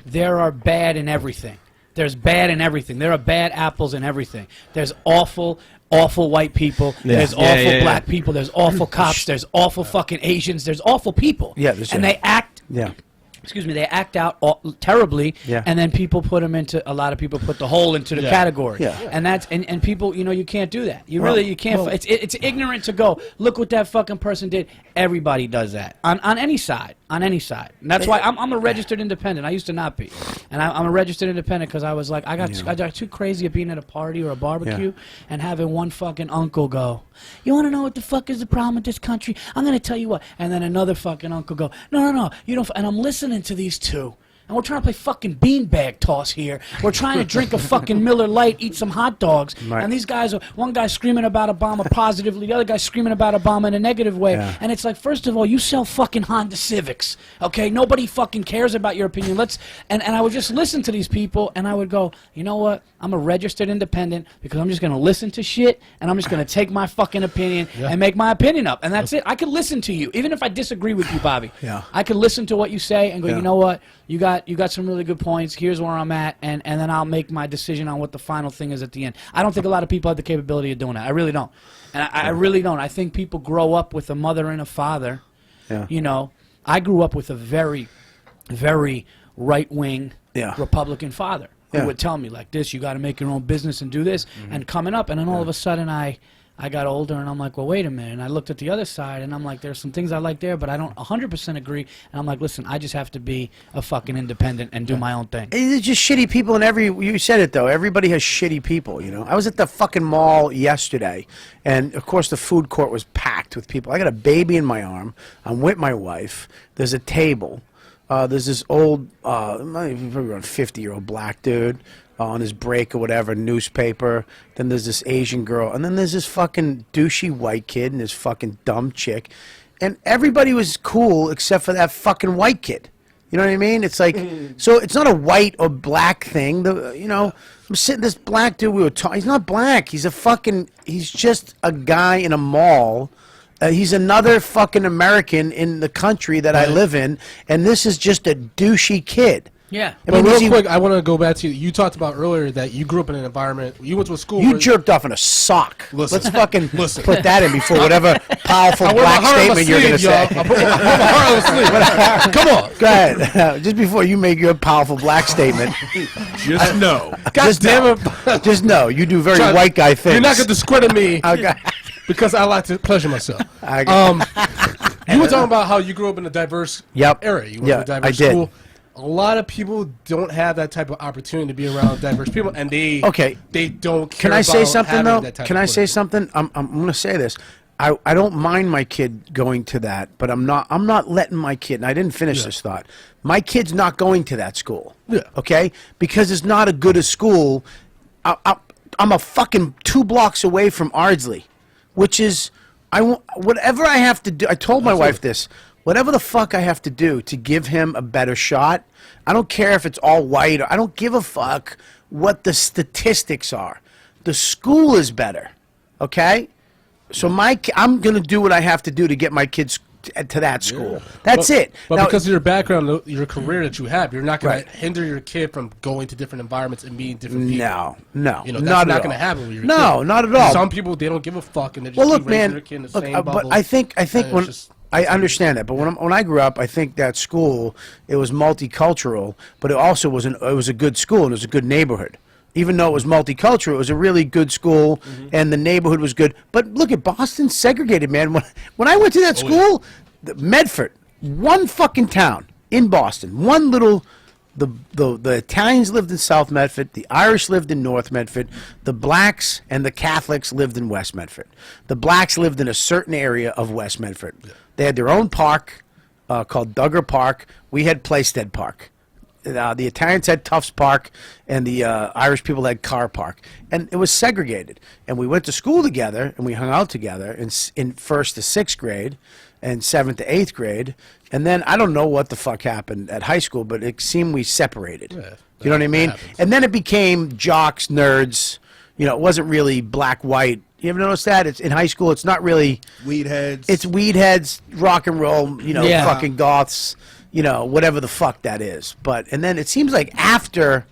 bad in everything. There's bad in everything. There are bad apples in everything. There's awful white people. Yeah. There's awful black people. There's awful cops. There's awful fucking Asians. There's awful people. Yeah, and they act... Yeah. Excuse me, they act out terribly, and then a lot of people put the whole into the category. Yeah. And that's and people, you can't do that. You can't. It's ignorant to go, look what that fucking person did. Everybody does that on any side. On any side. And that's why I'm a registered independent. I used to not be. And I'm a registered independent because I was like, I got too crazy of being at a party or a barbecue and having one fucking uncle go, you want to know what the fuck is the problem with this country? I'm going to tell you what. And then another fucking uncle go, no, you don't. And I'm listening to these two. And we're trying to play fucking beanbag toss here. We're trying to drink a fucking Miller Lite, eat some hot dogs. Right. And these guys one guy's screaming about Obama positively, the other guy's screaming about Obama in a negative way. Yeah. And it's like, first of all, you sell fucking Honda Civics, okay? Nobody fucking cares about your opinion. And I would just listen to these people, and I would go, you know what? I'm a registered independent because I'm just going to listen to shit, and I'm just going to take my fucking opinion and make my opinion up. And that's it. I could listen to you, even if I disagree with you, Bobby. Yeah. I could listen to what you say and go, you know what? You got some really good points. Here's where I'm at, and then I'll make my decision on what the final thing is at the end. I don't think a lot of people have the capability of doing that. I really don't. And I really don't. I think people grow up with a mother and a father. Yeah. I grew up with a very, very right-wing Republican father who would tell me like this, you got to make your own business and do this. And coming up, and then all of a sudden I got older, and I'm like, well, wait a minute. And I looked at the other side, and I'm like, there's some things I like there, but I don't 100% agree. And I'm like, listen, I just have to be a fucking independent and do my own thing. It's just shitty people you said it, though. Everybody has shitty people, I was at the fucking mall yesterday, and, of course, the food court was packed with people. I got a baby in my arm. I'm with my wife. There's a table. There's this old, probably around 50-year-old black dude on his break or whatever, newspaper. Then there's this Asian girl. And then there's this fucking douchey white kid and this fucking dumb chick. And everybody was cool except for that fucking white kid. You know what I mean? It's like, so it's not a white or black thing. I'm sitting, this black dude we were talking, he's not black. He's he's just a guy in a mall. He's another fucking American in the country that I live in. And this is just a douchey kid. Yeah. But real quick, I want to go back to you talked about earlier that you grew up in an environment. You went to a school. You jerked off in a sock. Listen, Let's fucking put that in before whatever powerful I wear my black heart on my statement you're going to sleeve, say. y'all. I put my heart on the sleeve. Come on. Go ahead. Just before you make your powerful black statement. Just know. God damn it. Just know. You do very white guy things. You're not going to discredit me Okay. because I like to pleasure myself. You were talking about how you grew up in a diverse area. You went to a diverse school. A lot of people don't have that type of opportunity to be around diverse people, and they don't care. Can I say about something having though? that type Can of I say footage. something? I'm going to say this. I don't mind my kid going to that, but I'm not letting my kid. And I didn't finish this thought. My kid's not going to that school. Yeah. Okay, because it's not as good a school. I'm a fucking 2 blocks away from Ardsley, which is whatever I have to do. I told my wife this. Whatever the fuck I have to do to give him a better shot, I don't care if it's all white. I don't give a fuck what the statistics are. The school is better, okay? So I'm going to do what I have to do to get my kids to that school. That's it. But Now, because of your background, your career that you have, you're not going to hinder your kid from going to different environments and meeting different people. No, You know, that's not not at going to all. happen with your No, kid. not at all. Some people, they don't give a fuck, and they just Well, keep look, raising man. their kid in the Look, same but bubble. I think and when it's just- I understand that, but when I grew up, I think that school, it was multicultural, but it also was a good school and it was a good neighborhood. Even though it was multicultural, it was a really good school, and the neighborhood was good. But look at Boston, segregated, man. When I went to that school, Medford, one fucking town in Boston, one little. The Italians lived in South Medford, the Irish lived in North Medford, the blacks and the Catholics lived in West Medford. The blacks lived in a certain area of West Medford. They had their own park called Duggar Park. We had Playstead Park. The Italians had Tufts Park, and the Irish people had Carr Park. And it was segregated. And we went to school together, and we hung out together in 1st to 6th grade and 7th to 8th grade. And then I don't know what the fuck happened at high school, but it seemed we separated. Yeah, you know what I mean? And then it became jocks, nerds. You know, it wasn't really black, white. You ever notice that? It's in high school, it's not really... Weed heads. It's weed heads, rock and roll, Yeah. fucking goths, whatever the fuck that is. And then it seems like after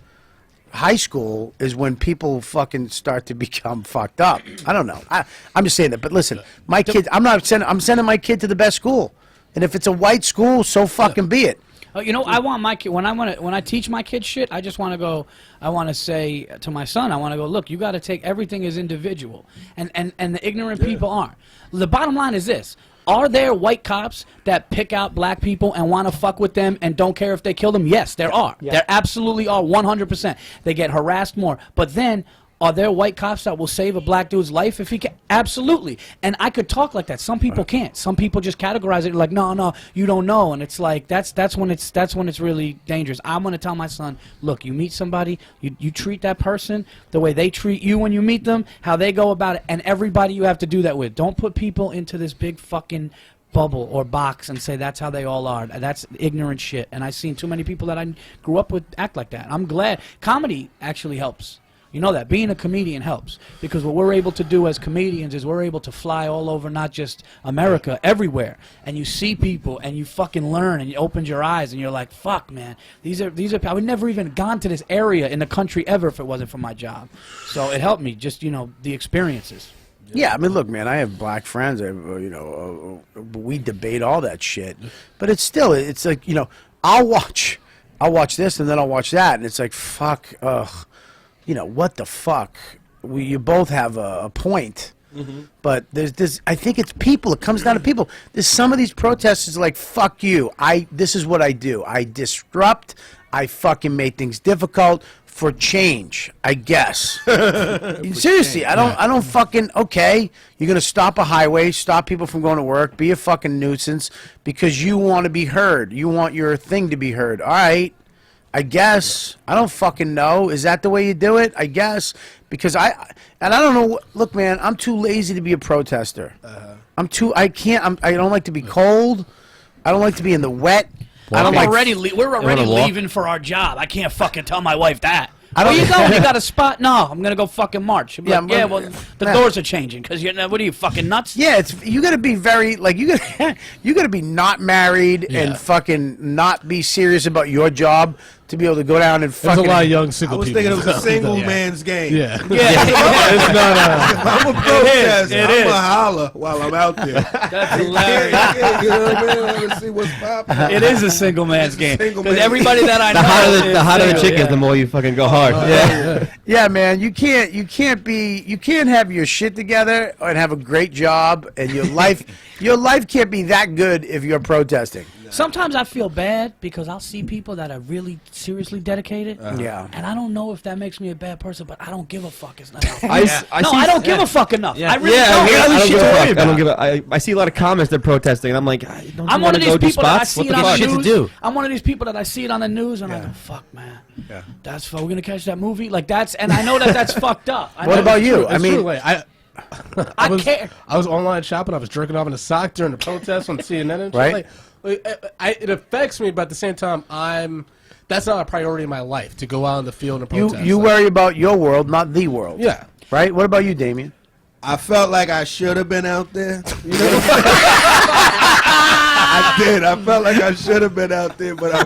high school is when people fucking start to become fucked up. I don't know. I'm just saying that. But listen, my kid, I'm sending my kid to the best school. And if it's a white school, so fucking be it. Oh, I want my kid when I teach my kids shit. I just want to go. I want to say to my son, I want to go. Look, you got to take everything as individual, and the ignorant people aren't. The bottom line is this: are there white cops that pick out black people and want to fuck with them and don't care if they kill them? Yes, there are. There absolutely are. 100%. They get harassed more, but then. Are there white cops that will save a black dude's life if he can? Absolutely. And I could talk like that. Some people can't. Some people just categorize it like, no, you don't know. And it's like that's when it's really dangerous. I'm gonna tell my son, look, you meet somebody, you treat that person the way they treat you when you meet them, how they go about it, and everybody you have to do that with. Don't put people into this big fucking bubble or box and say that's how they all are. That's ignorant shit. And I've seen too many people that I grew up with act like that. I'm glad comedy actually helps. You know that. Being a comedian helps. Because what we're able to do as comedians is we're able to fly all over, not just America, everywhere. And you see people and you fucking learn and you open your eyes and you're like, fuck, man. These are I would never even gone to this area in the country ever if it wasn't for my job. So it helped me, just, the experiences. Yeah, I mean, look, man, I have black friends, we debate all that shit. But it's still, it's like, I'll watch this and then I'll watch that. And it's like, fuck, ugh. What the fuck? You both have a point. But there's I think it's people. It comes down to people. There's some of these protesters like, fuck you. This is what I do. I disrupt. I fucking make things difficult. for change, I guess. Seriously, I don't fucking, okay, you're going to stop a highway, stop people from going to work, be a fucking nuisance because you want to be heard. You want your thing to be heard. All right, I guess. I don't fucking know. Is that the way you do it? I guess. Because I don't know. Look, man, I'm too lazy to be a protester. I don't like to be cold. I don't like to be in the wet. We're already leaving for our job. I can't fucking tell my wife that. Where you going? You got a spot? No, I'm gonna go fucking march. Well, the doors are changing because what are you fucking nuts? Yeah, you gotta be very you gotta be not married and fucking not be serious about your job to be able to go down and fucking. There's a lot of young single people. I was thinking it was a single man's game. Yeah. It's not if I'm a protest, I'm going to holler while I'm out there. That's hilarious. You know what I mean? Let's see what's popping. It is a single man's game. Because everybody that I know. The hotter the chick is, the more you fucking go hard. Yeah, man, you can't have your shit together and have a great job and your life can't be that good if you're protesting. Sometimes I feel bad because I'll see people that are really seriously dedicated. Yeah. And I don't know if that makes me a bad person, but I don't give a fuck. It's not I don't give a fuck enough. Yeah. I really don't. I don't give a fuck. I don't give a. I see a lot of comments they're protesting, and I'm like, I'm one of these people that I see it on the shit news. to do? I'm one of these people that I see it on the news, and I go, "Fuck, man, that's fuck. We're gonna catch that movie." Like that's, and I know that that's fucked up. What about you? I mean, I was online shopping. I was jerking off in a sock during the protest on CNN and shit. Right. It affects me, but at the same time, that's not a priority in my life to go out in the field and protest. You worry about your world, not the world. Yeah. Right? What about you, Damien? I felt like I should have been out there. You know? I did. I felt like I should have been out there, but I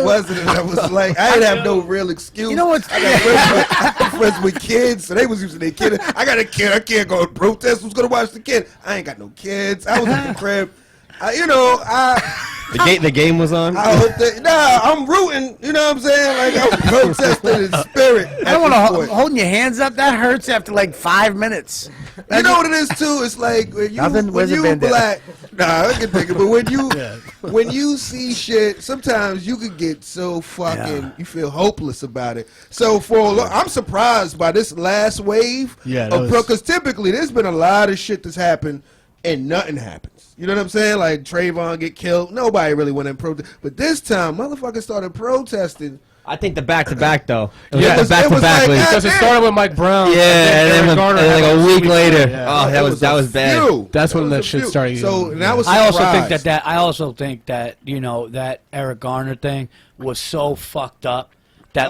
wasn't. And I was like, I didn't have no real excuse. You know what? I got friends with kids, so they was using their kid. I got a kid. I can't go to protest. Who's gonna watch the kid? I ain't got no kids. I was in the crib. The game was on. I hope that. I'm rooting. You know what I'm saying? Like I'm protesting in spirit. I don't want to holding your hands up. That hurts after like 5 minutes. You know what it is too? It's like when you black. Nah, I can think of it. But when you see shit, sometimes you could get so fucking you feel hopeless about it. So I'm surprised by this last wave. Because typically there's been a lot of shit that's happened and nothing happens. You know what I'm saying? Like Trayvon get killed. Nobody really went in protest. But this time, motherfuckers started protesting. I think the back-to-back, though. Yeah, the back-to-back was... Because it started with Mike Brown. Yeah, and then like a week later. Yeah. Oh, that was bad. Few. That's when that shit started. So, and I was I surprised. also think that that Eric Garner thing was so fucked up. That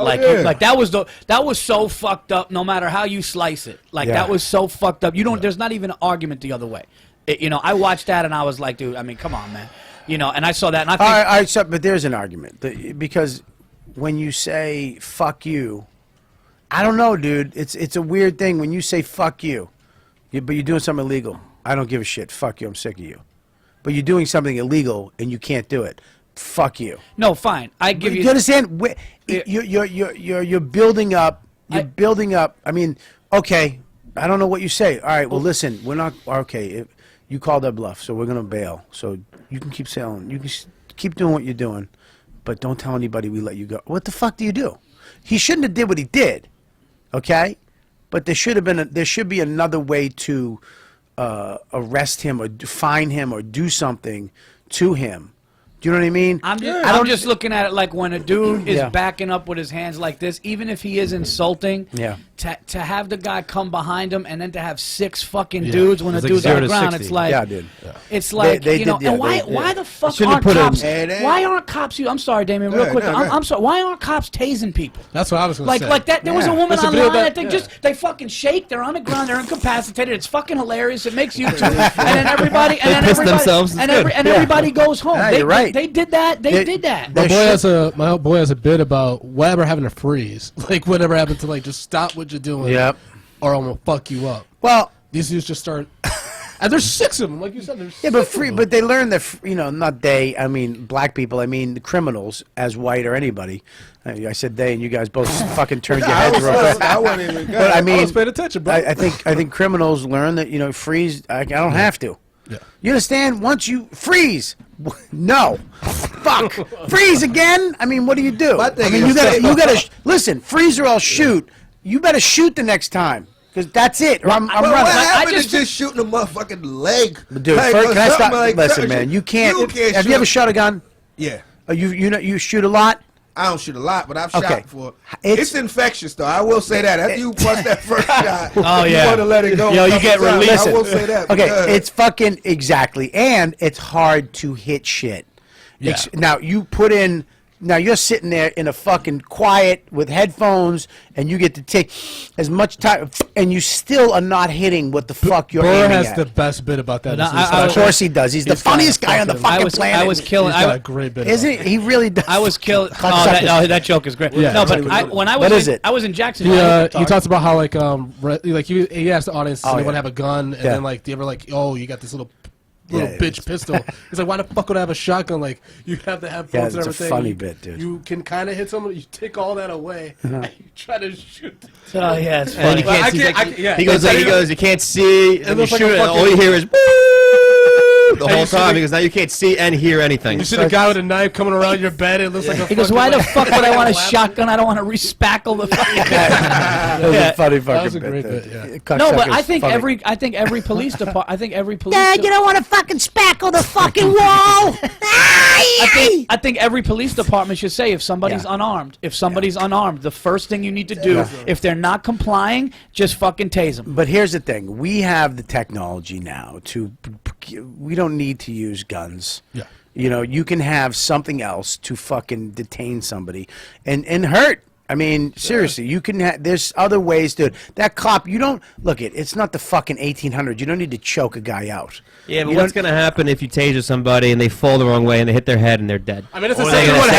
that was so fucked up. No matter how you slice it, that was so fucked up. There's not even an argument the other way. I watched that and I was like, dude, I mean, come on, man. And I saw that and I think... All right, but there's an argument. Because when you say, fuck you, I don't know, dude. It's a weird thing when you say, fuck you, but you're doing something illegal. I don't give a shit. Fuck you. I'm sick of you. But you're doing something illegal and you can't do it. Fuck you. No, fine. I give you... Do you understand? You're building up. You're building up. I mean, okay, I don't know what you say. All right, well, listen, we're not... Okay, you called our bluff, so we're going to bail. So you can keep selling. You can keep doing what you're doing, but don't tell anybody we let you go. What the fuck do you do? He shouldn't have did what he did, okay? But there should be another way to arrest him or fine him or do something to him. Do you know what I mean? I'm just looking at it like when a dude is backing up with his hands like this, even if he is insulting, to have the guy come behind him and then to have 6 fucking dudes when the dude's on the ground, it's like, it's like, and why the fuck aren't cops? Why aren't cops? I'm sorry, Damien, real quick. I'm sorry. Why aren't cops tasing people? That's what I was going to say. Like that. There was a woman online that they fucking shake. They're on the ground. They're incapacitated. It's fucking hilarious. It makes YouTube, and then everybody, everybody goes home. You're right. They did that. They did that. My boy has a bit about whatever happened to freeze. Like whatever happened to just stop what you're doing. Yep. Or I'm gonna fuck you up. Well, these dudes just start. And there's 6 of them, like you said. There's but they learn that not they. I mean, black people. I mean, the criminals, as white or anybody. I said they, and you guys both fucking turned your heads real quick. I wasn't even. But I mean, I was paying attention, bro. I think criminals learn that freeze. I don't have to. Yeah. You understand? Once you freeze, no, fuck, freeze again. I mean, what do you do? I mean, you gotta listen. Freeze or I'll shoot. You better shoot the next time. Because that's it. Or I'm running. What happened to just shooting a motherfucking leg? Dude, first, can I stop? Listen, man, you can't. Have you ever shot a gun? Yeah. You shoot a lot? I don't shoot a lot, but I've shot before. It's infectious, though. I will say that. After you bust that first shot, you want to let it go. Yo, you get released. I will say that. Okay, it's fucking exactly. And it's hard to hit shit. Yeah. Now, you put in... Now you're sitting there in a fucking quiet with headphones, and you get to take as much time, and you still are not hitting what the fuck you're aiming at. has the best bit about that. Of course he does. He's the funniest guy on the fucking planet. I was killing. He's got a great bit. Isn't he? He really does. I was killing. That joke is great. Yeah, no, but when I was in Jacksonville. He talks about how like he asked the audience, "Do you want to have a gun?" And then like they were like, "Oh, you got this little bitch pistol." He's like, why the fuck would I have a shotgun? Like, you have the headphones and everything. It's a funny bit, dude. You can kind of hit someone. You take all that away. And you try to shoot. Oh yeah, it's funny. He goes, you can't see, and you shoot it, and all you hear is woo the whole time because now you can't see and hear anything. You see the guy with a knife coming around your bed. It looks like a. He goes, why the fuck would I want a shotgun? I don't want to respackle the fucking. That was a funny fucking that was a bit. Great bit. No, but I think every police department. Dad, you don't want to fucking spackle the fucking wall. I think every police department should say if somebody's unarmed, the first thing you need to do if they're not complying, just fucking tase them. But here's the thing: we have the technology now we don't need to use guns. Yeah. You know, you can have something else to fucking detain somebody and hurt. I mean, seriously, you can. There's other ways to. That cop, you don't look it. It's not the fucking 1800s. You don't need to choke a guy out. Yeah, but what's gonna happen if you taser somebody and they fall the wrong way and they hit their head and they're dead? I mean, it's essentially what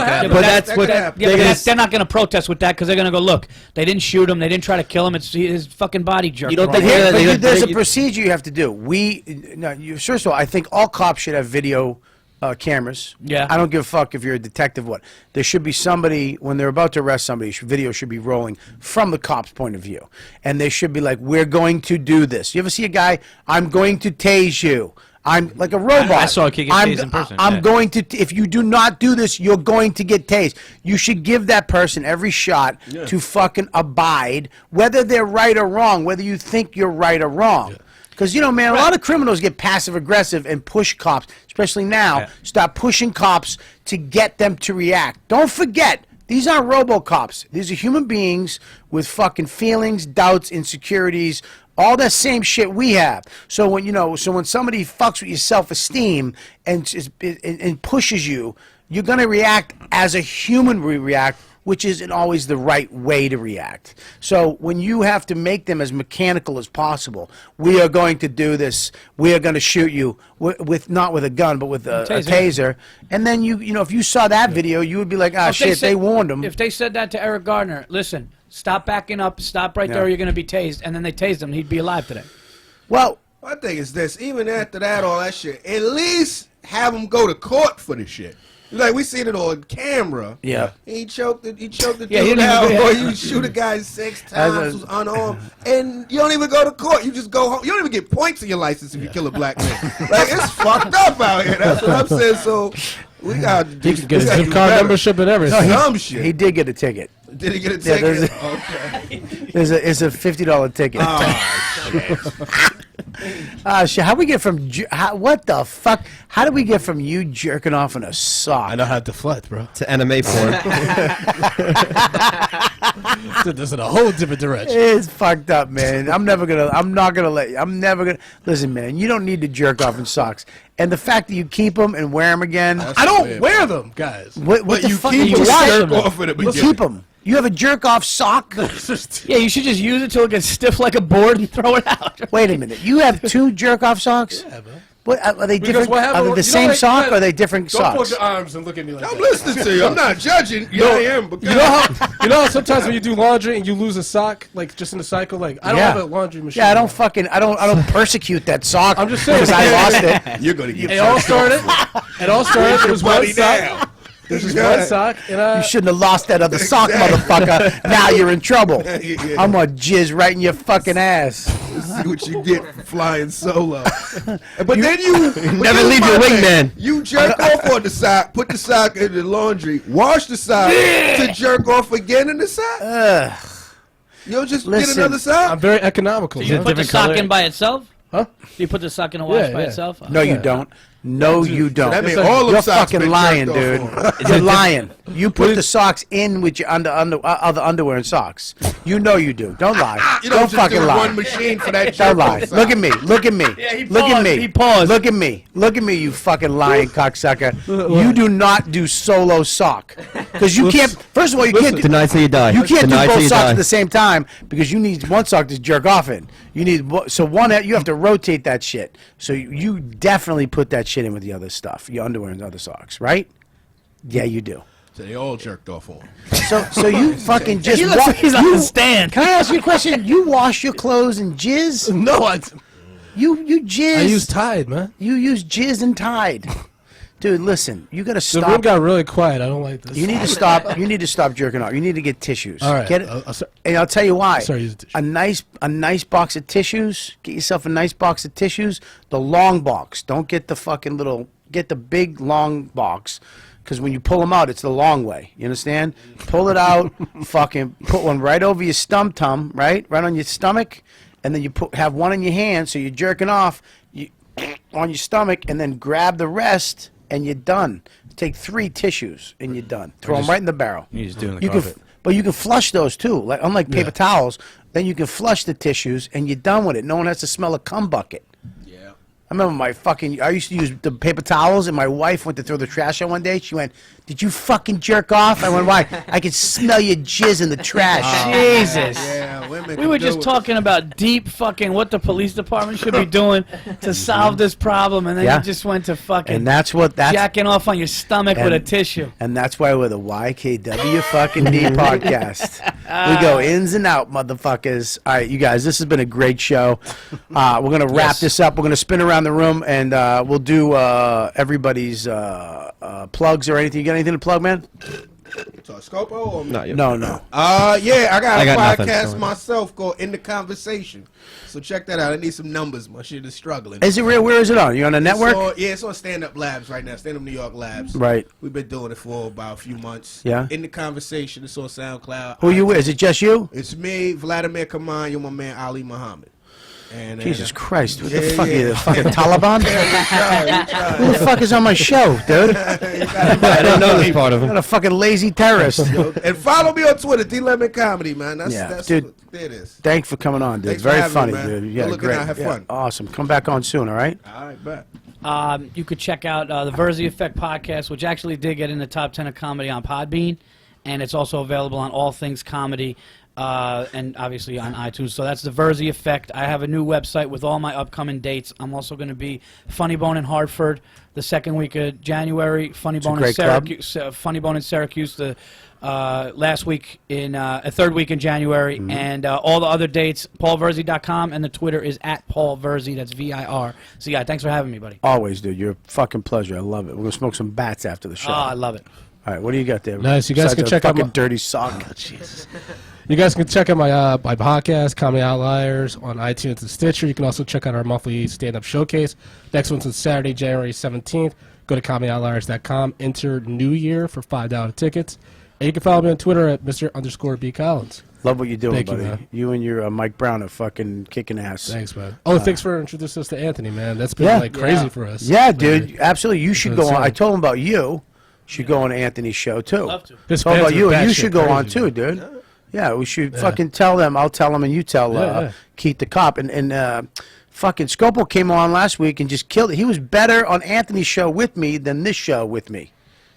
happened. But that's what. They're not gonna protest with that because they're gonna go, look, they didn't shoot him, they didn't try to kill him. It's his fucking body jerk. You don't think there's a procedure you have to do. First of all, I think all cops should have video. Cameras. Yeah. I don't give a fuck if you're a detective. What? There should be somebody when they're about to arrest somebody. Video should be rolling from the cop's point of view, and they should be like, "We're going to do this." You ever see a guy? I'm going to tase you. I'm like a robot. I saw a kid get tased in person. I'm going to. If you do not do this, you're going to get tased. You should give that person every shot to fucking abide, whether they're right or wrong, whether you think you're right or wrong. Because, you know, man, a lot of criminals get passive-aggressive and push cops, especially now, start pushing cops to get them to react. Don't forget, these aren't robo-cops. These are human beings with fucking feelings, doubts, insecurities, all that same shit we have. So when somebody fucks with your self-esteem and pushes you, you're going to react as a human would react, which isn't always the right way to react. So when you have to make them as mechanical as possible, we are going to do this. We are going to shoot you with not with a gun, but with a taser. And then if you saw that video, you would be like, they warned him. If they said that to Eric Gardner, listen, stop backing up, stop right there, or you're going to be tased, and then they tased him, he'd be alive today. Well, I think it's this. Even after that, all that shit, at least have him go to court for the shit. Like, we seen it on camera. Yeah. He choked the dude out, or you shoot a guy 6 times who's unarmed, and you don't even go to court. You just go home. You don't even get points in your license if you kill a black man. Like, it's fucked up out here. That's what I'm saying. So, we got to do get a zip card membership and everything. Dumb shit. He did get a ticket. Did he get a ticket? Okay. It's a $50 ticket. Oh, shit. How we get from what the fuck? How do we get from you jerking off in a sock? I know how to deflect, bro. To MMA porn. This is in a whole different direction. It's fucked up, man. I'm never gonna listen, man. You don't need to jerk off in socks. And the fact that you keep them and wear them again. I don't wear them, guys. What the fuck? You jerk off in You keep them. You have a jerk-off sock? Yeah, you should just use it till it gets stiff like a board and throw it out. Wait a minute. You have 2 jerk-off socks? Yeah, man. What, are they Because different? Are they the same sock or are they different don't socks? put your arms and look at me like I'm that. listening to you. I'm not judging. Yeah, I am. But You know how sometimes when you do laundry and you lose a sock, like just in the cycle, like I don't have a laundry machine. Yeah, I don't persecute that sock. I'm just saying because I lost it. you're gonna get. It all started. It was one sock. There's just one sock. You shouldn't have lost that other sock, motherfucker. Now you're in trouble. I'm gonna jizz right in your fucking ass. See what you get for flying solo. But then you Never leave your wingman. You jerk off on the sock, put the sock in the laundry, wash the sock to jerk off again in the sock. You don't just get another sock. I'm very economical. Do you put the sock in by itself? Huh? Do you put the sock in a wash by itself? No, you don't. No, you don't. That means all You're socks fucking been lying, jerked off dude. You're lying. You put the socks in with your other underwear and socks. You know you do. Don't lie. You Don't just fucking do lie. one machine for that Don't jerk lie. off Look sock. at me. Look at me. Yeah, he Look at paused. me. He paused. Look at me. Look at me, you fucking lying cocksucker. You do not do solo sock. Because you can't, first of all, you can't do, Deny till you die. you can't do Deny till both you socks die. at the same time because you need one sock to jerk off in. You need so one. You have to rotate that shit. So you definitely put that shit in with the other stuff, your underwear and other socks, right? Yeah, you do. So they all jerked off on. So you fucking just. He looks like he's on the stand. Can I ask you a question? You wash your clothes and jizz? No, You jizz. I use Tide, man. You use jizz and Tide. Dude, listen. You gotta The room stop. got really quiet. I don't like this. You need to stop. You need to stop jerking off. You need to get tissues. All right. Get it. I'll start- And I'll tell you why. Sorry, use a tissue. A nice box of tissues. Get yourself a nice box of tissues. The long box. Don't get the fucking little. Get the big long box. Because when you pull them out, it's the long way. You understand? Pull it out. Fucking put one right over your tum, right on your stomach, and then you have one in your hand. So you're jerking off on your stomach, and then grab the rest. And you're done. Take 3 tissues and you're done. Throw them right in the barrel. You just do it in the carpet. But you can flush those too. Like unlike paper towels, then you can flush the tissues and you're done with it. No one has to smell a cum bucket. Yeah. I remember I used to use the paper towels, and my wife went to throw the trash out one day. She went, "Did you fucking jerk off?" I went, "Why?" "I could smell your jizz in the trash." Jesus. Yeah, women. We were just talking about deep fucking what the police department should be doing to solve this problem, and then Yeah. you just went to fucking And that's jacking off on your stomach with a tissue. And that's why we're the YKW fucking D podcast. We go ins and out, motherfuckers. All right, you guys, this has been a great show. We're going to wrap this up. We're going to spin around the room, and we'll do everybody's plugs or anything. You got anything to plug, man? So Scopo or Not yet. No. Yeah, I got a nothing. podcast myself called In the Conversation. So check that out. I need some numbers. My shit is struggling. Is it real? Where is it on? You on a network? It's on Stand Up Labs right now. Stand Up New York Labs. Right. We've been doing it for about a few months. Yeah. In the Conversation. It's on SoundCloud. Who you with? Is it just you? It's me, Vladimir Kaman, you're my man Ali Muhammad. And Jesus Christ. What the yeah, fuck are you, the yeah. fucking Taliban? Who the fuck is on my show, dude? I didn't know this part of I'm him. a fucking lazy terrorist. And follow me on Twitter, D-Lemon Comedy, man. That's dude. what it is. Thanks for coming on, dude. Thanks for Very having funny, me, man. dude. Yeah, Good looking great. out. Have Yeah, fun. awesome. Come back on soon, all right? All right, bet. You could check out the Virzi Effect podcast, which actually did get in the top 10 of comedy on Podbean, and it's also available on All Things Comedy and obviously on iTunes. So that's the Virzi Effect. I have a new website with all my upcoming dates. I'm also going to be Funny Bone in Hartford the second week of January. Funny Bone in great club. Syracuse. Funny Bone in Syracuse the last week in a third week in January, and all the other dates. PaulVirzi.com, and the Twitter is @PaulVirzi. That's VIR. So yeah, thanks for having me, buddy. Always, dude. You're a fucking pleasure. I love it. We're going to smoke some bats after the show. Oh, I love it. All right, what do you got there? Nice. You guys Besides can a check out fucking my- dirty sock. Jesus. You guys can check out my podcast, Comedy Outliers, on iTunes and Stitcher. You can also check out our monthly stand-up showcase. Next one's on Saturday, January 17th. Go to comedyoutliers.com. Enter New Year for $5 tickets. And you can follow me on Twitter at Mr._B Collins. Love what you're doing, Thank you, buddy. man. You and your Mike Brown are fucking kicking ass. Thanks, man. Oh, thanks for introducing us to Anthony, man. That's been like crazy for us. Yeah, dude. Absolutely. You should go on. insane. I told him about you. You should go on Anthony's show, too. Love to. His Told fans about are you, and you batshit should go on, crazy, too, man. dude. Yeah, we should fucking tell them. I'll tell them, and you tell Yeah. Keith the cop. And fucking Scopo came on last week and just killed it. He was better on Anthony's show with me than this show with me.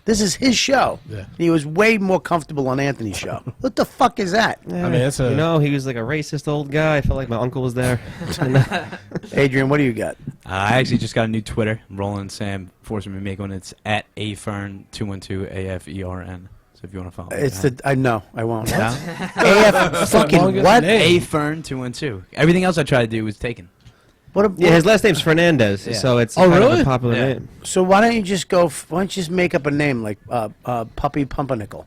This is his show. Yeah. He was way more comfortable on Anthony's show. What the fuck is that? I mean, it's a... You know, he was like a racist old guy. I felt like my uncle was there. Adrian, what do you got? I actually just got a new Twitter. Roland Sam forcing me to make one. It's at afern212 AFERN. So if you want to follow, It's me, I know I won't. No? AF fucking longest what? name. afern212. Everything else I tried to do was taken. Yeah, his last name's Fernandez, Yeah. so it's Oh, kind of really? a popular Yeah. name. So why don't you just go? Why don't you just make up a name like Puppy Pumpernickel?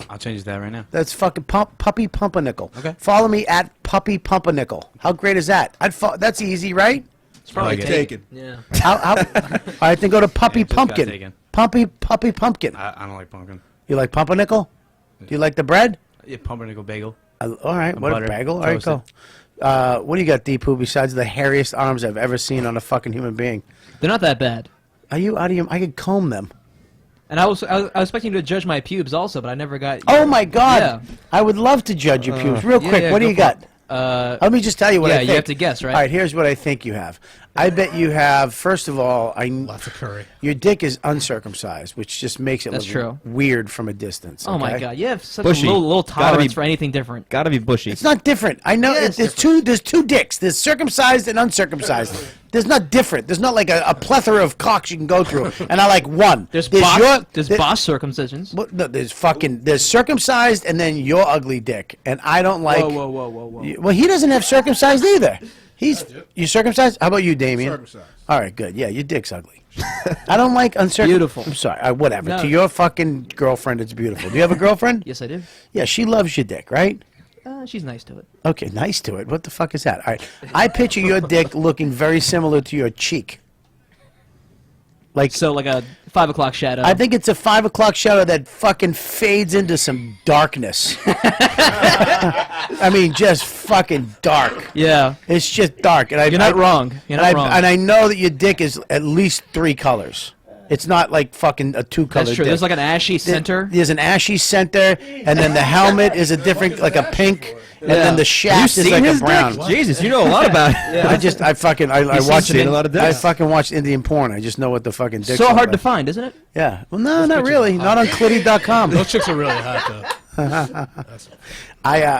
I'll change that right now. That's fucking Puppy Pumpernickel. Okay. Follow me at Puppy Pumpernickel. How great is that? That's easy, right? It's probably like it. taken. Taken. Yeah. All right, then go to Puppy Yeah, it just got Pumpkin. taken. Puppy Pumpkin. I don't like pumpkin. You like pumpernickel? Do you like the bread? Yeah, pumpernickel bagel. All right, what a butter, bagel. All right, go. toasted. What do you got, Deepu, besides the hairiest arms I've ever seen on a fucking human being? They're not that bad. Are you out of your... I could comb them. And I was expecting you to judge my pubes also, but I never got. Oh, my God. Yeah. I would love to judge your pubes. Real Yeah, quick, yeah, what do go you for got? it. Let me just tell you what I yeah, think. you have to guess, right? All right, here's what I think you have. I bet you have, first of all, Lots of curry. your dick is uncircumcised, which just makes it That's look true. weird from a distance. Oh my okay? God, you have such Bushy. a little Gotta be- tolerance for anything different. Gotta be bushy. It's not different. I know there's two dicks. There's circumcised and uncircumcised. There's not different. There's not like a plethora of cocks you can go through. And I like one. There's your- boss circumcisions. Well, no, there's circumcised and then your ugly dick. And I don't like. Whoa. Well, he doesn't have circumcised either. You circumcised? How about you, Damien? Circumcised. All right, good. Yeah, your dick's ugly. I don't like uncircumcised. Beautiful. I'm sorry. Whatever. No. To your fucking girlfriend, it's beautiful. Do you have a girlfriend? Yes, I do. Yeah, she loves your dick, right? She's nice to it. Okay, nice to it. What the fuck is that? All right. I picture your dick looking very similar to your cheek. Like, So like a 5 o'clock shadow. I think it's a 5 o'clock shadow that fucking fades into some darkness. I mean, just fucking dark. Yeah. It's just dark. And You're not wrong. You're and not wrong. And I know that your dick is at least 3 colors. It's not like fucking a 2-color That's true. dick. There's like an ashy center. There's an ashy center, and then the helmet is a different, like a pink, and then the shaft is like a brown. Jesus, you know a lot about it. I watch seen a lot of dicks. I fucking watch Indian porn. I just know what the fucking dicks So look hard to like. find, isn't it? Yeah. Well, no, not really. Not on clitty.com. Those chicks are really hot, though.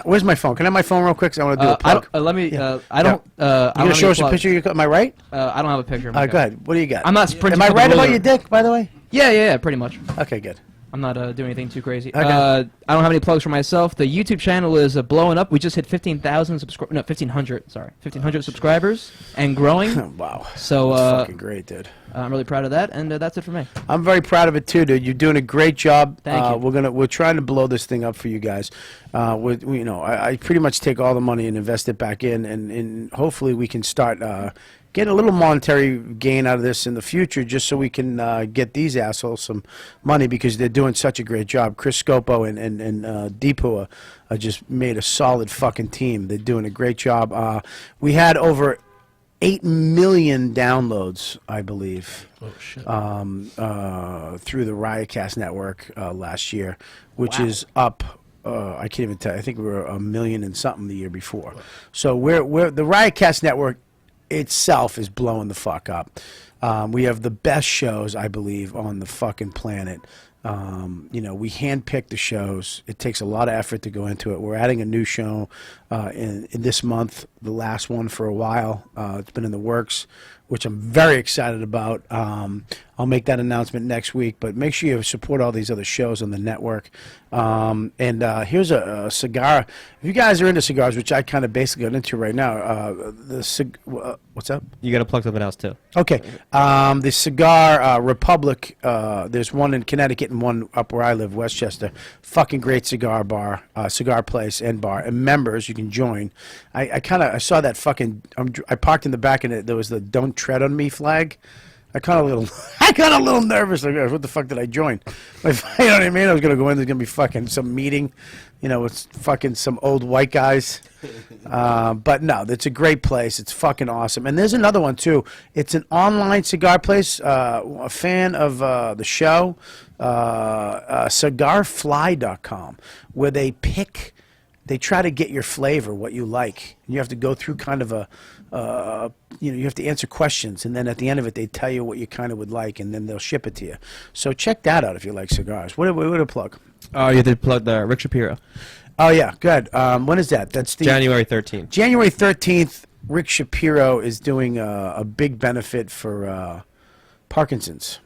Where's my phone? Can I have my phone real quick? 'Cause I want to do a I plug. don't, let me. Yeah. I don't. You gonna show us a picture? Am I right? I don't have a picture. Go ahead. What do you got? I'm not sprinting. Am I for the right about ruler. your dick, by the way? Yeah, pretty much. Okay, good. I'm not doing anything too crazy. Okay. I don't have any plugs for myself. The YouTube channel is blowing up. We just hit 15,000 subscribers. No, 1,500. Sorry, 1,500 subscribers and growing. Wow. So That's fucking great, dude. I'm really proud of that, and that's it for me. I'm very proud of it too, dude. You're doing a great job. Thank you. We're trying to blow this thing up for you guys. I pretty much take all the money and invest it back in, and hopefully we can start getting a little monetary gain out of this in the future, just so we can get these assholes some money, because they're doing such a great job. Chris Scopo and Deepu are just made a solid fucking team. They're doing a great job. We had over 8 million downloads, I believe, through the Riotcast network last year, which is up. I can't even tell. I think we were 1 million and something the year before. So we're the Riotcast network itself is blowing the fuck up. We have the best shows, I believe, on the fucking planet. We handpick the shows. It takes a lot of effort to go into it. We're adding a new show in this month, the last one for a while. It's been in the works, which I'm very excited about. I'll make that announcement next week, but make sure you support all these other shows on the network. Here's a cigar. If you guys are into cigars, which I kind of basically got into right now, what's up? You got to plug something else too. Okay. The Cigar Republic, there's one in Connecticut and one up where I live, Westchester. Fucking great cigar bar, cigar place and bar. And members, you can join. I saw that fucking, I parked in the back and there was the "Don't Tread on Me" flag. I got a little nervous. Like, what the fuck did I join? You know what I mean? I was gonna go in. There's gonna be fucking some meeting, with fucking some old white guys. But no, it's a great place. It's fucking awesome. And there's another one too. It's an online cigar place. A fan of the show, cigarfly.com, where they try to get your flavor, what you like. You have to go through kind of you have to answer questions, and then at the end of it, they tell you what you kind of would like, and then they'll ship it to you. So check that out if you like cigars. What a plug. Oh, you did plug the Rick Shapiro. Oh, yeah, good. When is that? That's the January 13th. January 13th, Rick Shapiro is doing a big benefit for Parkinson's.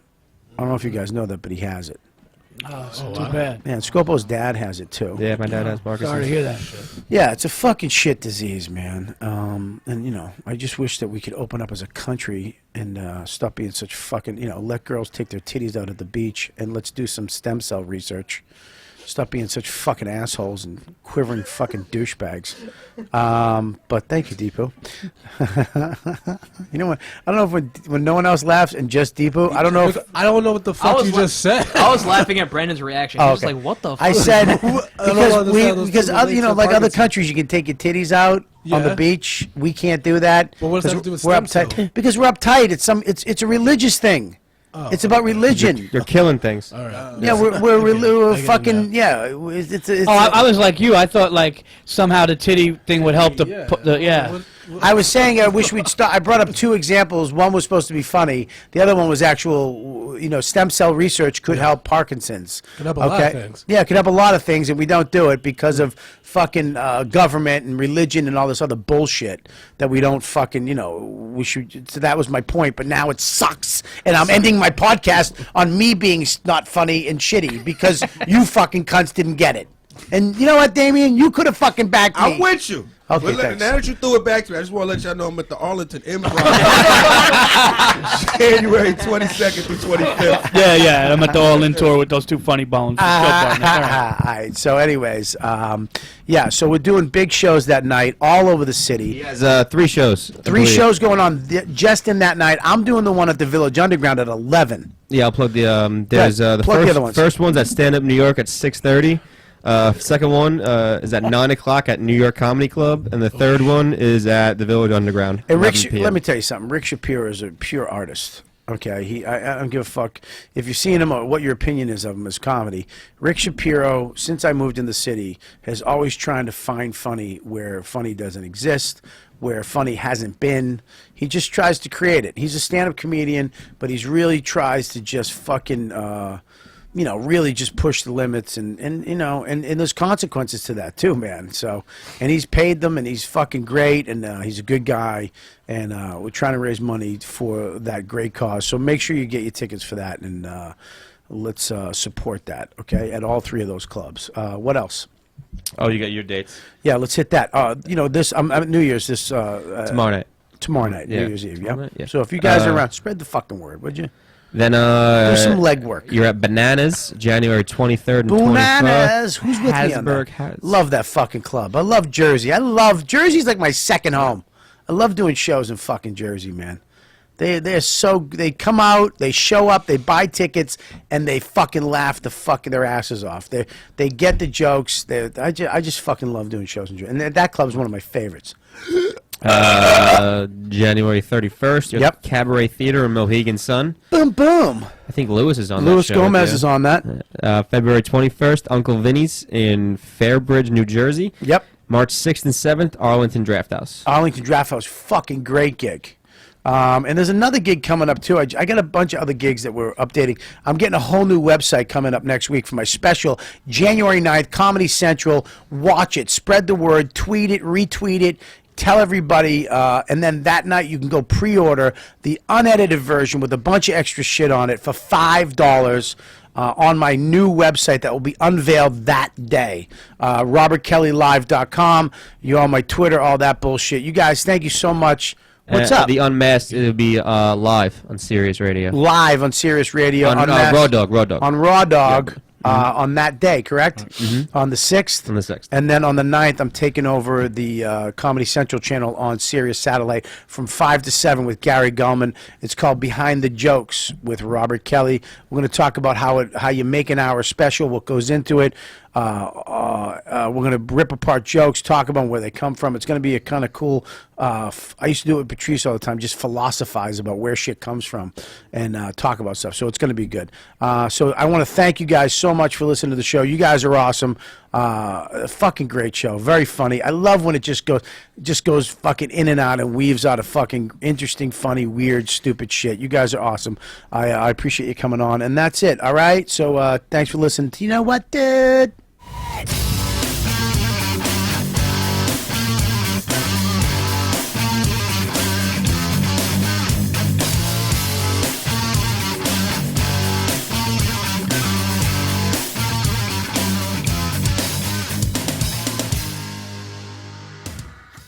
I don't know if you guys know that, but he has it. Oh, it's too bad. Man, Scopo's dad has it too. Yeah, my dad has Parkinson's. Sorry to hear that. Yeah, it's a fucking shit disease, man. And I just wish that we could open up as a country and stop being such fucking, let girls take their titties out at the beach and let's do some stem cell research. Stop being such fucking assholes and quivering fucking douchebags. But thank you, Deepu. You know what? I don't know if when no one else laughs and just Deepu, I don't know what the fuck you just said. I was laughing at Brandon's reaction. He was like, "What the?" fuck? I said because other countries you can take your titties out on the beach. We can't do that. Well, what does that have to do with we're stem uptight cell? because we're uptight. It's a religious thing. Oh. It's about religion. You're killing things. All right. Yeah, we're fucking I was like you. I thought like somehow the titty thing would help I was saying I wish we'd start. I brought up two examples. One was supposed to be funny. The other one was actual. Stem cell research could help Parkinson's. Could help a lot of things. Yeah, it could help a lot of things, and we don't do it because of fucking government and religion and all this other bullshit that we don't fucking. We should. So that was my point. But now it sucks, and I'm ending my podcast on me being not funny and shitty because you fucking cunts didn't get it. And you know what, Damien? You could have fucking backed me. I'm with you. Okay, now thanks. that you threw it back to me, I just want to let y'all know I'm at the Arlington Improv January 22nd through 25th. Yeah. I'm at the all-in tour with those two funny bones. All right. So, anyways, so we're doing big shows that night all over the city. He has 3 shows. Three shows going on just in that night. I'm doing the one at the Village Underground at 11. Yeah, I'll plug the. There's the other ones. First one's at Stand Up New York at 6:30. Second one is at 9 o'clock at New York Comedy Club, and the third one is at the Village Underground. Hey, Rick, 11 p.m. let me tell you something. Rick Shapiro is a pure artist. Okay, I don't give a fuck if you've seen him or what your opinion is of him as comedy. Rick Shapiro, since I moved in the city, has always trying to find funny where funny doesn't exist, where funny hasn't been. He just tries to create it. He's a stand-up comedian, but he's really tries to just fucking. Really just push the limits and there's consequences to that too, man. So, and he's paid them and he's fucking great and he's a good guy and we're trying to raise money for that great cause. So make sure you get your tickets for that and let's support that, okay, at all 3 of those clubs. What else? Oh, you got your dates. Yeah, let's hit that. I'm at New Year's this Tomorrow night. Tomorrow night, Yeah. New Year's Eve, yeah? Tomorrow night, yeah. So if you guys are around, spread the fucking word, would you? Then do some legwork. You're at Bananas, January 23rd and 24th. Bananas. Who's with me on that? Love that fucking club. I love Jersey. Jersey's like my second home. I love doing shows in fucking Jersey, man. They come out, they show up, they buy tickets, and they fucking laugh their asses off. They get the jokes. I just fucking love doing shows in Jersey. And that club's one of my favorites. January 31st, you're at the Cabaret Theater in Mohegan Sun. Boom, boom. I think Lewis is on Louis that show. Gomez is on that. February 21st, Uncle Vinny's in Fairbridge, New Jersey. Yep. March 6th and 7th, Arlington Draft House. Arlington Draft House, fucking great gig. And there's another gig coming up, too. I got a bunch of other gigs that we're updating. I'm getting a whole new website coming up next week for my special, January 9th, Comedy Central. Watch it. Spread the word. Tweet it. Retweet it. Tell everybody. And then that night, you can go pre-order the unedited version with a bunch of extra shit on it for $5. On my new website that will be unveiled that day. RobertKellyLive.com. You're on my Twitter, all that bullshit. You guys, thank you so much. What's up? The Unmasked, it'll be live on Sirius Radio. Live on Sirius Radio. On Raw Dog. On Raw Dog. On that day, correct? Mm-hmm. On the 6th? On the 6th. And then on the 9th, I'm taking over the Comedy Central channel on Sirius Satellite from 5 to 7 with Gary Gulman. It's called Behind the Jokes with Robert Kelly. We're going to talk about how you make an hour special, what goes into it. We're going to rip apart jokes, talk about where they come from. It's going to be a kind of cool. I used to do it with Patrice all the time, just philosophize about where shit comes from and talk about stuff. So it's going to be good. So I want to thank you guys so much for listening to the show. You guys are awesome. Fucking great show. Very funny. I love when it just goes fucking in and out and weaves out of fucking interesting, funny, weird, stupid shit. You guys are awesome. I appreciate you coming on. And that's it. All right. So thanks for listening. You know what, dude?